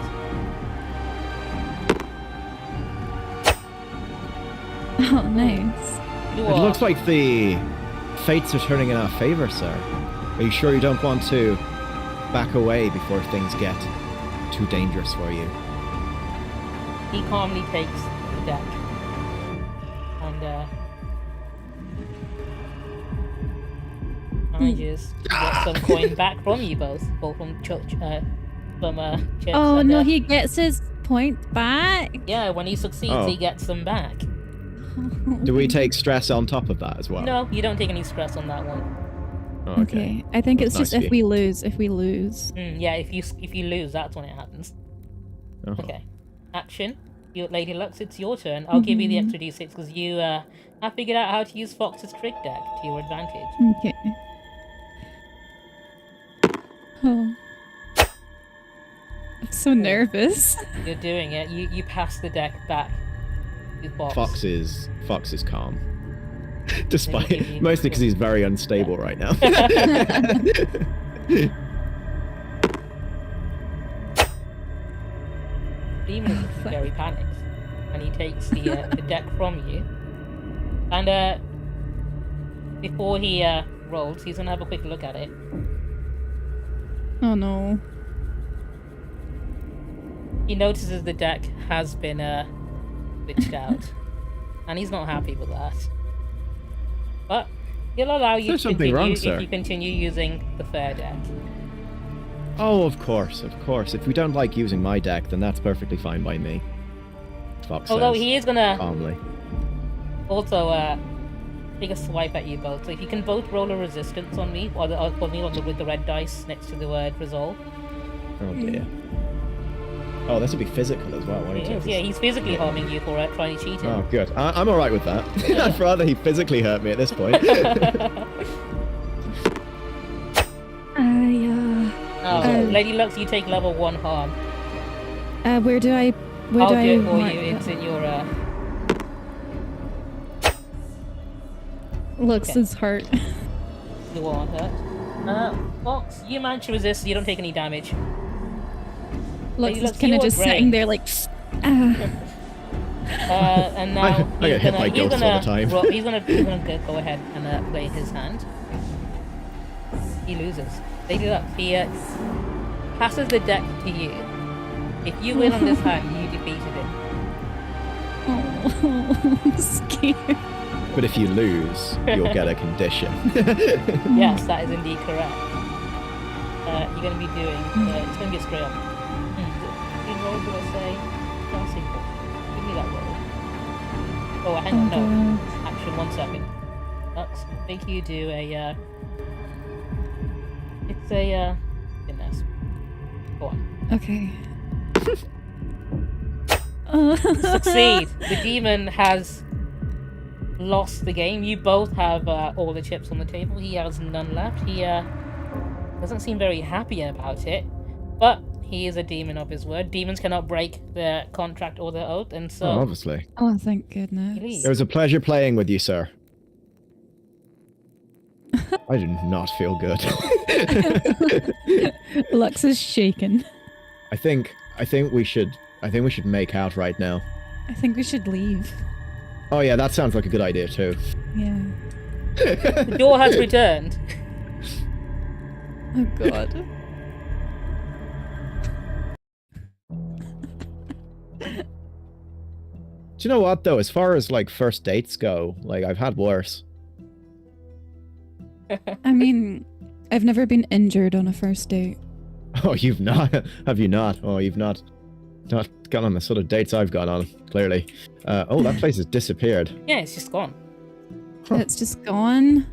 Oh, nice. You It are... looks like the fates are turning in our favor, sir. Are you sure you don't want to back away before things get too dangerous for you? He calmly takes the deck. And, manages to get some coin back from you both from Chips. Oh and, no, he gets his point back. Yeah, when he succeeds, Oh. he gets them back. Do we take stress on top of that as well? No, you don't take any stress on that one. Oh, Okay, I think That's it's just nice of if you. we lose. If we lose. Yeah, if you lose, that's when it happens. Uh-huh. Okay. Action. Lady Luxe, it's your turn. I'll give you the extra d6 because you have figured out how to use Fox's trick deck to your advantage. Okay. Oh. I'm so nervous. You're doing it. You pass the deck back to Fox. Fox is calm. Maybe Despite mostly because he's very unstable right now. Demon is very panicked, and he takes the deck from you. And before he rolls, he's gonna have a quick look at it. Oh no. He notices the deck has been glitched out, and he's not happy with that. But he'll allow you There's to something continue wrong, sir. if you continue using the fair deck. Oh, of course. If we don't like using my deck, then that's perfectly fine by me. Fox Although says he is gonna calmly. also take a swipe at you both. So if you can both roll a resistance on me, or for me with the red dice next to the word resolve. Oh dear. Oh, this would be physical as well, won't It it? is, yeah, he's physically harming you for trying to cheat him. Oh, good. I'm alright with that. I'd rather he physically hurt me at this point. Lady Luxe, you take level 1 harm. Where do I? I'll do it for mark you. It's in your Lux's heart. You are hurt. Fox, you manage to resist, so you don't take any damage. Lux Look, is kind you of were just great. sitting there like, ah. And now I get hit by ghosts all the time. he's gonna go ahead and play his hand. He loses. They do that. He passes the deck to you. If you win on this hand, you defeated him. Oh, I'm scared. But if you lose, you'll get a condition. Yes, that is indeed correct. You're going to be doing. It's going to be a straight up. What roll do I say? Can't see. Give me that roll. Oh, hang on, no. Actually, 1 second. That's, I think you do a. It's a. Goodness. Go on. Okay. Succeed. The demon has lost the game. You both have all the chips on the table. He has none left. He doesn't seem very happy about it, but he is a demon of his word. Demons cannot break their contract or their oath, and so Obviously. Oh, thank goodness. It was a pleasure playing with you, sir. I do not feel good. Lux is shaken. I think we should make out right now. I think we should leave. Oh yeah, that sounds like a good idea too. Yeah. the door has returned. Oh god. Do you know what though? As far as like first dates go, like I've had worse. I mean, I've never been injured on a first date. Oh, you've not? Have you not? Oh, you've not gone on the sort of dates I've gone on, clearly. Oh, that place has disappeared. Yeah, it's just gone. Huh. It's just gone.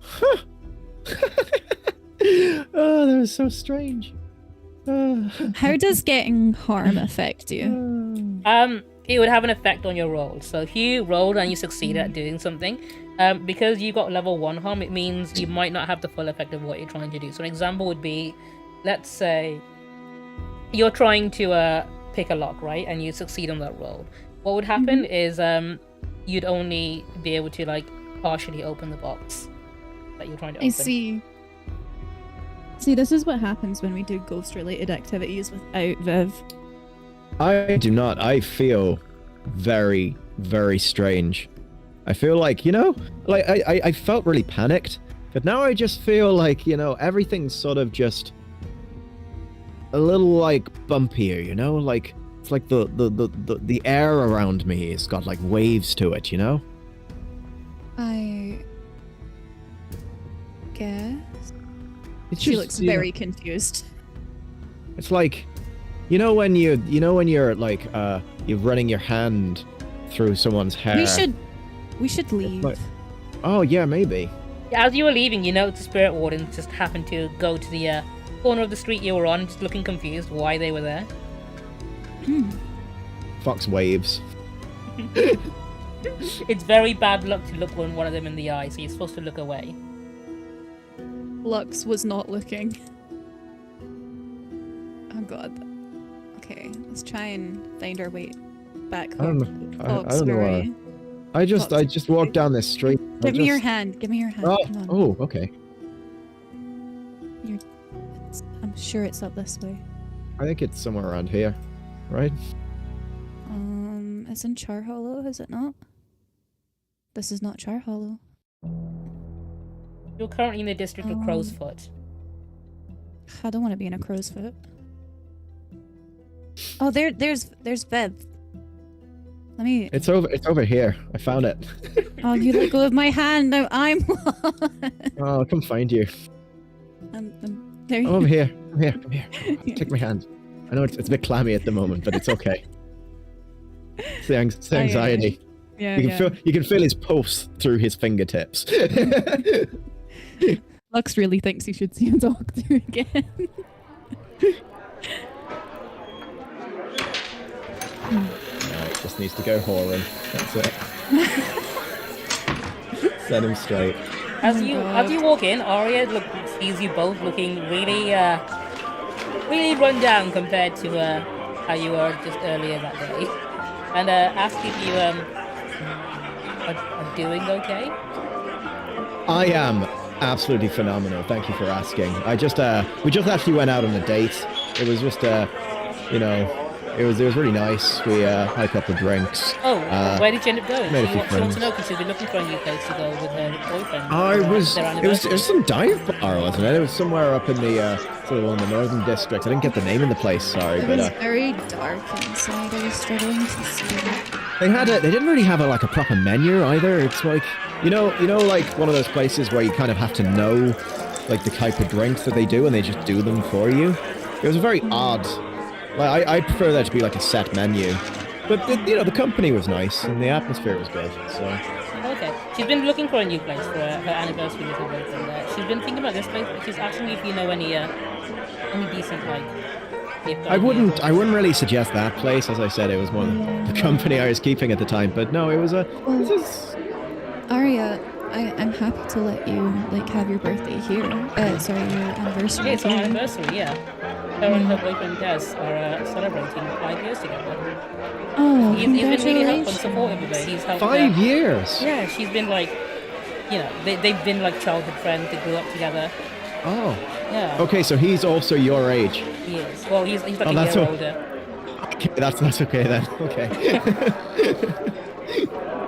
Huh. Oh, that was so strange. How does getting harm affect you? It would have an effect on your roll. So if you rolled and you succeed at doing something, because you got level 1 harm, it means you might not have the full effect of what you're trying to do. So an example would be, let's say you're trying to pick a lock, right? And you succeed on that roll. What would happen is you'd only be able to like partially open the box that you're trying to open. I see. See, this is what happens when we do ghost-related activities without Viv. I do not. I feel very, very strange. I feel like, you know, like I felt really panicked, but now I just feel like, you know, everything's sort of just a little like bumpier, you know, like it's like the air around me has got like waves to it, you know. I guess. It's She just, looks you know, very confused. it's like, you know when you're like you're running your hand through someone's hair. We should leave. like- Oh yeah, maybe. As you were leaving, you noticed the spirit warden just happened to go to the corner of the street you were on, just looking confused why they were there. Fox waves. It's very bad luck to look one of them in the eye, so you're supposed to look away. Lux was not looking. Oh god. Okay, let's try and find our way back I don't home. know. Fox, I don't know where are why. you? I just walked down this street. Give me your hand. Give me your hand. Oh, Come on. oh, okay. I'm sure it's up this way. I think it's somewhere around here, right? It's in Char Hollow, is it not? This is not Char Hollow. You're currently in the district of Crow's Foot. I don't want to be in a crow's foot. Oh, there's Viv. Let me. It's over here. I found it. Oh, you let go of my hand. Now I'm. Oh, I'll come find you. There you Oh, I'm here. Come here. Come here. Take my hand. I know it's a bit clammy at the moment, but it's okay. It's the anxiety. Yeah, You can feel his pulse through his fingertips. Lux really thinks he should see a doctor again. Right, just needs to go whoring. That's it. Set him straight. As you walk in, Arya sees you both looking really really run down compared to how you were just earlier that day, and asks if you are doing okay. I am absolutely phenomenal. Thank you for asking. We just actually went out on a date. It was just you know, it was really nice. We had a couple of drinks. Oh, where did you end up going? made a She few wants to friends. know because she's been looking for a new place to go with her boyfriend. It was their it was anniversary. some dive bar, wasn't it? It was somewhere up in the sort of on the northern district. I didn't get the name of the place. Sorry, It but was very dark inside. I was struggling to see. they didn't really have a proper menu either. It's like you know like one of those places where you kind of have to know like the type of drinks that they do and they just do them for you. It was very odd. Like I prefer that to be like a set menu. But the company was nice and the atmosphere was good. So Okay. She's been looking for a new place for her anniversary with her boyfriend. She's been thinking about this place, but she's asking me if you know any decent like gift I ideas. wouldn't really suggest that place. As I said, it was more the company I was keeping at the time. But no, it was this is Aria, I'm happy to let you like have your birthday here. Sorry, your anniversary. Yeah, it's our here. anniversary, yeah. Her and her boyfriend Des are celebrating 5 years together. Oh, He's been really helpful and congratulations. supportive of her. He's helped 5 her. years. Yeah, she's been like, they've been like childhood friends. They grew up together. Oh. Yeah. Okay, so he's also your age. He is. Well, he's like a that's year o- older. Okay, that's okay then. Okay.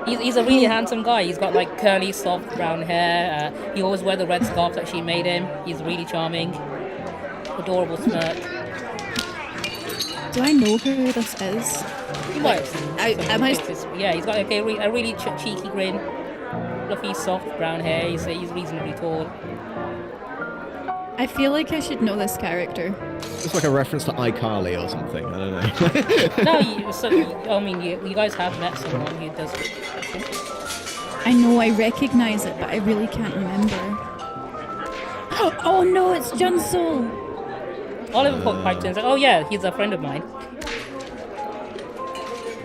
He's a really handsome guy. He's got like curly, soft brown hair. He always wears the red scarf that she made him. He's really charming. Adorable smirk. Do I know who this is? You might have seen I- some am I- pictures. Yeah, he's got a really cheeky grin. Fluffy, soft brown hair. He's reasonably tall. I feel like I should know this character. It's like a reference to iCarly or something. I don't know. No, you guys have met someone who does. I know I recognize it, but I really can't remember. Oh no, it's Junso! Oliver piped in and said, "Oh yeah, he's a friend of mine."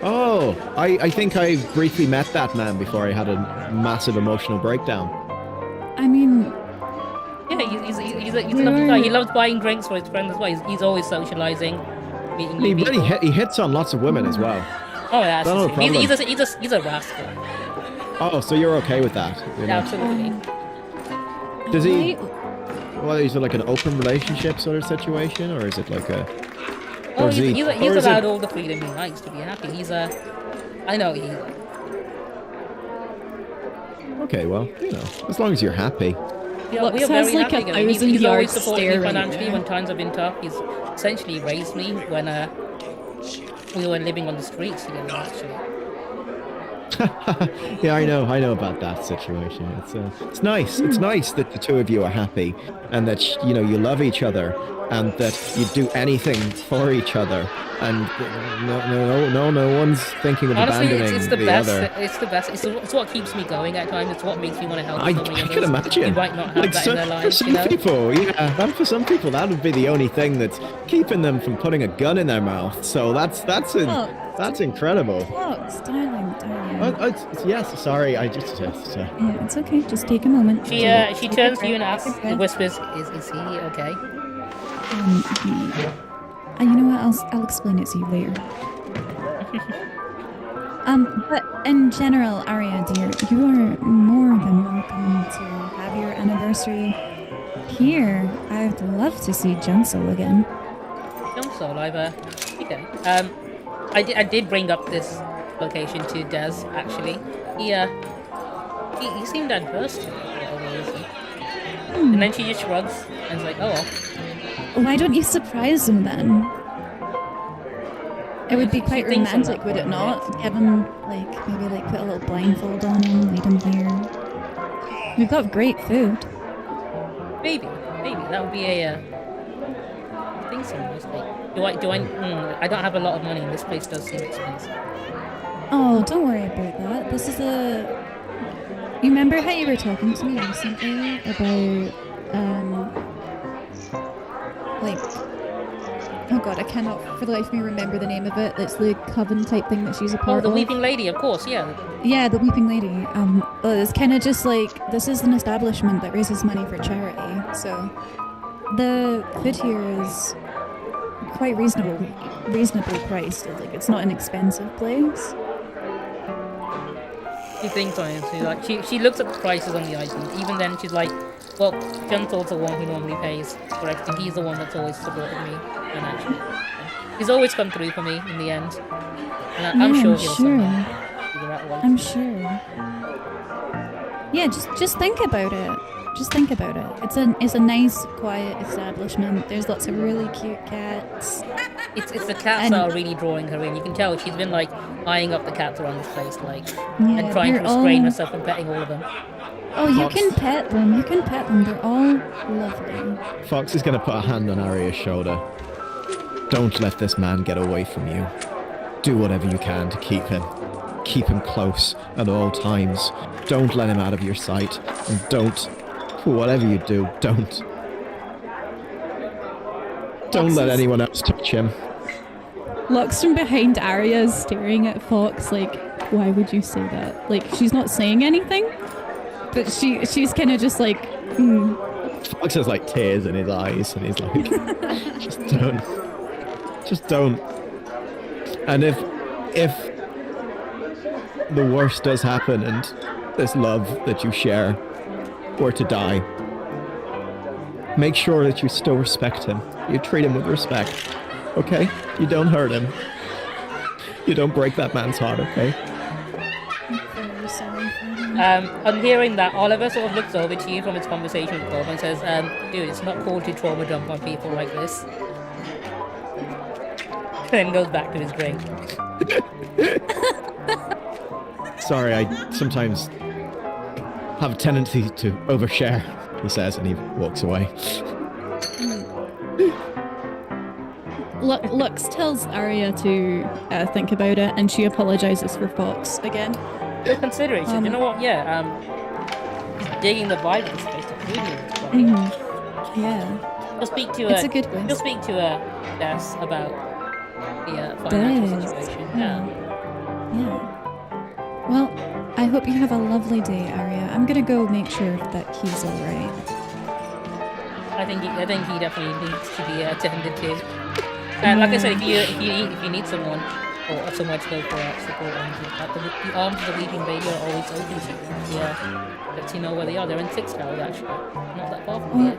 Oh, I think I briefly met that man before I had a massive emotional breakdown. I mean, Yeah, he's a lovely guy. He loves buying drinks for his friends as well. He's always socializing, meeting He new really people. he hits on lots of women as well. Oh, yeah, Not a that's he's, problem. he's a rascal. Oh, so you're okay with that? You know? Absolutely. Does he? I- Well, is it like an open relationship sort of situation, or is it like a? Oh, Or is he- he's or is allowed it- all the freedom he likes to be happy. I know he. Okay, well, as long as you're happy. Look, We are sounds very like a happy together. He's 1,000-yard always supported me stare right financially there. when times have been tough. He's essentially raised me when we were living on the streets together, actually. Yeah, I know about that situation. It's nice. It's nice that the two of you are happy, and that you love each other, and that you do anything for each other, and no one's thinking of Honestly, abandoning it's the the best. other. It's the best. It's what keeps me going at times. It's what makes me want to help I so many can others imagine. who might not have that in their for lives, some you know? people, yeah, and for some people that would be the only thing that's keeping them from putting a gun in their mouth. So that's incredible. Fox, darling. Yes, sorry, I just. Yeah, it's okay. Just take a moment. She turns to you and asks, whispers, "Is he okay?" You know what? I'll explain it to you later. But in general, Aria, dear, you are more than welcome to have your anniversary here. I'd love to see Junso again. Young soul, okay. I did bring up this location to Des, actually. He seemed adverse to it, obviously. And then she just shrugs and is like, "Oh well." Why don't you surprise him then? It would be quite thinks on romantic, that would it point, not? Give him, maybe put a little blindfold on him, lead him here. We've got great food. Maybe that would be a thing. Seriously, I don't have a lot of money, and this place does seem expensive. Oh, don't worry about that. This is You remember how you were talking to me recently about, oh god, I cannot for the life of me remember the name of it. It's the coven type thing that she's a Oh, part the of. Weeping Lady, of course, yeah. Yeah, the Weeping Lady. It's kind of just like, this is an establishment that raises money for charity, so the food here is quite reasonably priced. It's not an expensive place. She thinks on it. She looks at the prices on the items. Even then, she's like, well, Gentle's the one who normally pays for everything. He's the one that's always supported me financially. He's always come through for me in the end. And I'm sure he'll somehow figure out what. I'm sure. Yeah, just think about it. Just think about it. It's a nice, quiet establishment. There's lots of really cute cats. It's the cats that are really drawing her in. You can tell she's been like eyeing up the cats around this place, like, and trying to restrain herself from petting all of them. Oh, you can pet them. You can pet them. They're all lovely. Fox is going to put a hand on Arya's shoulder. Don't let this man get away from you. Do whatever you can to keep him. Keep him close at all times. Don't let him out of your sight. And don't, whatever you do, don't let anyone else touch him. Lux from behind Arya is staring at Fox like, why would you say that? Like, she's not saying anything, but she's kind of just like, Fox has like tears in his eyes, and he's like, just don't. And if the worst does happen and this love that you share were to die, make sure that you still respect him. You treat him with respect, okay? You don't hurt him. You don't break that man's heart, okay? I'm very sorry for him. On hearing that, Oliver sort of looks over to you from his conversation with Bob and says, dude, it's not cool to trauma dump on people like this. Then goes back to his drink. Sorry, I sometimes have a tendency to overshare, he says, and he walks away. Lux tells Arya to think about it, and she apologizes for Fox again. Good consideration. You know what? Yeah, he's digging the vibe of this place to prove it. Yeah. He'll speak to It's a good place. He'll speak to Des about the financial situation. Yeah. Well, I hope you have a lovely day, Arya. I'm gonna go make sure that he's all right. I think he definitely needs to be attended to. And like I said, if you need someone or somewhere to go for support, the arms of the Weeping Baby are always open to you. Yeah, lets you know where they are. They're in 6 towers actually, not that far from here.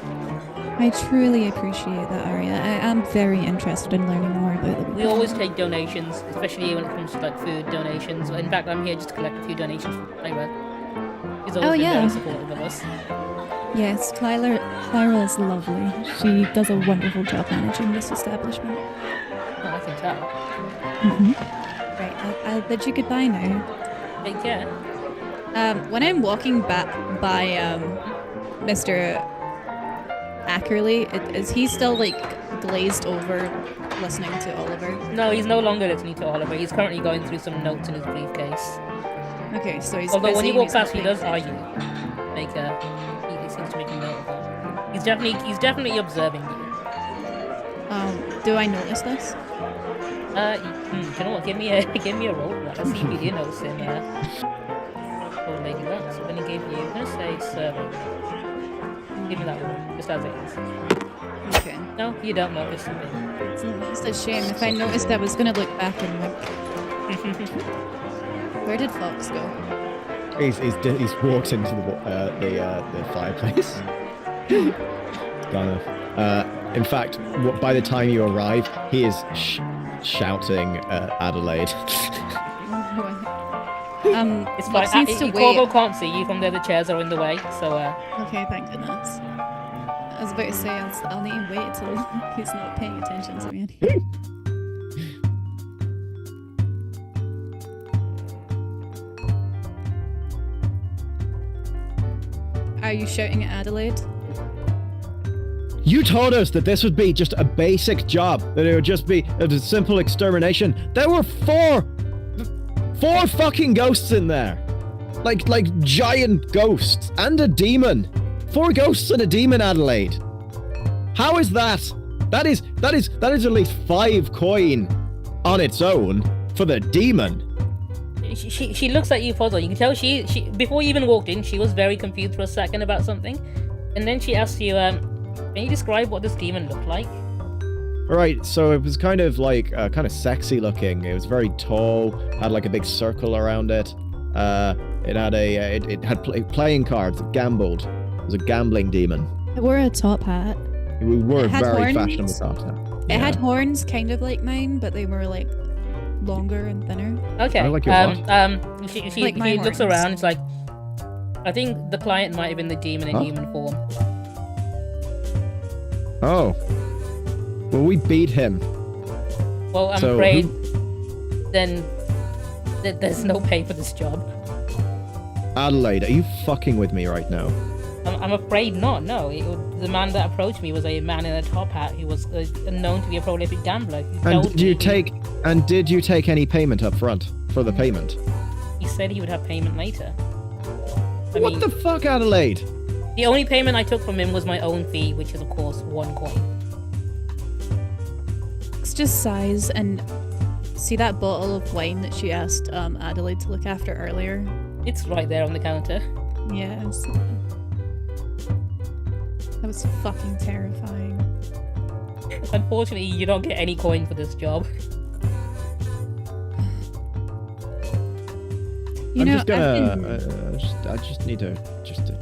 I truly appreciate that, Arya. I am very interested in learning more about them. We always take donations, especially when it comes to like food donations. In fact, I'm here just to collect a few donations from Clyra. She's always been very supportive of us. Yes, Clyra is lovely. She does a wonderful job managing this establishment. Oh, I can tell. Right, I'll bid you goodbye now. Take care. When I'm walking back by Mr. Ackerley, is he still like glazed over listening to Oliver? No, he's no longer listening to Oliver. He's currently going through some notes in his briefcase. Okay, so he's Although when busy you walk and he's past, he not does paying eye you. He seems to make a note of that. He's definitely observing you. Do I notice this? You know what? Give me a roll for that. Let's see if you do notice him. Oh, lady, that. So then he gave you. I'm gonna say serving. Give me that one, just as it is. Okay. No, you don't notice him. It's a shame. If I noticed, I was gonna look back and wink. Where did Fox go? He's walked into the fireplace. Gone. In fact, by the time you arrive, he is shouting Adelaide. It's fine. Corvo can't see you from there. The chairs are in the way. So. Okay, thank goodness. I was about to say I'll need to wait till he's not paying attention to me. Are you shouting at Adelaide? You told us that this would be just a basic job, that it would just be a simple extermination. There were four fucking ghosts in there. Like giant ghosts and a demon. 4 ghosts and a demon, Adelaide. How is that? That is at least 5 coin on its own for the demon. She looks at you, puzzled. You can tell she before you even walked in, she was very confused for a second about something, and then she asked you, "Can you describe what this demon looked like?" Alright, so it was kind of like kind of sexy looking. It was very tall, had like a big circle around it. It had playing cards. It gambled. It was a gambling demon. It wore a top hat. We were It had very horns. fashionable top hat. It had horns, kind of like mine, but they were like longer and thinner. Okay. I like your She Like my looks horns. around. It's like, I think the client might have been the demon in human form. Oh. Well, we beat him. Well, I'm So afraid then there's no pay for this job. Adelaide, are you fucking with me right now? I'm afraid not. No, the man that approached me was a man in a top hat who was known to be a prolific gambler. He And told did you take any payment up front for the payment? He said he would have payment later. What the fuck, Adelaide? The only payment I took from him was my own fee, which is of course 1 coin. It's just size and see that bottle of wine that she asked Adelaide to look after earlier. It's right there on the counter. Yeah, that was fucking terrifying. Unfortunately, you don't get any coin for this job. You know, just gonna. I've been- I just need to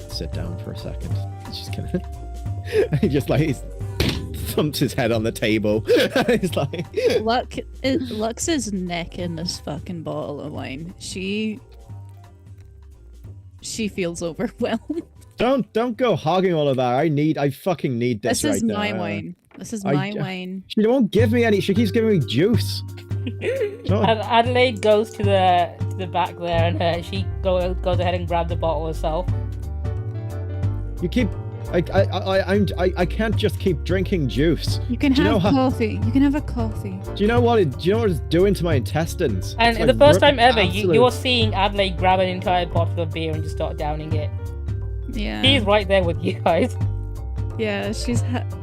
sit down for a second. He's just gonna. He just like he thumps his head on the table. He's like. Lux is necking this fucking bottle of wine. She feels overwhelmed. Don't go hogging all of that. I fucking need this This is right now. my wine. This is my wine. She won't give me any. She keeps giving me juice. No. Adelaide goes to the back there, and she goes ahead and grabs the bottle herself. You keep. I can't just keep drinking juice. You can Do you know have how- coffee. You can have a coffee. Do you know what it's doing to my intestines? And It's the like first time ever, absolute- you're seeing Adelaide grab an entire bottle of beer and just start downing it. Yeah. She's right there with you guys. Yeah,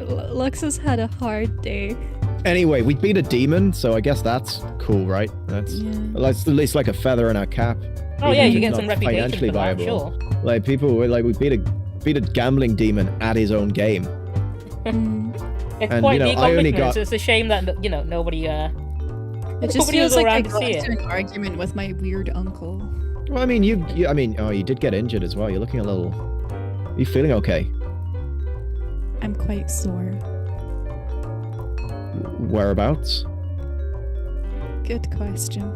Lux has had a hard day. Anyway, we beat a demon, so I guess that's cool, right? That's at least like a feather in our cap. Oh Even yeah, if you it's get not some reputation financially for that, viable. sure. Like people were like we beat a gambling demon at his own game. It's And, quite you know, the I only accomplishment. got- It's a shame that nobody It just Nobody was feels like I around to got see into it. an argument with my weird uncle. Well, I mean, you did get injured as well. You're looking a little. Are you feeling okay? I'm quite sore. Whereabouts? Good question.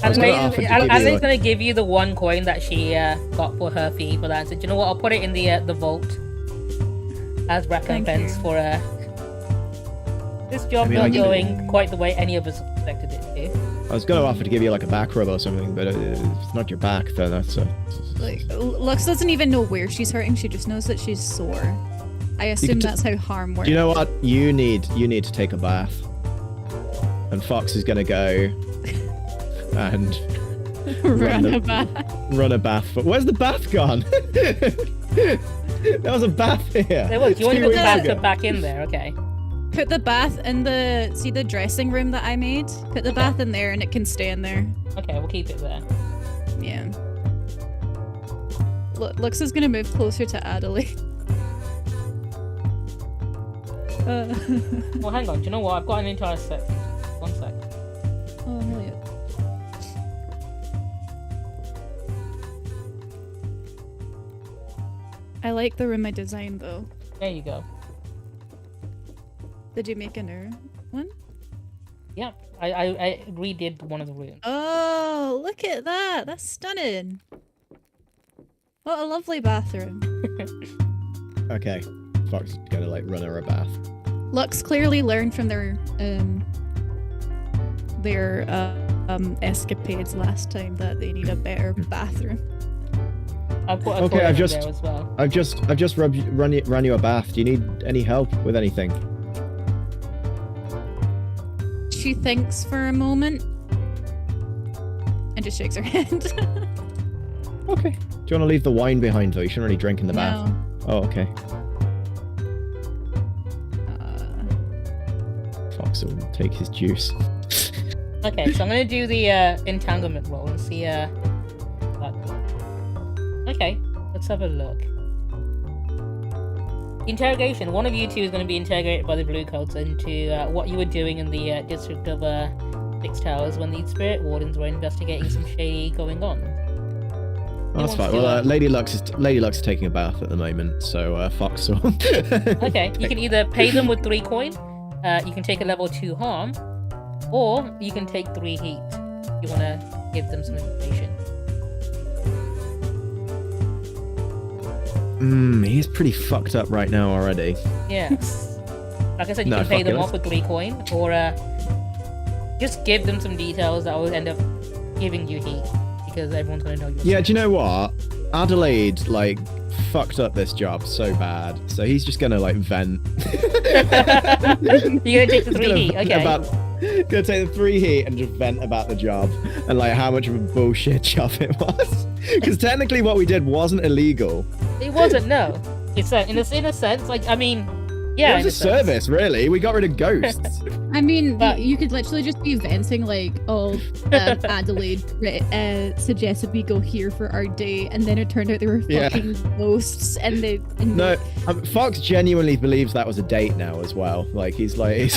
I was gonna offer to give you Adelaide's a- gonna give you the 1 coin that she got for her fee for that. So, do you know what? I'll put it in the vault as recompense you. for this job I mean, not I can- going quite the way any of us expected it to. I was gonna offer to give you like a back rub or something, but if it's not your back, then that's Like, Lux doesn't even know where she's hurting. She just knows that she's sore. I assume that's how harm works. Do you know what? You need to take a bath. And Fox is gonna go and Run the- a bath. run a bath. But where's the bath gone? There was a bath here. There was. You want to 2 put the weeks bathtub ago. back in there, okay? Put the bath in the dressing room that I made? Put the bath in there and it can stay in there. Okay, we'll keep it there. Yeah. Lux is gonna move closer to Adelaide. Well, hang on. Do you know what? I've got an entire set. 1 sec. Oh, hell yeah. I like the room I designed though. There you go. Did you make a new one? Yeah, I redid one of the rooms. Oh, look at that! That's stunning. What a lovely bathroom. Okay. Fox is gonna like run her a bath. Lux clearly learned from their escapades last time that they need a better bathroom. I put a Okay, toilet I've in just- there as well. I've just run you a bath. Do you need any help with anything? She thinks for a moment and just shakes her head. Okay. Do you want to leave the wine behind though? You shouldn't really drink in the bath. No. Oh, okay. Fox will take his juice. Okay, so I'm gonna do the entanglement roll and see that. Okay, let's have a look. Interrogation. One of you two is going to be interrogated by the Bluecoats into what you were doing in the district of Six Towers when the Spirit Wardens were investigating some shady going on. Oh, that's fine. Well, Lady Luxe is taking a bath at the moment, so Fox will. Okay, you can either pay them with 3 coin, you can take a level 2 harm, or you can take 3 heat. You want to give them some information. He's pretty fucked up right now already. Yeah. Like I said, you can pay them off with 3 coin, or just give them some details that will end up giving you heat, because everyone's going to know you. Yeah, do you know what? Adelaide, like, fucked up this job so bad, so he's just gonna, like, vent. You're gonna take the 3 heat, okay. Gonna take the 3 heat and just vent about the job, and, like, how much of a bullshit job it was. Because technically what we did wasn't illegal. It wasn't, no. It's in a sense, like, I mean, yeah. It was a service, really. We got rid of ghosts. I mean, you could literally just be venting like, oh, Adelaide suggested we go here for our date, and then it turned out they were fucking ghosts, and they... No, Fox genuinely believes that was a date now as well. Like, he's like...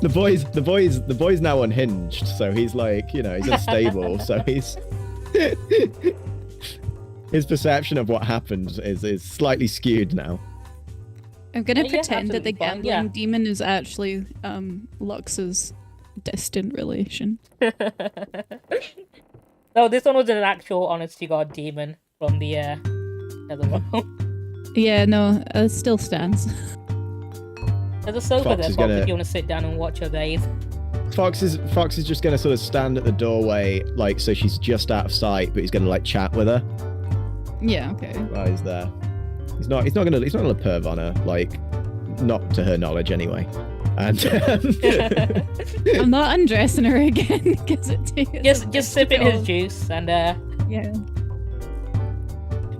the boy's now unhinged, so he's like, you know, he's unstable, so he's... His perception of what happened is slightly skewed now. I'm gonna pretend yeah, that the gambling demon is actually Luxe's distant relation. No, this one was an actual honest to God demon from the Netherworld. Yeah, no, it still stands. There's a sofa there, Fox, if you want to sit down and watch her bathe. Fox is just gonna sort of stand at the doorway, like, so she's just out of sight, but he's gonna like chat with her. Yeah, okay. While he's there. He's not gonna perv on her, like, not to her knowledge anyway. And I'm not undressing her again because it takes. Just sipping his juice and Yeah.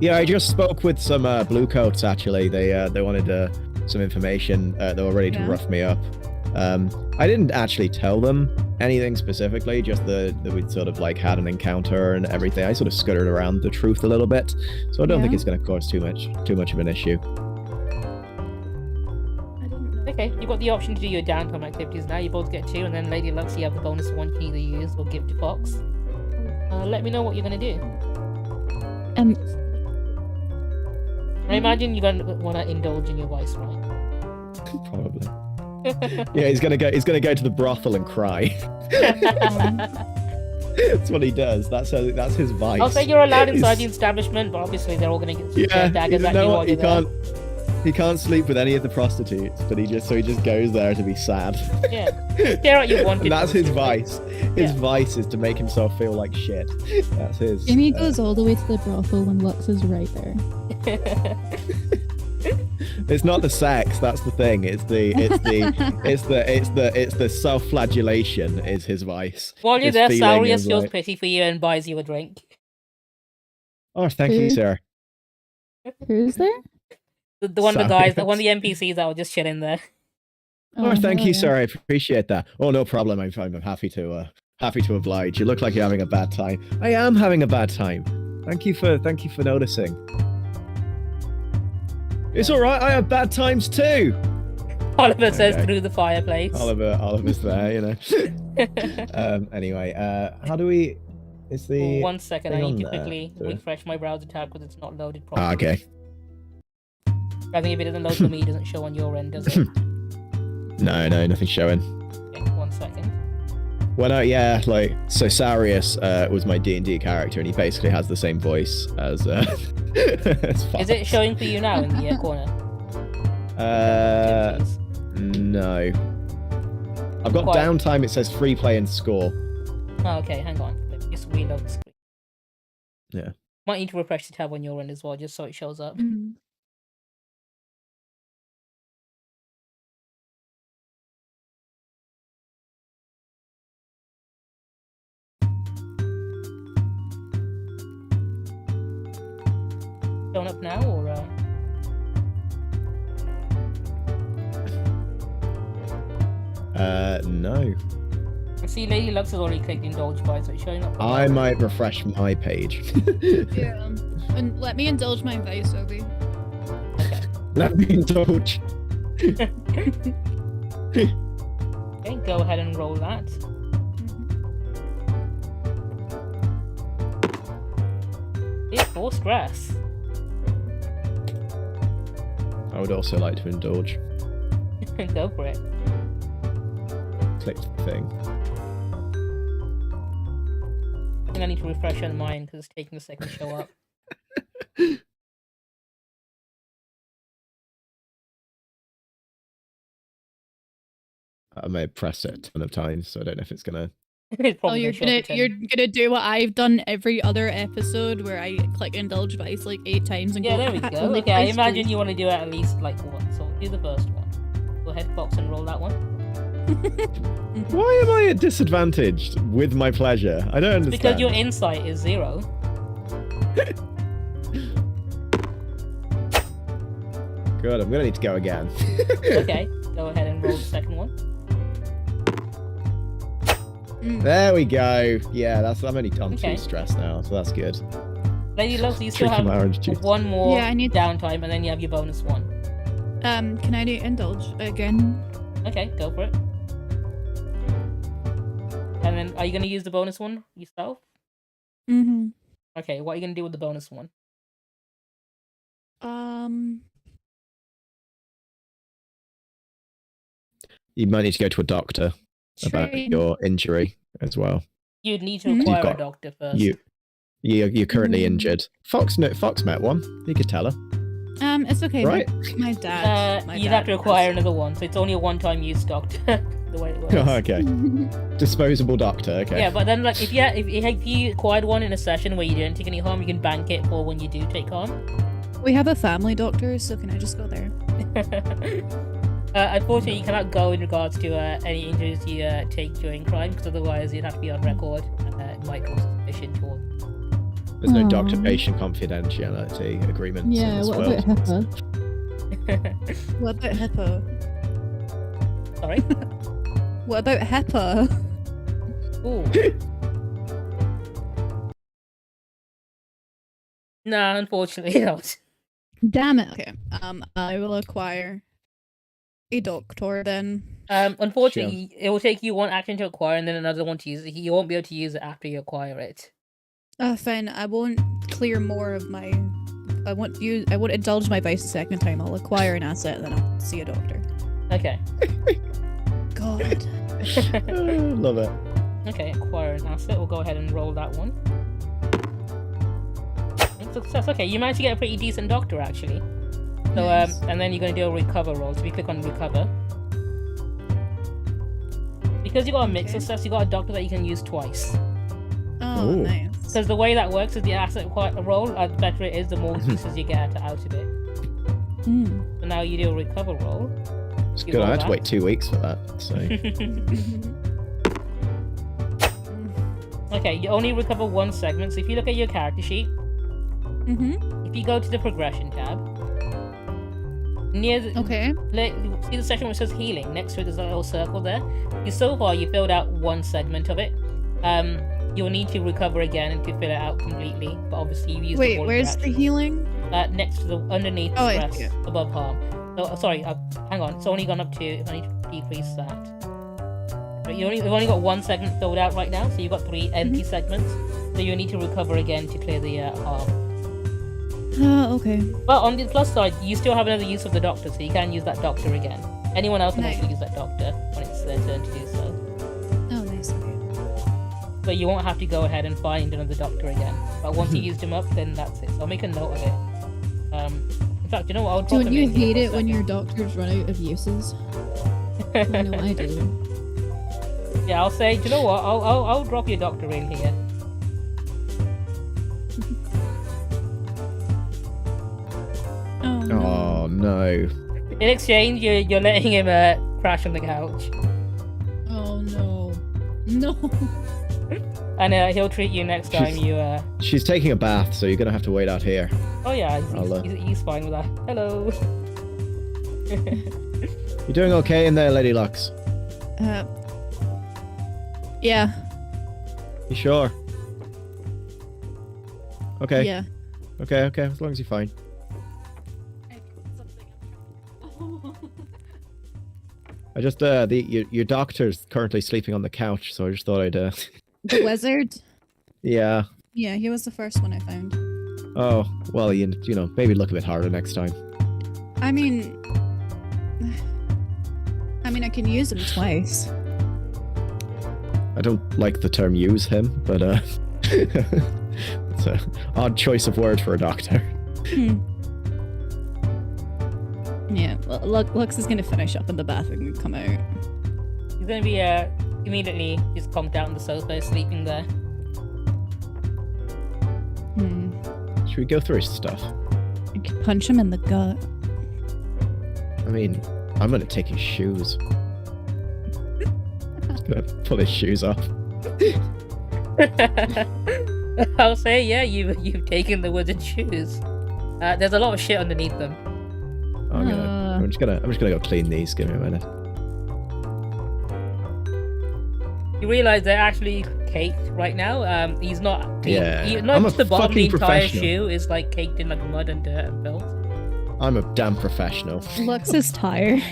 Yeah, I just spoke with some Bluecoats actually. They wanted some information. They were ready to rough me up. I didn't actually tell them anything specifically, just that we'd sort of like had an encounter and everything. I sort of scuttered around the truth a little bit, so I don't think it's going to cause too much of an issue. Okay, you've got the option to do your downtime activities now. You both get 2, and then Lady Luxe, you have the bonus one you can either use or give to Fox. Let me know what you're going to do. I imagine you're going to want to indulge in your vice, right? Probably. Yeah, he's gonna go to the brothel and cry. That's what he does. That's his vice. I'll say you're allowed inside the establishment, but obviously they're all gonna get daggers at you while you're there. He can't sleep with any of the prostitutes, but he just goes there to be sad. Yeah, stare at you wanted. And that's his vice. His vice is to make himself feel like shit. That's his. Jimmy goes all the way to the brothel when Lux is right there. It's not the sex, that's the thing. It's the self-flagellation is his vice. While you're there, Saurius feels pity for you and buys you a drink. Oh, thank you, sir. Who's there? The one of the guys, one of the NPCs that were just chilling there. Oh, thank you, sir. I appreciate that. Oh, no problem. I'm happy to oblige. You look like you're having a bad time. I am having a bad time. Thank you for noticing. It's all right. I have bad times too. Oliver says through the fireplace. Oliver's there, you know. Anyway, how do we? Is the 1 second? I need to quickly refresh my browser tab because it's not loaded properly. Okay. I think if it doesn't load for me, it doesn't show on your end, does it? No, nothing's showing. Okay, 1 second. Well, so Saurius was my D&D character, and he basically has the same voice as Is it showing for you now in the corner? No. I've got downtime. It says free play and score. Oh, okay, hang on. Let me just reload the screen. Yeah. Might need to refresh the tab on your end as well, just so it shows up. Showing up now, or no. I see Lady Luxe has already clicked indulge by, so it's showing up. I might refresh my page. Yeah. And let me indulge my vice, Obi. Okay. Let me indulge. Okay, go ahead and roll that. It's 4 stress. I would also like to indulge. Go for it. Click the thing. I think I need to refresh on mine because it's taking a second to show up. I may have pressed it a ton of times, so I don't know if it's gonna. It's Oh, probably you're show up gonna do what I've done every other episode where I click indulge twice like 8 times and Yeah, go. there we "Ah, go. only Okay, I twice, imagine please." you want to do it at least like one. So do the first one. Go ahead, Fox, and roll that one. Why am I at disadvantage with my pleasure? I don't understand. Because your insight is 0. Good, I'm gonna need to go again. Okay, go ahead and roll the second one. There we go. Yeah, I'm only on Okay. 2 stress now, so that's good. Lady Luxe, you still Drinking my orange have juice. one more Yeah, I need- downtime, and then you have your bonus one. Can I do indulge again? Okay, go for it. And then, are you going to use the bonus one yourself? Mm-hmm. Okay, what are you going to do with the bonus one? You might need to go to a doctor about Train. your injury as well. You'd need to Mhm. acquire You've a got- doctor first. You're currently Mm. injured. Fox met one. You could tell her, It's okay. right? My dad. my You'd dad have to acquire does. another one, so it's only a one-time use doctor, the way it works. Oh, okay. Disposable doctor. Okay. Yeah, but then like if you acquired one in a session where you didn't take any harm, you can bank it for when you do take harm. We have a family doctor, so can I just go there? Unfortunately, you cannot go in regards to any injuries you take during crime, because otherwise you'd have to be on record, and it might cause suspicion towards. There's no Aw. doctor-patient confidentiality agreements. in Yeah, this what world. about HIPAA? What about HIPAA? Sorry. What about HIPAA? Ooh. Nah, unfortunately not. Damn it. Okay. I will acquire a doctor then. Unfortunately, it will take you one action to acquire and then another one to use it. You won't be able to use it after you acquire it. Fine. I won't clear more of my. I won't indulge my vice a second time. I'll acquire an asset, then I'll see a doctor. Okay. God. Love it. Okay, acquire an asset. We'll go ahead and roll that one. Success. Okay, you managed to get a pretty decent doctor actually. So Nice. and then you're gonna do a recover roll. So we click on recover. Because you got a mix Okay. success, you got a doctor that you can use twice. Oh, Ooh. nice. Because the way that works is the asset roll, the better it is, the more uses you get out of it. Mm. So now you do a recover roll. It's You good. I roll had to that. wait 2 weeks for that. So Okay, you only recover one segment. So if you look at your character sheet, Mm-hmm. if you go to the progression tab, near the, Okay. see the section which says healing. Next to it, there's a little circle there. So far, you filled out one segment of it. You'll need to recover again to fill it out completely. But obviously, you used Wait, all of where's your the actions. healing? Next to the underneath Oh, I stress, see it. above harm. So sorry, hang on. It's only gone up to. I need to decrease that. But you've only got one segment filled out right now, so you've got 3 empty segments. So you need to recover again to clear the harm. Okay. But on the plus side, you still have another use of the doctor, so you can use that doctor again. Anyone else can also Nice. use that doctor when it's their turn to do so. Oh, nice. Okay. So you won't have to go ahead and find another doctor again. But once you used him up, then that's it. So I'll make a note of it. In fact, you know what? I'll drop Don't them you in here hate for a it when your second. doctors run out of uses? I know I do. Yeah, I'll say, do you know what? I'll drop your doctor in here. Oh, no. oh no. In exchange, you're letting him crash on the couch, Oh, no. No. and he'll treat you next time you. She's taking a bath, so you're gonna have to wait out here. Oh yeah, I'll, he's fine with that. Hello. You doing okay in there, Lady Luxe? Yeah. You sure? Okay. Yeah. Okay. As long as you're fine. I just your doctor's currently sleeping on the couch, so I just thought I'd The wizard. Yeah. Yeah, he was the first one I found. Oh, well, you know, maybe look a bit harder next time. I mean, I can use him twice. I don't like the term "use him," but it's an odd choice of word for a doctor. Yeah, Lux is gonna finish up in the bathroom and come out. He's gonna be immediately just conked out on the sofa, sleeping there. Should we go through his stuff? I could punch him in the gut. I mean, I'm gonna take his shoes. Just gonna pull his shoes off. I'll say, yeah, you've taken the wizard's shoes. There's a lot of shit underneath them. I'm just gonna go clean these. Give me a minute. You realize they're actually caked right now. He's not. Yeah, Not I'm just a the bottom. The fucking entire professional. shoe is like caked in like mud and dirt and filth. I'm a damn professional. Lux is tired.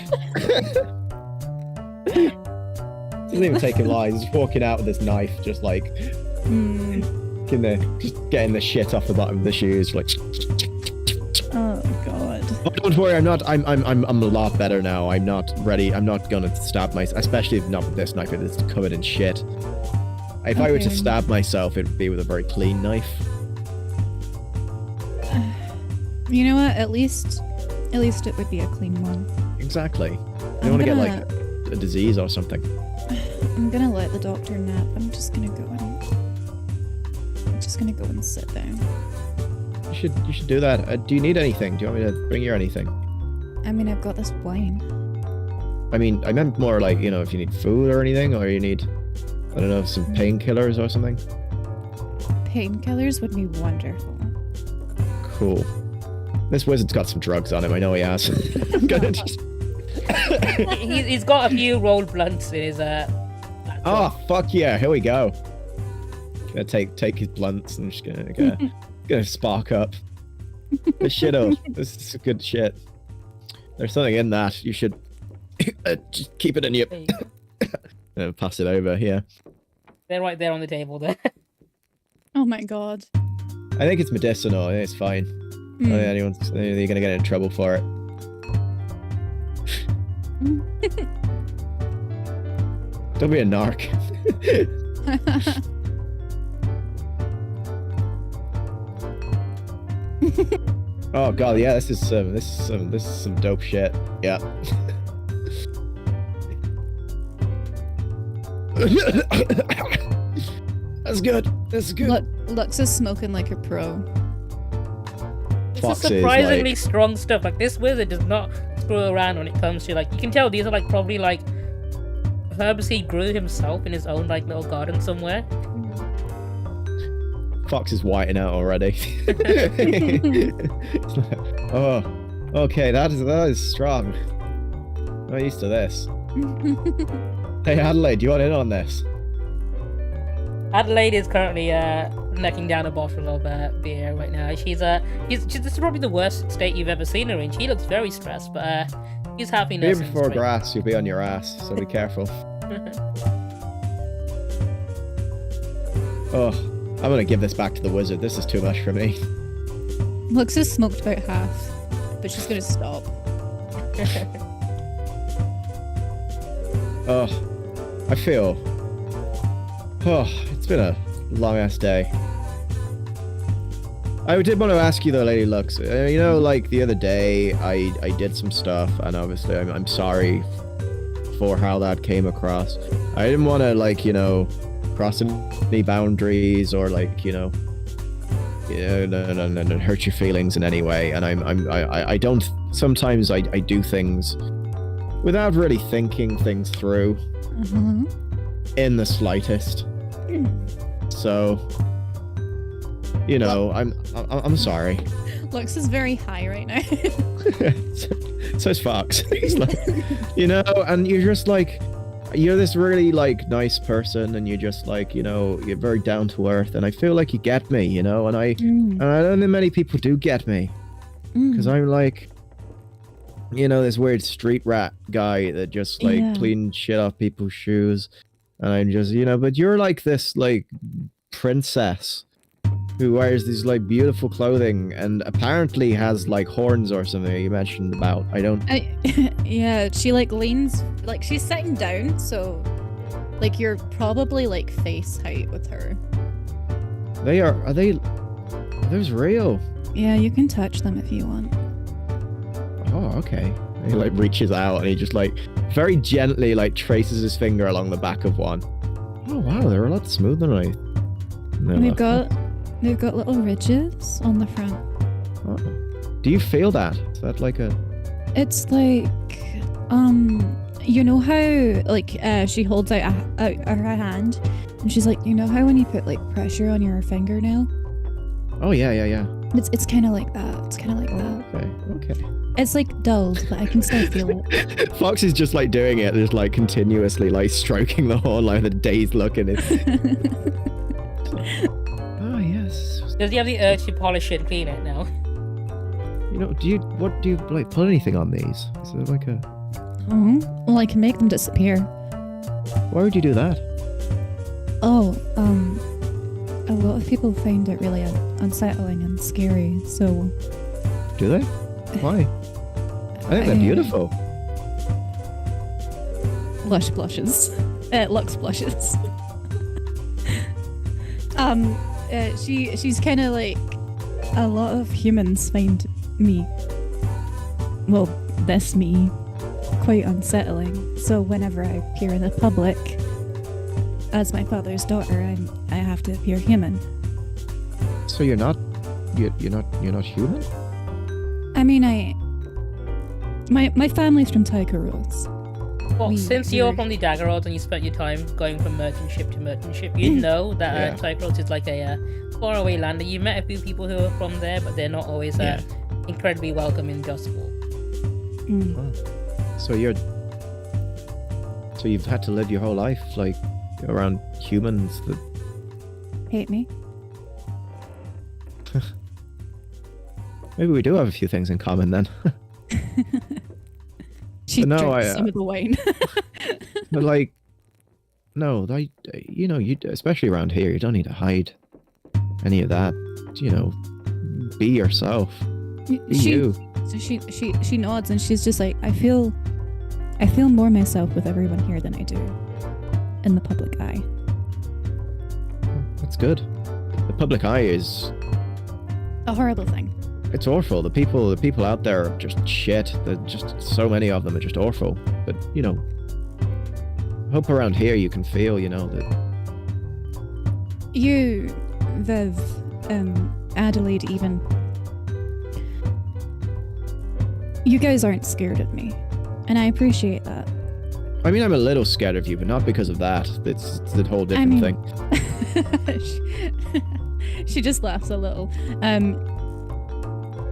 Doesn't even take him long. He's just walking out with his knife, just like just getting the shit off the bottom of the shoes, like. Oh god. Oh, don't worry, I'm a lot better now. I'm not ready. I'm not gonna stab myself, especially if not with this knife. It's covered in shit. If I were to stab myself, it would be with a very clean knife. You know what? At least it would be a clean one. Exactly. You don't want to get like a disease or something. I'm gonna let the doctor nap. I'm just gonna go and sit down. You should do that. Do you need anything? Do you want me to bring you anything? I mean, I've got this wine. I mean, I meant more like, you know, if you need food or anything, or you need, I don't know, some painkillers or something. Painkillers would be wonderful. Cool. This wizard's got some drugs on him. I know he has. I'm gonna just... He's got a few rolled blunts in his Oh fuck yeah! Here we go. Gonna take his blunts and just gonna spark up. This this is good shit. There's something in that. You should just keep it in your. And pass it over here. They're right there on the table there. Oh my god. I think it's medicinal. I think it's fine. I don't think you're gonna get in trouble for it. Don't be a narc. Oh god, yeah, this is some dope shit. Yeah. That's good. That's good. Lux is smoking like a pro. This is surprisingly strong stuff. Like, this wizard does not screw around when it comes to, like, you can tell these are like probably like herbs he grew himself in his own like little garden somewhere. Fox is whiting out already. It's like, oh, okay, that is strong. I'm not used to this. Hey Adelaide, do you want in on this? Adelaide is currently necking down a bottle of beer right now. This is probably the worst state you've ever seen her in. She looks very stressed, but she's happy. Beer before grass, you'll be on your ass, so be careful. Oh, I'm gonna give this back to the wizard. This is too much for me. Lux has smoked about half, but she's gonna stop. Oh, I feel. Oh, it's been a long ass day. I did want to ask you though, Lady Luxe. You know, like the other day, I did some stuff, and obviously I'm sorry for how that came across. I didn't want to, like, you know, cross any boundaries or, like, you know, no, hurt your feelings in any way. And I don't. Sometimes I do things without really thinking things through in the slightest. So, you know, I'm sorry. Lux is very high right now. So is Fox. He's like, you know, and you're just like, you're this really like nice person, and you're just like, you know, you're very down to earth, and I feel like you get me, you know, and I don't think many people do get me, because I'm like, this weird street rat guy that just like Yeah. cleans shit off people's shoes. And I'm just, but you're like this like princess who wears these like beautiful clothing and apparently has like horns or something you mentioned about. I don't. Yeah, she like leans, like she's sitting down, so like you're probably like face height with her. Are those real? Yeah, you can touch them if you want. Oh, okay. He like reaches out and he just like very gently like traces his finger along the back of one. Oh wow, they're a lot smoother than I. And they've got little ridges on the front. Oh. Do you feel that? Is that like a? It's like, you know how like she holds out her hand, and she's like, you know how when you put like pressure on your fingernail? Oh yeah. It's kind of like that. It's kind of like that. Okay. It's like dulled, but I can still feel it. Fox is just like doing it, just like continuously like stroking the horn like with a dazed look in it. Oh yes. Does he have the urge to polish it and clean it now? Do you like put anything on these? Is there like a? Oh, well, I can make them disappear. Why would you do that? Oh, a lot of people find it really unsettling and scary. So. Do they? Why? I think they're beautiful. Lush blushes. Luxe blushes. She's kind of like, a lot of humans find me, well, this me, quite unsettling. So whenever I appear in the public as my father's daughter, I have to appear human. So you're not human? I mean, my family's from Tiger Roads. Well, since you're from the Dagger Roads and you spent your time going from merchant ship to merchant ship, you know that Tiger Roads is like a faraway land. You met a few people who are from there, but they're not always incredibly welcome in Doskvol. So you've had to live your whole life like around humans that Hate me. Maybe we do have a few things in common then. She no, drinks some of the wine. But like, no, you especially around here, you don't need to hide any of that. Be yourself. Be you. So she nods and she's just like, I feel more myself with everyone here than I do in the public eye. That's good. The public eye is A horrible thing. It's awful. The people out there are just shit. There's just so many of them are just awful. But hope around here you can feel, that You, Viv, Adelaide even. You guys aren't scared of me. And I appreciate that. I mean, I'm a little scared of you, but not because of that. It's a whole different thing. She just laughs a little.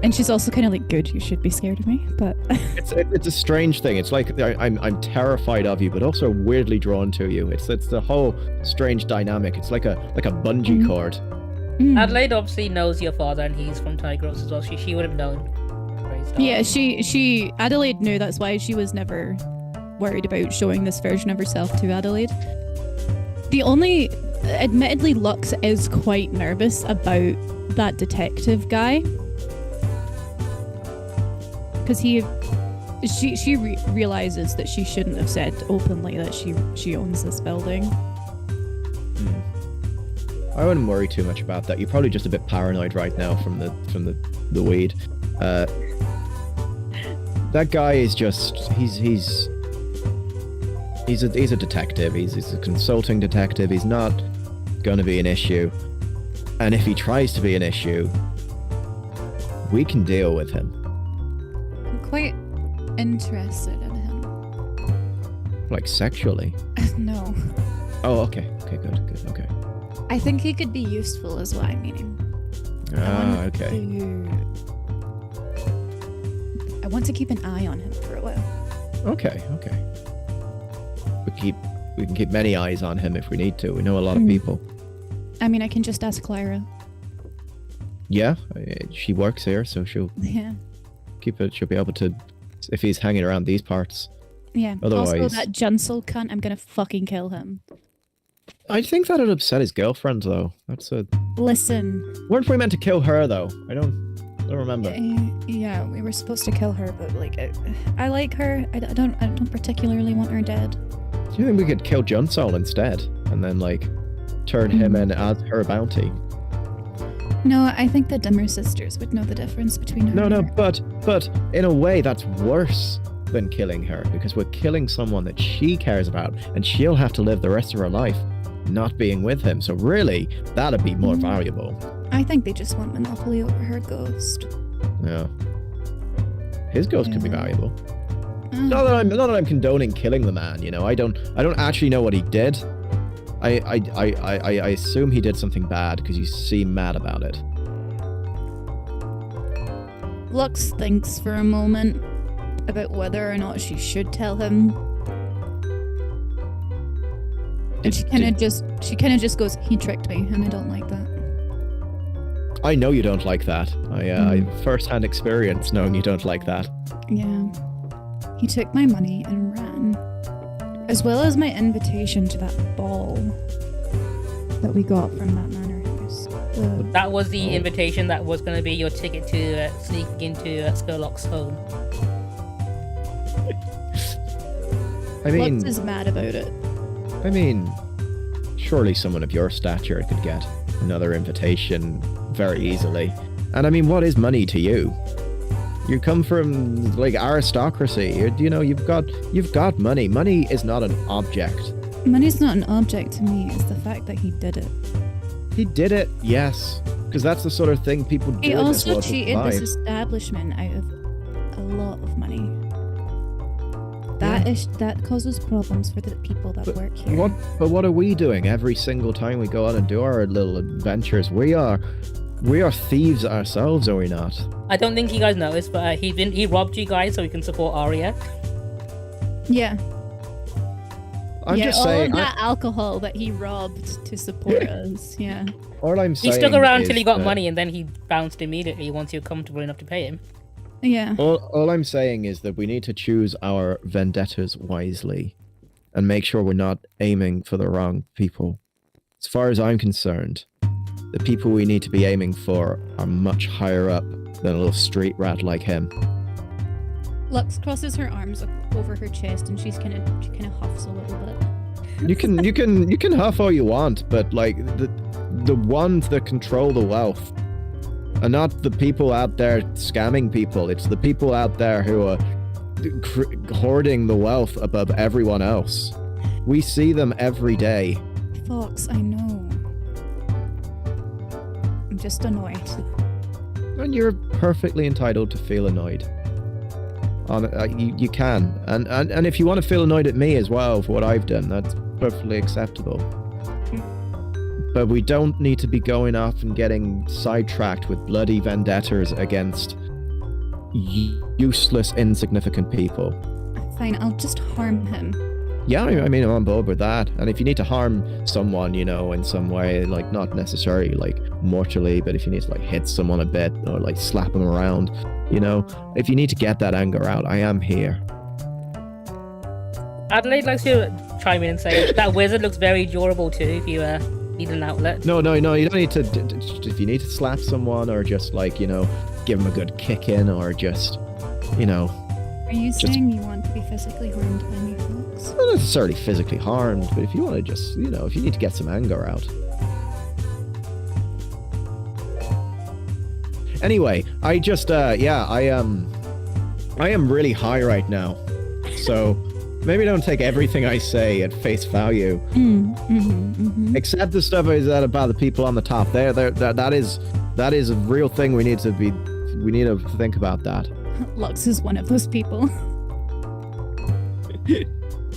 And she's also kind of like, good, you should be scared of me, but... it's a strange thing. It's like I'm terrified of you, but also weirdly drawn to you. It's the whole strange dynamic. It's like a bungee cord. Adelaide obviously knows your father, and he's from Tiger Roads as well. She would have known. Yeah, she Adelaide knew. That's why she was never worried about showing this version of herself to Adelaide. Admittedly, Luxe is quite nervous about that detective guy. Because she realizes that she shouldn't have said openly that she owns this building. I wouldn't worry too much about that. You're probably just a bit paranoid right now from the weed. That guy is just he's a detective. He's a consulting detective. He's not going to be an issue. And if he tries to be an issue, we can deal with him. I'm quite interested in him. Like sexually? No. Oh, okay. Okay, good. Okay. I think he could be useful is what I'm meaning. Okay. I want to keep an eye on him for a while. Okay. We can keep many eyes on him if we need to. We know a lot of people. I mean, I can just ask Clara. Yeah, she works here, so she'll Yeah. keep it. She'll be able to if he's hanging around these parts. Yeah. Otherwise- Also, that Junsel cunt, I'm gonna fucking kill him. I think that'd upset his girlfriend, though. That's a... Listen. Weren't we meant to kill her, though? I don't remember. Yeah, we were supposed to kill her, but like, I like her. I don't particularly want her dead. Do you think we could kill Junsol instead, and then like turn him in as her bounty? No, I think the Dimmer sisters would know the difference between her. No, and her. but in a way that's worse than killing her, because we're killing someone that she cares about, and she'll have to live the rest of her life not being with him. So really, that'd be more valuable. I think they just want monopoly over her ghost. Yeah. His ghost could be valuable. Mm. Not that I'm condoning killing the man, you know. I don't actually know what he did. I assume he did something bad because you seem mad about it. Lux thinks for a moment about whether or not she should tell him. And she kind of just goes, he tricked me, and I don't like that. I know you don't like that. I first-hand experience knowing you don't like that. Yeah. He took my money and ran. As well as my invitation to that ball that we got from that manor house. That was the invitation that was going to be your ticket to sneaking into Skurlock's home. I mean, Lux is mad about it. I mean, surely someone of your stature could get another invitation very easily. And I mean, what is money to you? You come from like aristocracy. You've got money. Money is not an object. Money's not an object to me. It's the fact that he did it. He did it, yes, because that's the sort of thing people do. He in this also world to cheated survive. this establishment out of a lot of money. That causes problems for the people that work here. What are we doing every single time we go out and do our little adventures? We are thieves ourselves, are we not? I don't think you guys noticed, but he robbed you guys so he can support Arya. Yeah. I'm just all saying. of that alcohol that he robbed to support us. Yeah. All I'm He saying. stuck around is till he got that- money, and then he bounced immediately once you're comfortable enough to pay him. Yeah. All I'm saying is that we need to choose our vendettas wisely, and make sure we're not aiming for the wrong people. As far as I'm concerned, the people we need to be aiming for are much higher up than a little street rat like him. Lux crosses her arms over her chest, and she kind of huffs a little bit. You can huff all you want, but like the ones that control the wealth are not the people out there scamming people. It's the people out there who are hoarding the wealth above everyone else. We see them every day. Fox, I know. I'm just annoyed. And you're perfectly entitled to feel annoyed. You can. And if you want to feel annoyed at me as well for what I've done, that's perfectly acceptable. But we don't need to be going off and getting sidetracked with bloody vendettas against useless, insignificant people. Fine, I'll just harm him. Yeah, I mean, I'm on board with that. And if you need to harm someone, in some way, like, not necessarily, like, mortally, but if you need to, like, hit someone a bit or, like, slap them around, if you need to get that anger out, I am here. Adelaide likes to chime in and say that wizard looks very durable too if you need an outlet. No, you don't need to, if you need to slap someone or just, like, give them a good kick in or just, Are you saying you want to be physically harmed by me, Fox? not necessarily physically harmed, but if you want to just, if you need to get some anger out. Anyway, I just, I am really high right now, so maybe don't take everything I say at face value. Except the stuff I said about the people on the top. That is a real thing. We need to think about that. Lux is one of those people.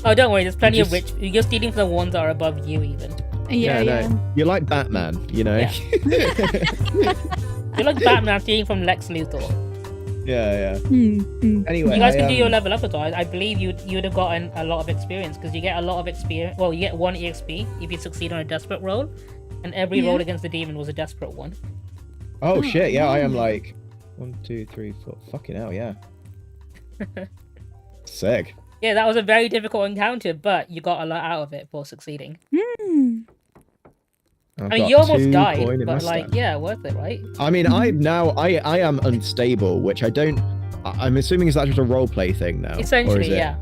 Oh, don't worry. There's plenty of rich. You're stealing from the ones that are above you, even. Yeah. No, you're like Batman, Yeah. You're like Batman stealing from Lex Luthor. Yeah. Anyway, You guys can do your level up as well. I believe you would have gotten a lot of experience because you get a lot of experience. Well, you get 1 EXP if you succeed on a desperate roll, and every roll against the demon was a desperate one. Oh shit! Yeah, I am like 1, 2, 3, 4. Fucking hell, yeah. Sick. Yeah, that was a very difficult encounter, but you got a lot out of it for succeeding. I've I mean, got you almost 2 died, coin in my but like, stash. yeah, worth it, right? I mean, I am unstable, which I'm assuming is that just a roleplay thing now? Or is Essentially, it- yeah.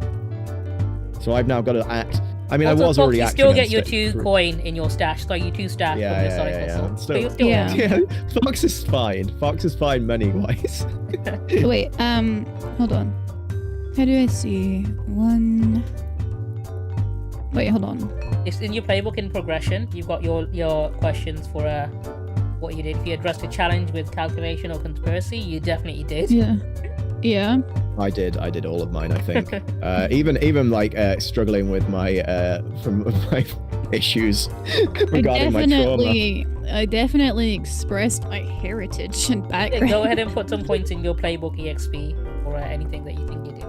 So I've now got to act. I mean, Also, I was Fox, already you acting. still get your unstable 2 for- coin in your stash, so you 2 stash Yeah, from your yeah, sonic yeah, hustle. I'm So still- you're still Yeah. Yeah, Fox is fine. Fox is fine money-wise. Wait, hold on. How do I see one? Wait, hold on. It's in your playbook in progression. You've got your questions for what you did. If you addressed a challenge with calculation or conspiracy, you definitely did. Yeah. Yeah. I did all of mine, I think. Even like struggling with my issues regarding my trauma. I definitely expressed my heritage and Yeah, background. go ahead and put some points in your playbook EXP or anything that you think you did.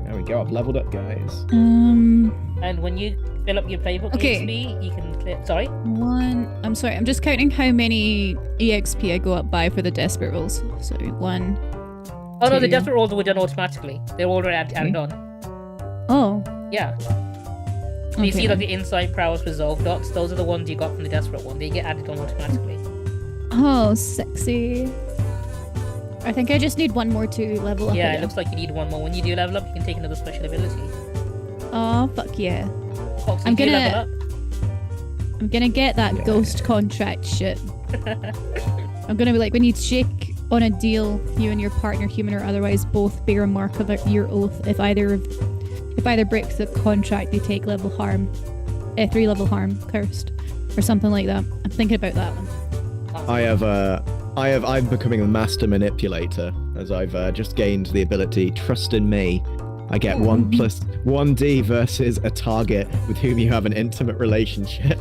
There we go. I've leveled up, guys. And when you fill up your playbook Okay. EXP, you can click. Sorry. I'm sorry. I'm just counting how many EXP I go up by for the desperate rolls. So 1. Oh no, the 2. desperate rolls were done automatically. They're already added on. Oh. Yeah. So you see like the insight prowess resolve dots. Those are the ones you got from the desperate one. They get added on automatically. Oh, sexy. I think I just need 1 more to level up. Yeah, again. it looks like you need 1 more. When you do level up, you can take another special ability. Oh, fuck yeah. Fox, I'm did you gonna- level up? I'm gonna get that Yeah. ghost contract shit. I'm gonna be like, when you shake on a deal, you and your partner, human or otherwise, both bear a mark of your oath. If either breaks the contract, you take 3 level harm cursed, or something like that. I'm thinking about that one. I'm becoming a master manipulator as I've just gained the ability Trust in Me. I get 1+1d versus a target with whom you have an intimate relationship.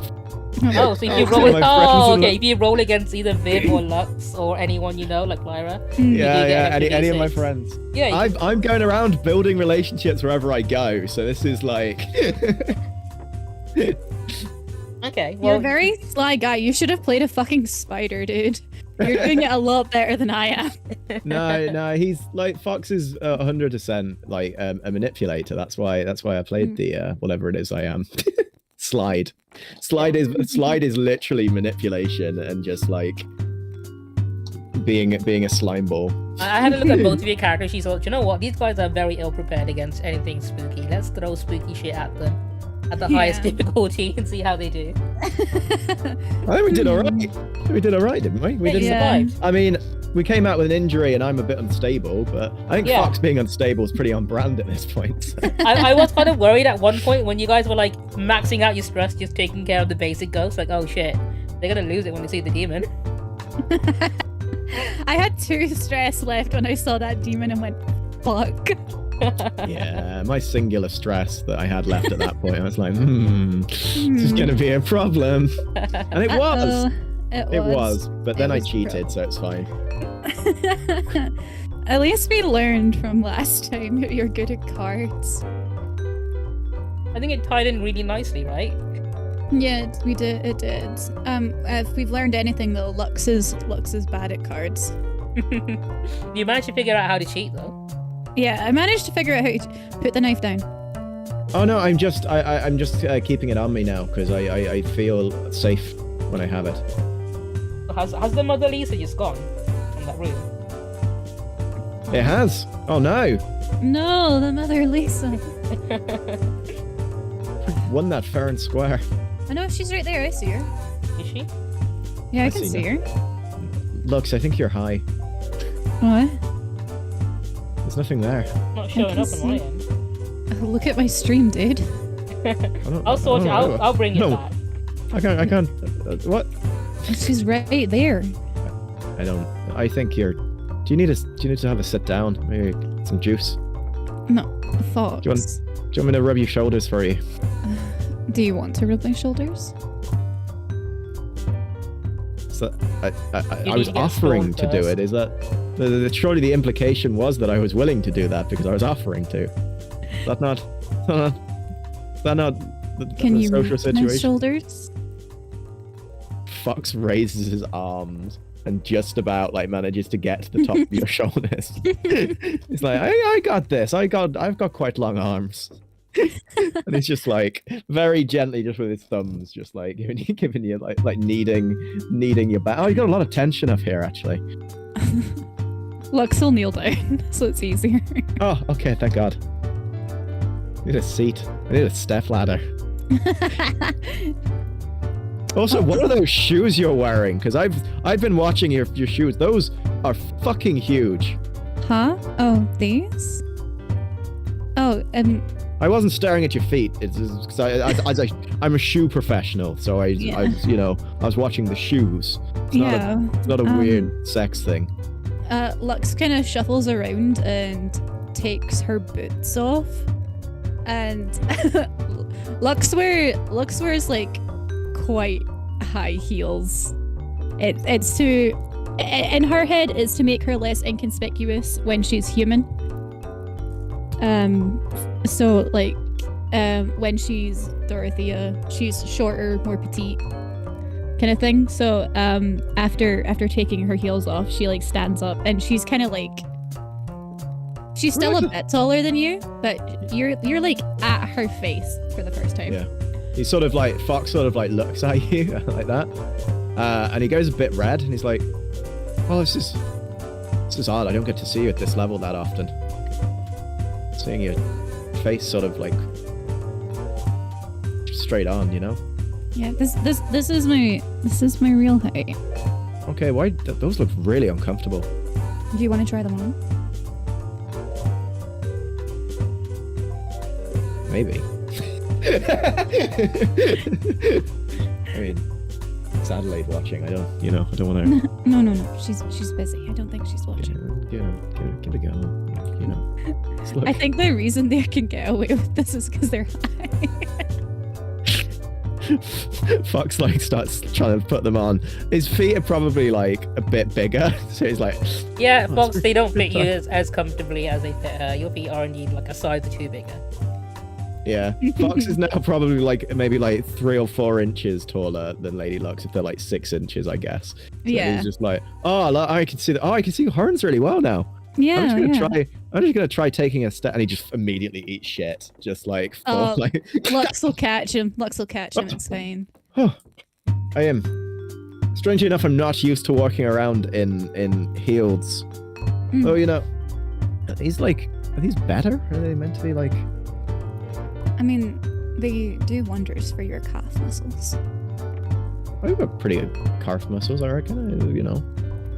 Oh, so if you Oh, roll, my friends oh, and okay. If you roll against either Viv or Lux or anyone you know, like Lyra, Yeah, you do get yeah, an extra any of my D6. friends. Yeah, you I'm going around building relationships wherever I go, so this is like. okay. You're Well, a very sly guy. You should have played a fucking spider, dude. You're doing it a lot better than I am. No, he's like Fox is 100% like a manipulator. That's why I played the whatever it is I am. Slide is literally manipulation and just like being a slime ball. I had a look at both of your characters. She's like, you know what? These guys are very ill prepared against anything spooky. Let's throw spooky shit at them at the highest difficulty and see how they do. I think we did all right. We did all right, didn't we? We Yeah, you didn't. survived. I mean, we came out with an injury, and I'm a bit unstable, but I think Yeah. Fox being unstable is pretty on brand at this point. So. I was kind of worried at one point when you guys were like maxing out your stress, just taking care of the basic ghosts. Like, oh shit, they're gonna lose it when they see the demon. I had 2 stress left when I saw that demon and went, fuck. Yeah, my singular stress that I had left at that point, I was like, this is gonna be a problem, and it was. It was, but then It I was cheated, so it's fine. At least we learned from last time that you're good at cards. I think it tied in really nicely, right? Yeah, we did. It did. If we've learned anything though, Lux is bad at cards. You managed to figure out how to cheat though. Yeah, I managed to figure out how to put the knife down. Oh no, I'm just keeping it on me now because I feel safe when I have it. Has the Mother Lisa just gone from that room? It has. Oh no, No, the Mother Lisa. won that fair and square. I know she's right there. I see her. Is she? Yeah, I I can see see her. Lux, I think you're high. What? There's nothing there. Not showing can up on my see. end. Look at my stream, dude. I'll sort it. I'll bring it No. back. I can't. What? She's right there. I don't. I think you're. Do you need to have a sit down? Maybe some juice. No, Fox. Do you want me to rub your shoulders for you? Do you want to rub my shoulders? So I You was need to get offering stoned to do first. it. Is that surely the implication was that I was willing to do that because I was offering to? Is that not? Is that not the Can you social rub my situation? shoulders? Fox raises his arms and just about like manages to get to the top of your shoulders. It's like, I got this. I've got quite long arms. And it's just like very gently, just with his thumbs, just like giving you like kneading your back. Oh, you got a lot of tension up here, actually. Luxe will kneel down, so it's easier. Oh, okay, thank God. I need a seat. I need a step ladder. Also, what are those shoes you're wearing? Because I've been watching your shoes. Those are fucking huge. Huh? Oh, these? Oh, I wasn't staring at your feet. It's because I'm a shoe professional, so I was watching the shoes. It's not a weird sex thing. Luxe kind of shuffles around and takes her boots off, and Luxe wears like quite high heels. It's to, in her head, it's to make her less inconspicuous when she's human. So like, when she's Dorothea, she's shorter, more petite, kind of thing. So after taking her heels off, she like stands up, and she's kind of like, she's still a bit taller than you, but you're like at her face for the first time. Yeah. He's sort of like, Fox sort of like looks at you like that, and he goes a bit red, and he's like, "Well, this is odd. I don't get to see you at this level that often. Seeing your face sort of like straight on, you know." Yeah, this is my real height. Okay, why those look really uncomfortable? Do you want to try them on? Maybe. I mean, it's Adelaide watching. I don't want to. No. She's busy. I don't think she's watching. Give it a go. You know. I think the reason they can get away with this is because they're high. Fox like starts trying to put them on. His feet are probably like a bit bigger, so he's like, Yeah, Fox, they don't fit you as comfortably as they fit her. Your feet are indeed like a size or two bigger. yeah. Fox is now probably like maybe like 3 or 4 inches taller than Lady Luxe, if they're like 6 inches, I guess. So Yeah. he's just like, I can see I can see your horns really well now. Yeah. I'm just gonna try taking a step, and he just immediately eats shit, just like, like. Luxe will catch him. It's fine. Oh, I am. Strangely enough, I'm not used to walking around in heels. Oh, you know, are these better? Are they meant to be like? I mean, they do wonders for your calf muscles. I've got pretty good calf muscles, I reckon. You know,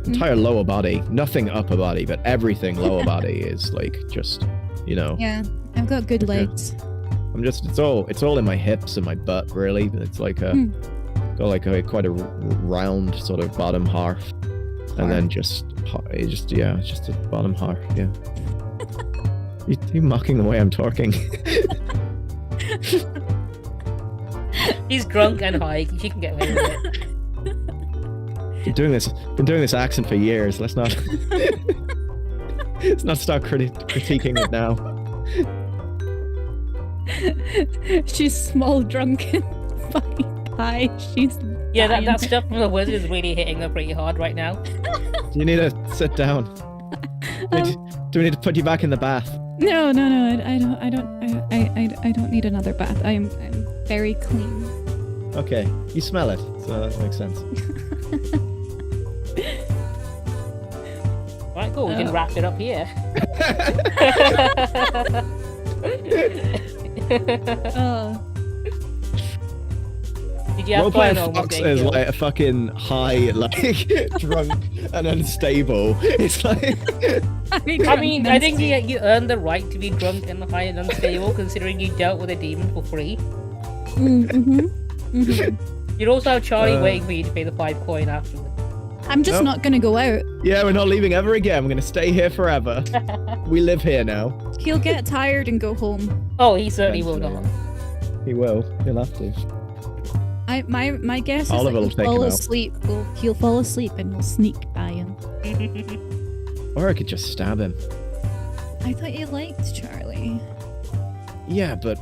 entire lower body, nothing upper body, but everything lower body is like just, you know. Yeah, I've got good legs. it's all in my hips and my butt, really. It's like got like quite a round sort of bottom half, and then just a bottom half. Yeah. You mocking the way I'm talking. He's drunk and high. She can get away with it. Been doing this accent for years. Let's not start critiquing it now. She's small, drunk, and fucking high. She's that stuff from the wizard is really hitting her pretty hard right now. Do you need to sit down? Do we need to put you back in the bath? No. I don't need another bath. I'm very clean. Okay, you smell it, so that makes sense. Right, cool. We can wrap it up here. Did you have fun? Fox is like a fucking high, like drunk and unstable. It's like. I mean, I think you earned the right to be drunk and high and unstable, considering you dealt with a demon for free. You'd also have Charlie waiting for you to pay the 5 coin afterwards. I'm just not gonna go out. Yeah, we're not leaving ever again. We're gonna stay here forever. We live here now. He'll get tired and go home. Oh, he certainly will not. He will. He'll have to. My guess is Oliver will that take he'll fall him out. asleep. He'll fall asleep and we'll sneak by him. Or I could just stab him. I thought you liked Charlie. Yeah, but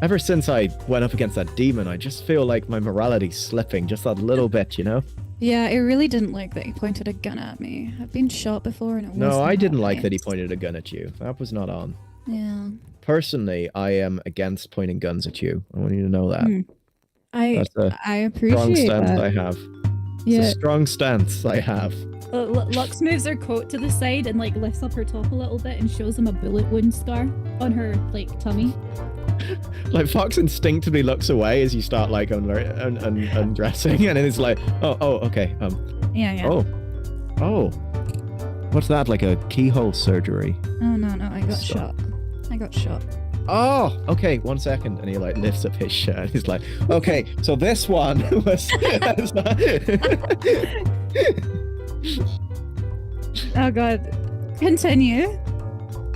ever since I went up against that demon, I just feel like my morality's slipping just that little bit, you know? Yeah, I really didn't like that he pointed a gun at me. I've been shot before and it No, wasn't I didn't that like that he nice. pointed a gun at you. That was not on. Yeah. Personally, I am against pointing guns at you. I want you to know that. That's a I strong appreciate stance that. I have. It's Yeah. a strong stance I have. Lux moves her coat to the side and like lifts up her top a little bit and shows him a bullet wound scar on her like tummy. Like Fox instinctively looks away as you start like undressing, and then it's like, oh, okay, Yeah. oh, what's that? Like a keyhole surgery? Oh no, I got Stop. shot. I got shot. Oh, okay, 1 second, and he like lifts up his shirt. And he's like, okay, so this one was. Oh god. Continue.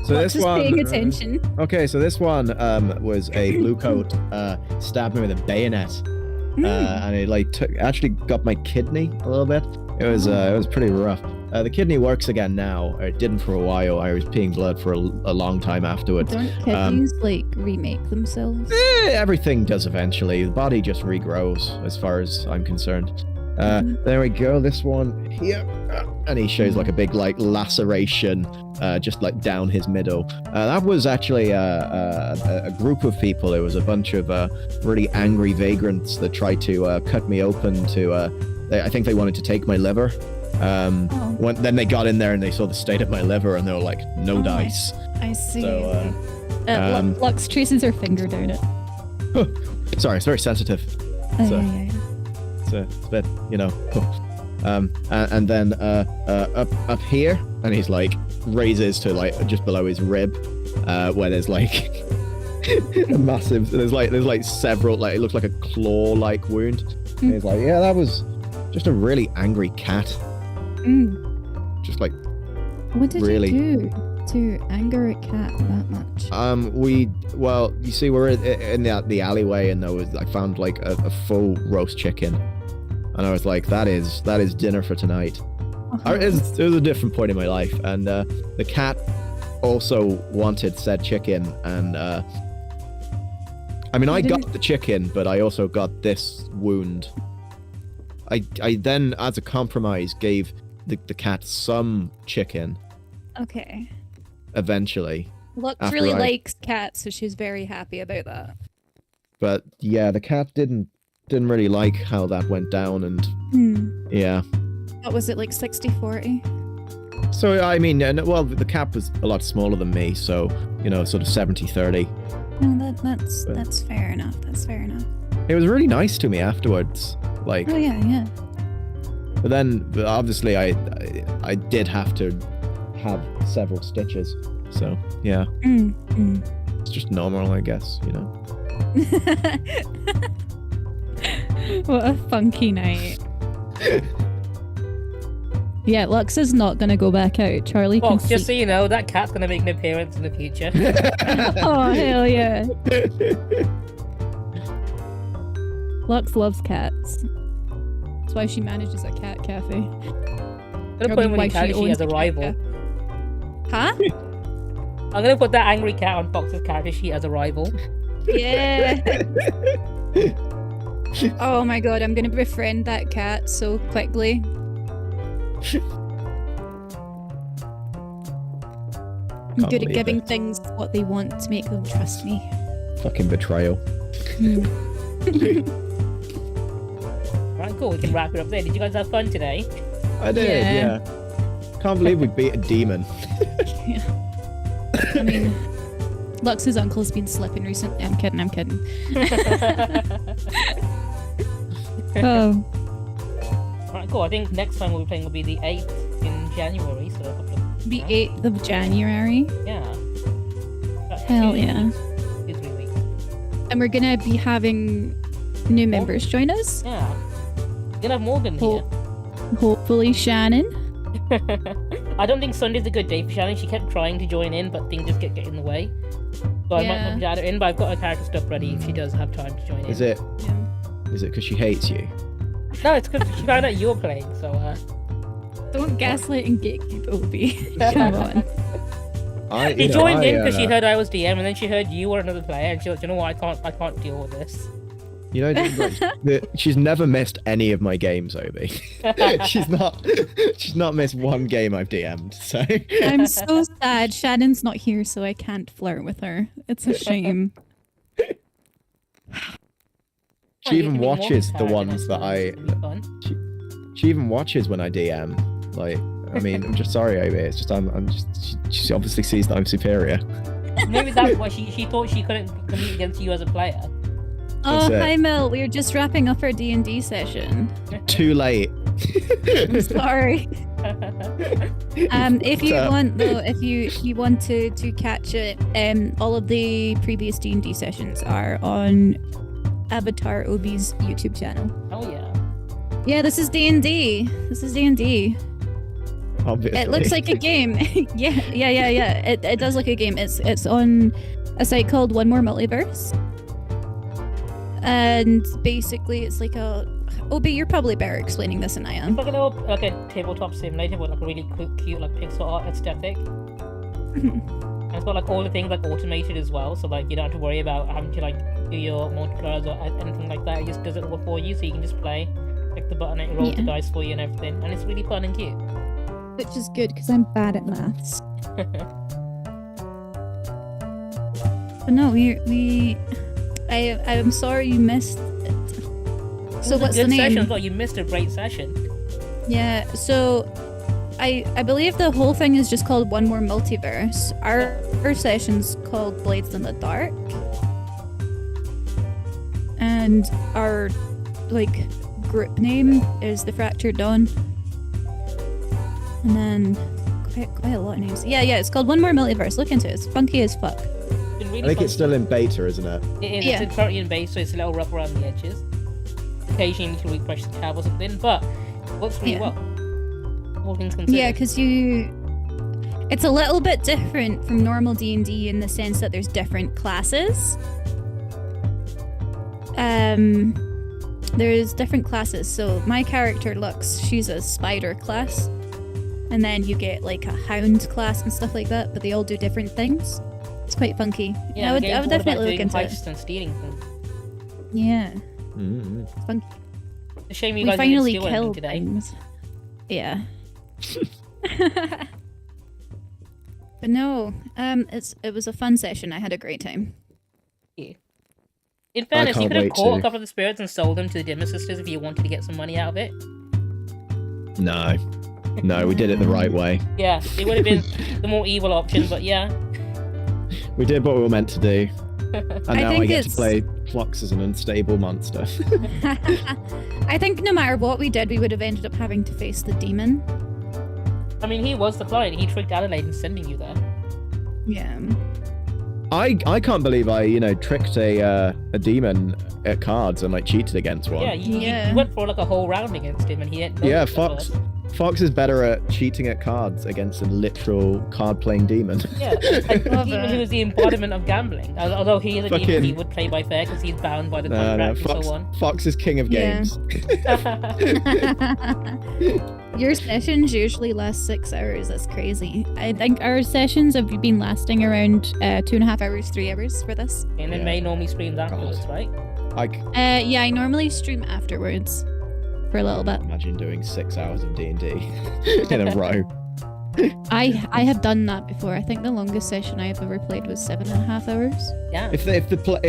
So Not this just one. paying attention. Okay, so this one was a blue coat stabbed me with a bayonet, and it like actually got my kidney a little bit. It was pretty rough. The kidney works again now. Or it didn't for a while. I was peeing blood for a long time afterwards. Don't kidneys like remake themselves? Everything does eventually. The body just regrows, as far as I'm concerned. There we go. This one here, and he shows like a big like laceration, just like down his middle. That was actually a group of people. It was a bunch of really angry vagrants that tried to cut me open. I think they wanted to take my liver. Then they got in there and they saw the state of my liver, and they were like, "No dice." I see. So, Lux traces her finger down it. sorry, it's very sensitive. So- yeah. It's a bit, you know. And then up here, and he's like raises to like just below his rib, where there's like a massive. There's like several, like it looks like a claw-like wound. And he's like, yeah, that was just a really angry cat. Just like What did really. you do to anger a cat that much? Well, you see, we're in the alleyway, and I found like a full roast chicken, and I was like, that is dinner for tonight. It was a different point in my life, and the cat also wanted said chicken, and I mean, I got the chicken, but I also got this wound. I then, as a compromise, gave the cat some chicken. Okay. Eventually. Lux After really I- likes cats, so she's very happy about that. But yeah, the cat didn't really like how that went down, and yeah. What was it, like 60-40? So I mean, well, the cat was a lot smaller than me, so you know, sort of 70-30. No, that's fair enough. That's fair enough. It was really nice to me afterwards, like. Oh yeah. But then, obviously, I did have to have several stitches. So yeah, it's just normal, I guess, you know. What a funky night. Yeah, Lux is not gonna go back out. Charlie can Fox, just so see. you know, that cat's gonna make an appearance in the future. Oh hell yeah! Lux loves cats. That's why she manages a cat cafe. I'm gonna put him in character sheet as a rival. Huh? I'm gonna put that angry cat on Fox's character sheet as a rival. Yeah. Oh my god, I'm gonna befriend that cat so quickly. I'm good at believe giving it. things what they want to make them trust me. Fucking betrayal. Right, cool. We can wrap it up there. Did you guys have fun today? I did, Yeah. yeah. Can't believe we beat a demon. I mean, Lux's uncle's been slipping recently. I'm kidding. Oh. Right, cool. I think next time we'll be playing will be the 8th in January. So a couple of The 8th of January. yeah. About Hell 2 yeah. 3 weeks. And we're gonna be having new members join us. Yeah. You're gonna have Morgan here. Hopefully Shannon. I don't think Sunday's a good day for Shannon. She kept trying to join in, but things just get in the way. So I might not add her in, but I've got her character stuff ready if she does have time to join in. Is it because she hates you? No, it's because she found out you're playing, so Don't gaslight and gatekeep, Obi. Come on. She joined in because she heard I was DM, and then she heard you were another player, and she was like, you know what, I can't deal with this. You know, she's never missed any of my games, Obi. she's not missed one game I've DM'd. So I'm so sad. Shannon's not here, so I can't flirt with her. It's a shame. She even watches the ones that She even watches when I DM. Like, I mean, I'm just sorry, Obi. It's just she obviously sees that I'm superior. Maybe that's why she thought she couldn't compete against you as a player. Oh, hi Mel. We're just wrapping up our D&D session. Too late. I'm sorry. If you want though, if you want to catch it, all of the previous D&D sessions are on Avatar Obi's YouTube channel. Oh yeah. Yeah, this is D&D. This is D&D. Obviously. It looks like a game. yeah. It does look like a game. It's on a site called One More Multiverse. And basically it's like a... Obi, you're probably better explaining this than I am. It's like a tabletop simulator with like a really cute like pixel art aesthetic. And it's got like all the things like automated as well, so like you don't have to worry about having to like do your multipliers or anything like that. It just does it all for you, so you can just play, click the button, and it rolls the dice for you and everything, and it's really fun and cute. Which is good because I'm bad at maths. But no, I'm sorry you missed it. So what's the name? Session, but you missed a great session. Yeah, so I believe the whole thing is just called One More Multiverse. Our session's called Blades in the Dark. And our like group name is the Fractured Dawn. And then quite a lot of names. Yeah, it's called One More Multiverse. Look into it. It's funky as fuck. Really I think it's still in beta, isn't it? It is. Yeah. It's currently in beta, so it's a little rough around the edges. Occasionally you can refresh the tab or something, but it works really well. All things considered. Yeah, because it's a little bit different from normal D&D in the sense that there's different classes. There's different classes. So my character, Luxe, she's a spider class. And then you get like a hound class and stuff like that, but they all do different things. It's quite funky. Yeah, I would definitely look into it. Heists and stealing things. Yeah. Mm-hmm. It's funky. It's a shame We you guys finally didn't steal anything killed today. things. Yeah. But no, it was a fun session. I had a great time. Yeah. In fairness, you can't could have wait caught to. a couple of the spirits and sold them to the Dimmer Sisters if you wanted to get some money out of it. No, we did it the right way. Yeah, it would have been the more evil option, but yeah. We did what we were meant to do. And now I get to it's- play Flux as an unstable monster. I think no matter what we did, we would have ended up having to face the demon. I mean, he was the client. He tricked Adelaide into sending you there. Yeah. I can't believe I, tricked a demon at cards and cheated against one. Yeah, you Yeah. went for like a whole round against him, and he didn't. Yeah, Fox is better at cheating at cards against a literal card-playing demon. Yeah, a Love demon that. who is the embodiment of gambling. Although he is a demon, he would play by fair because he's bound by the contract and so on. Fox is king of Yeah. games. Your sessions usually last 6 hours. That's crazy. I think our sessions have been lasting around 2.5 hours, 3 hours for this. And then Yeah. May normally streams afterwards, right? Yeah, I normally stream afterwards for a little bit. Imagine doing 6 hours of D&D in a row. I have done that before. I think the longest session I've ever played was 7.5 hours. Yeah. If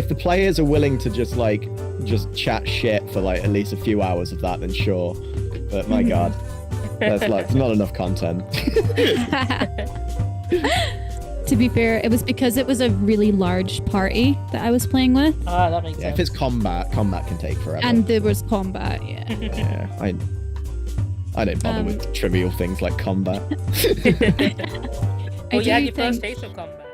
the players are willing to just chat shit for at least a few hours of that, then sure. But my god, that's not enough content. To be fair, it was because it was a really large party that I was playing with, Ah, that makes Yeah, if sense. it's combat can take forever. and there was combat. Yeah. Yeah, I don't bother with trivial things like combat. Well, you do had your think- first taste of combat.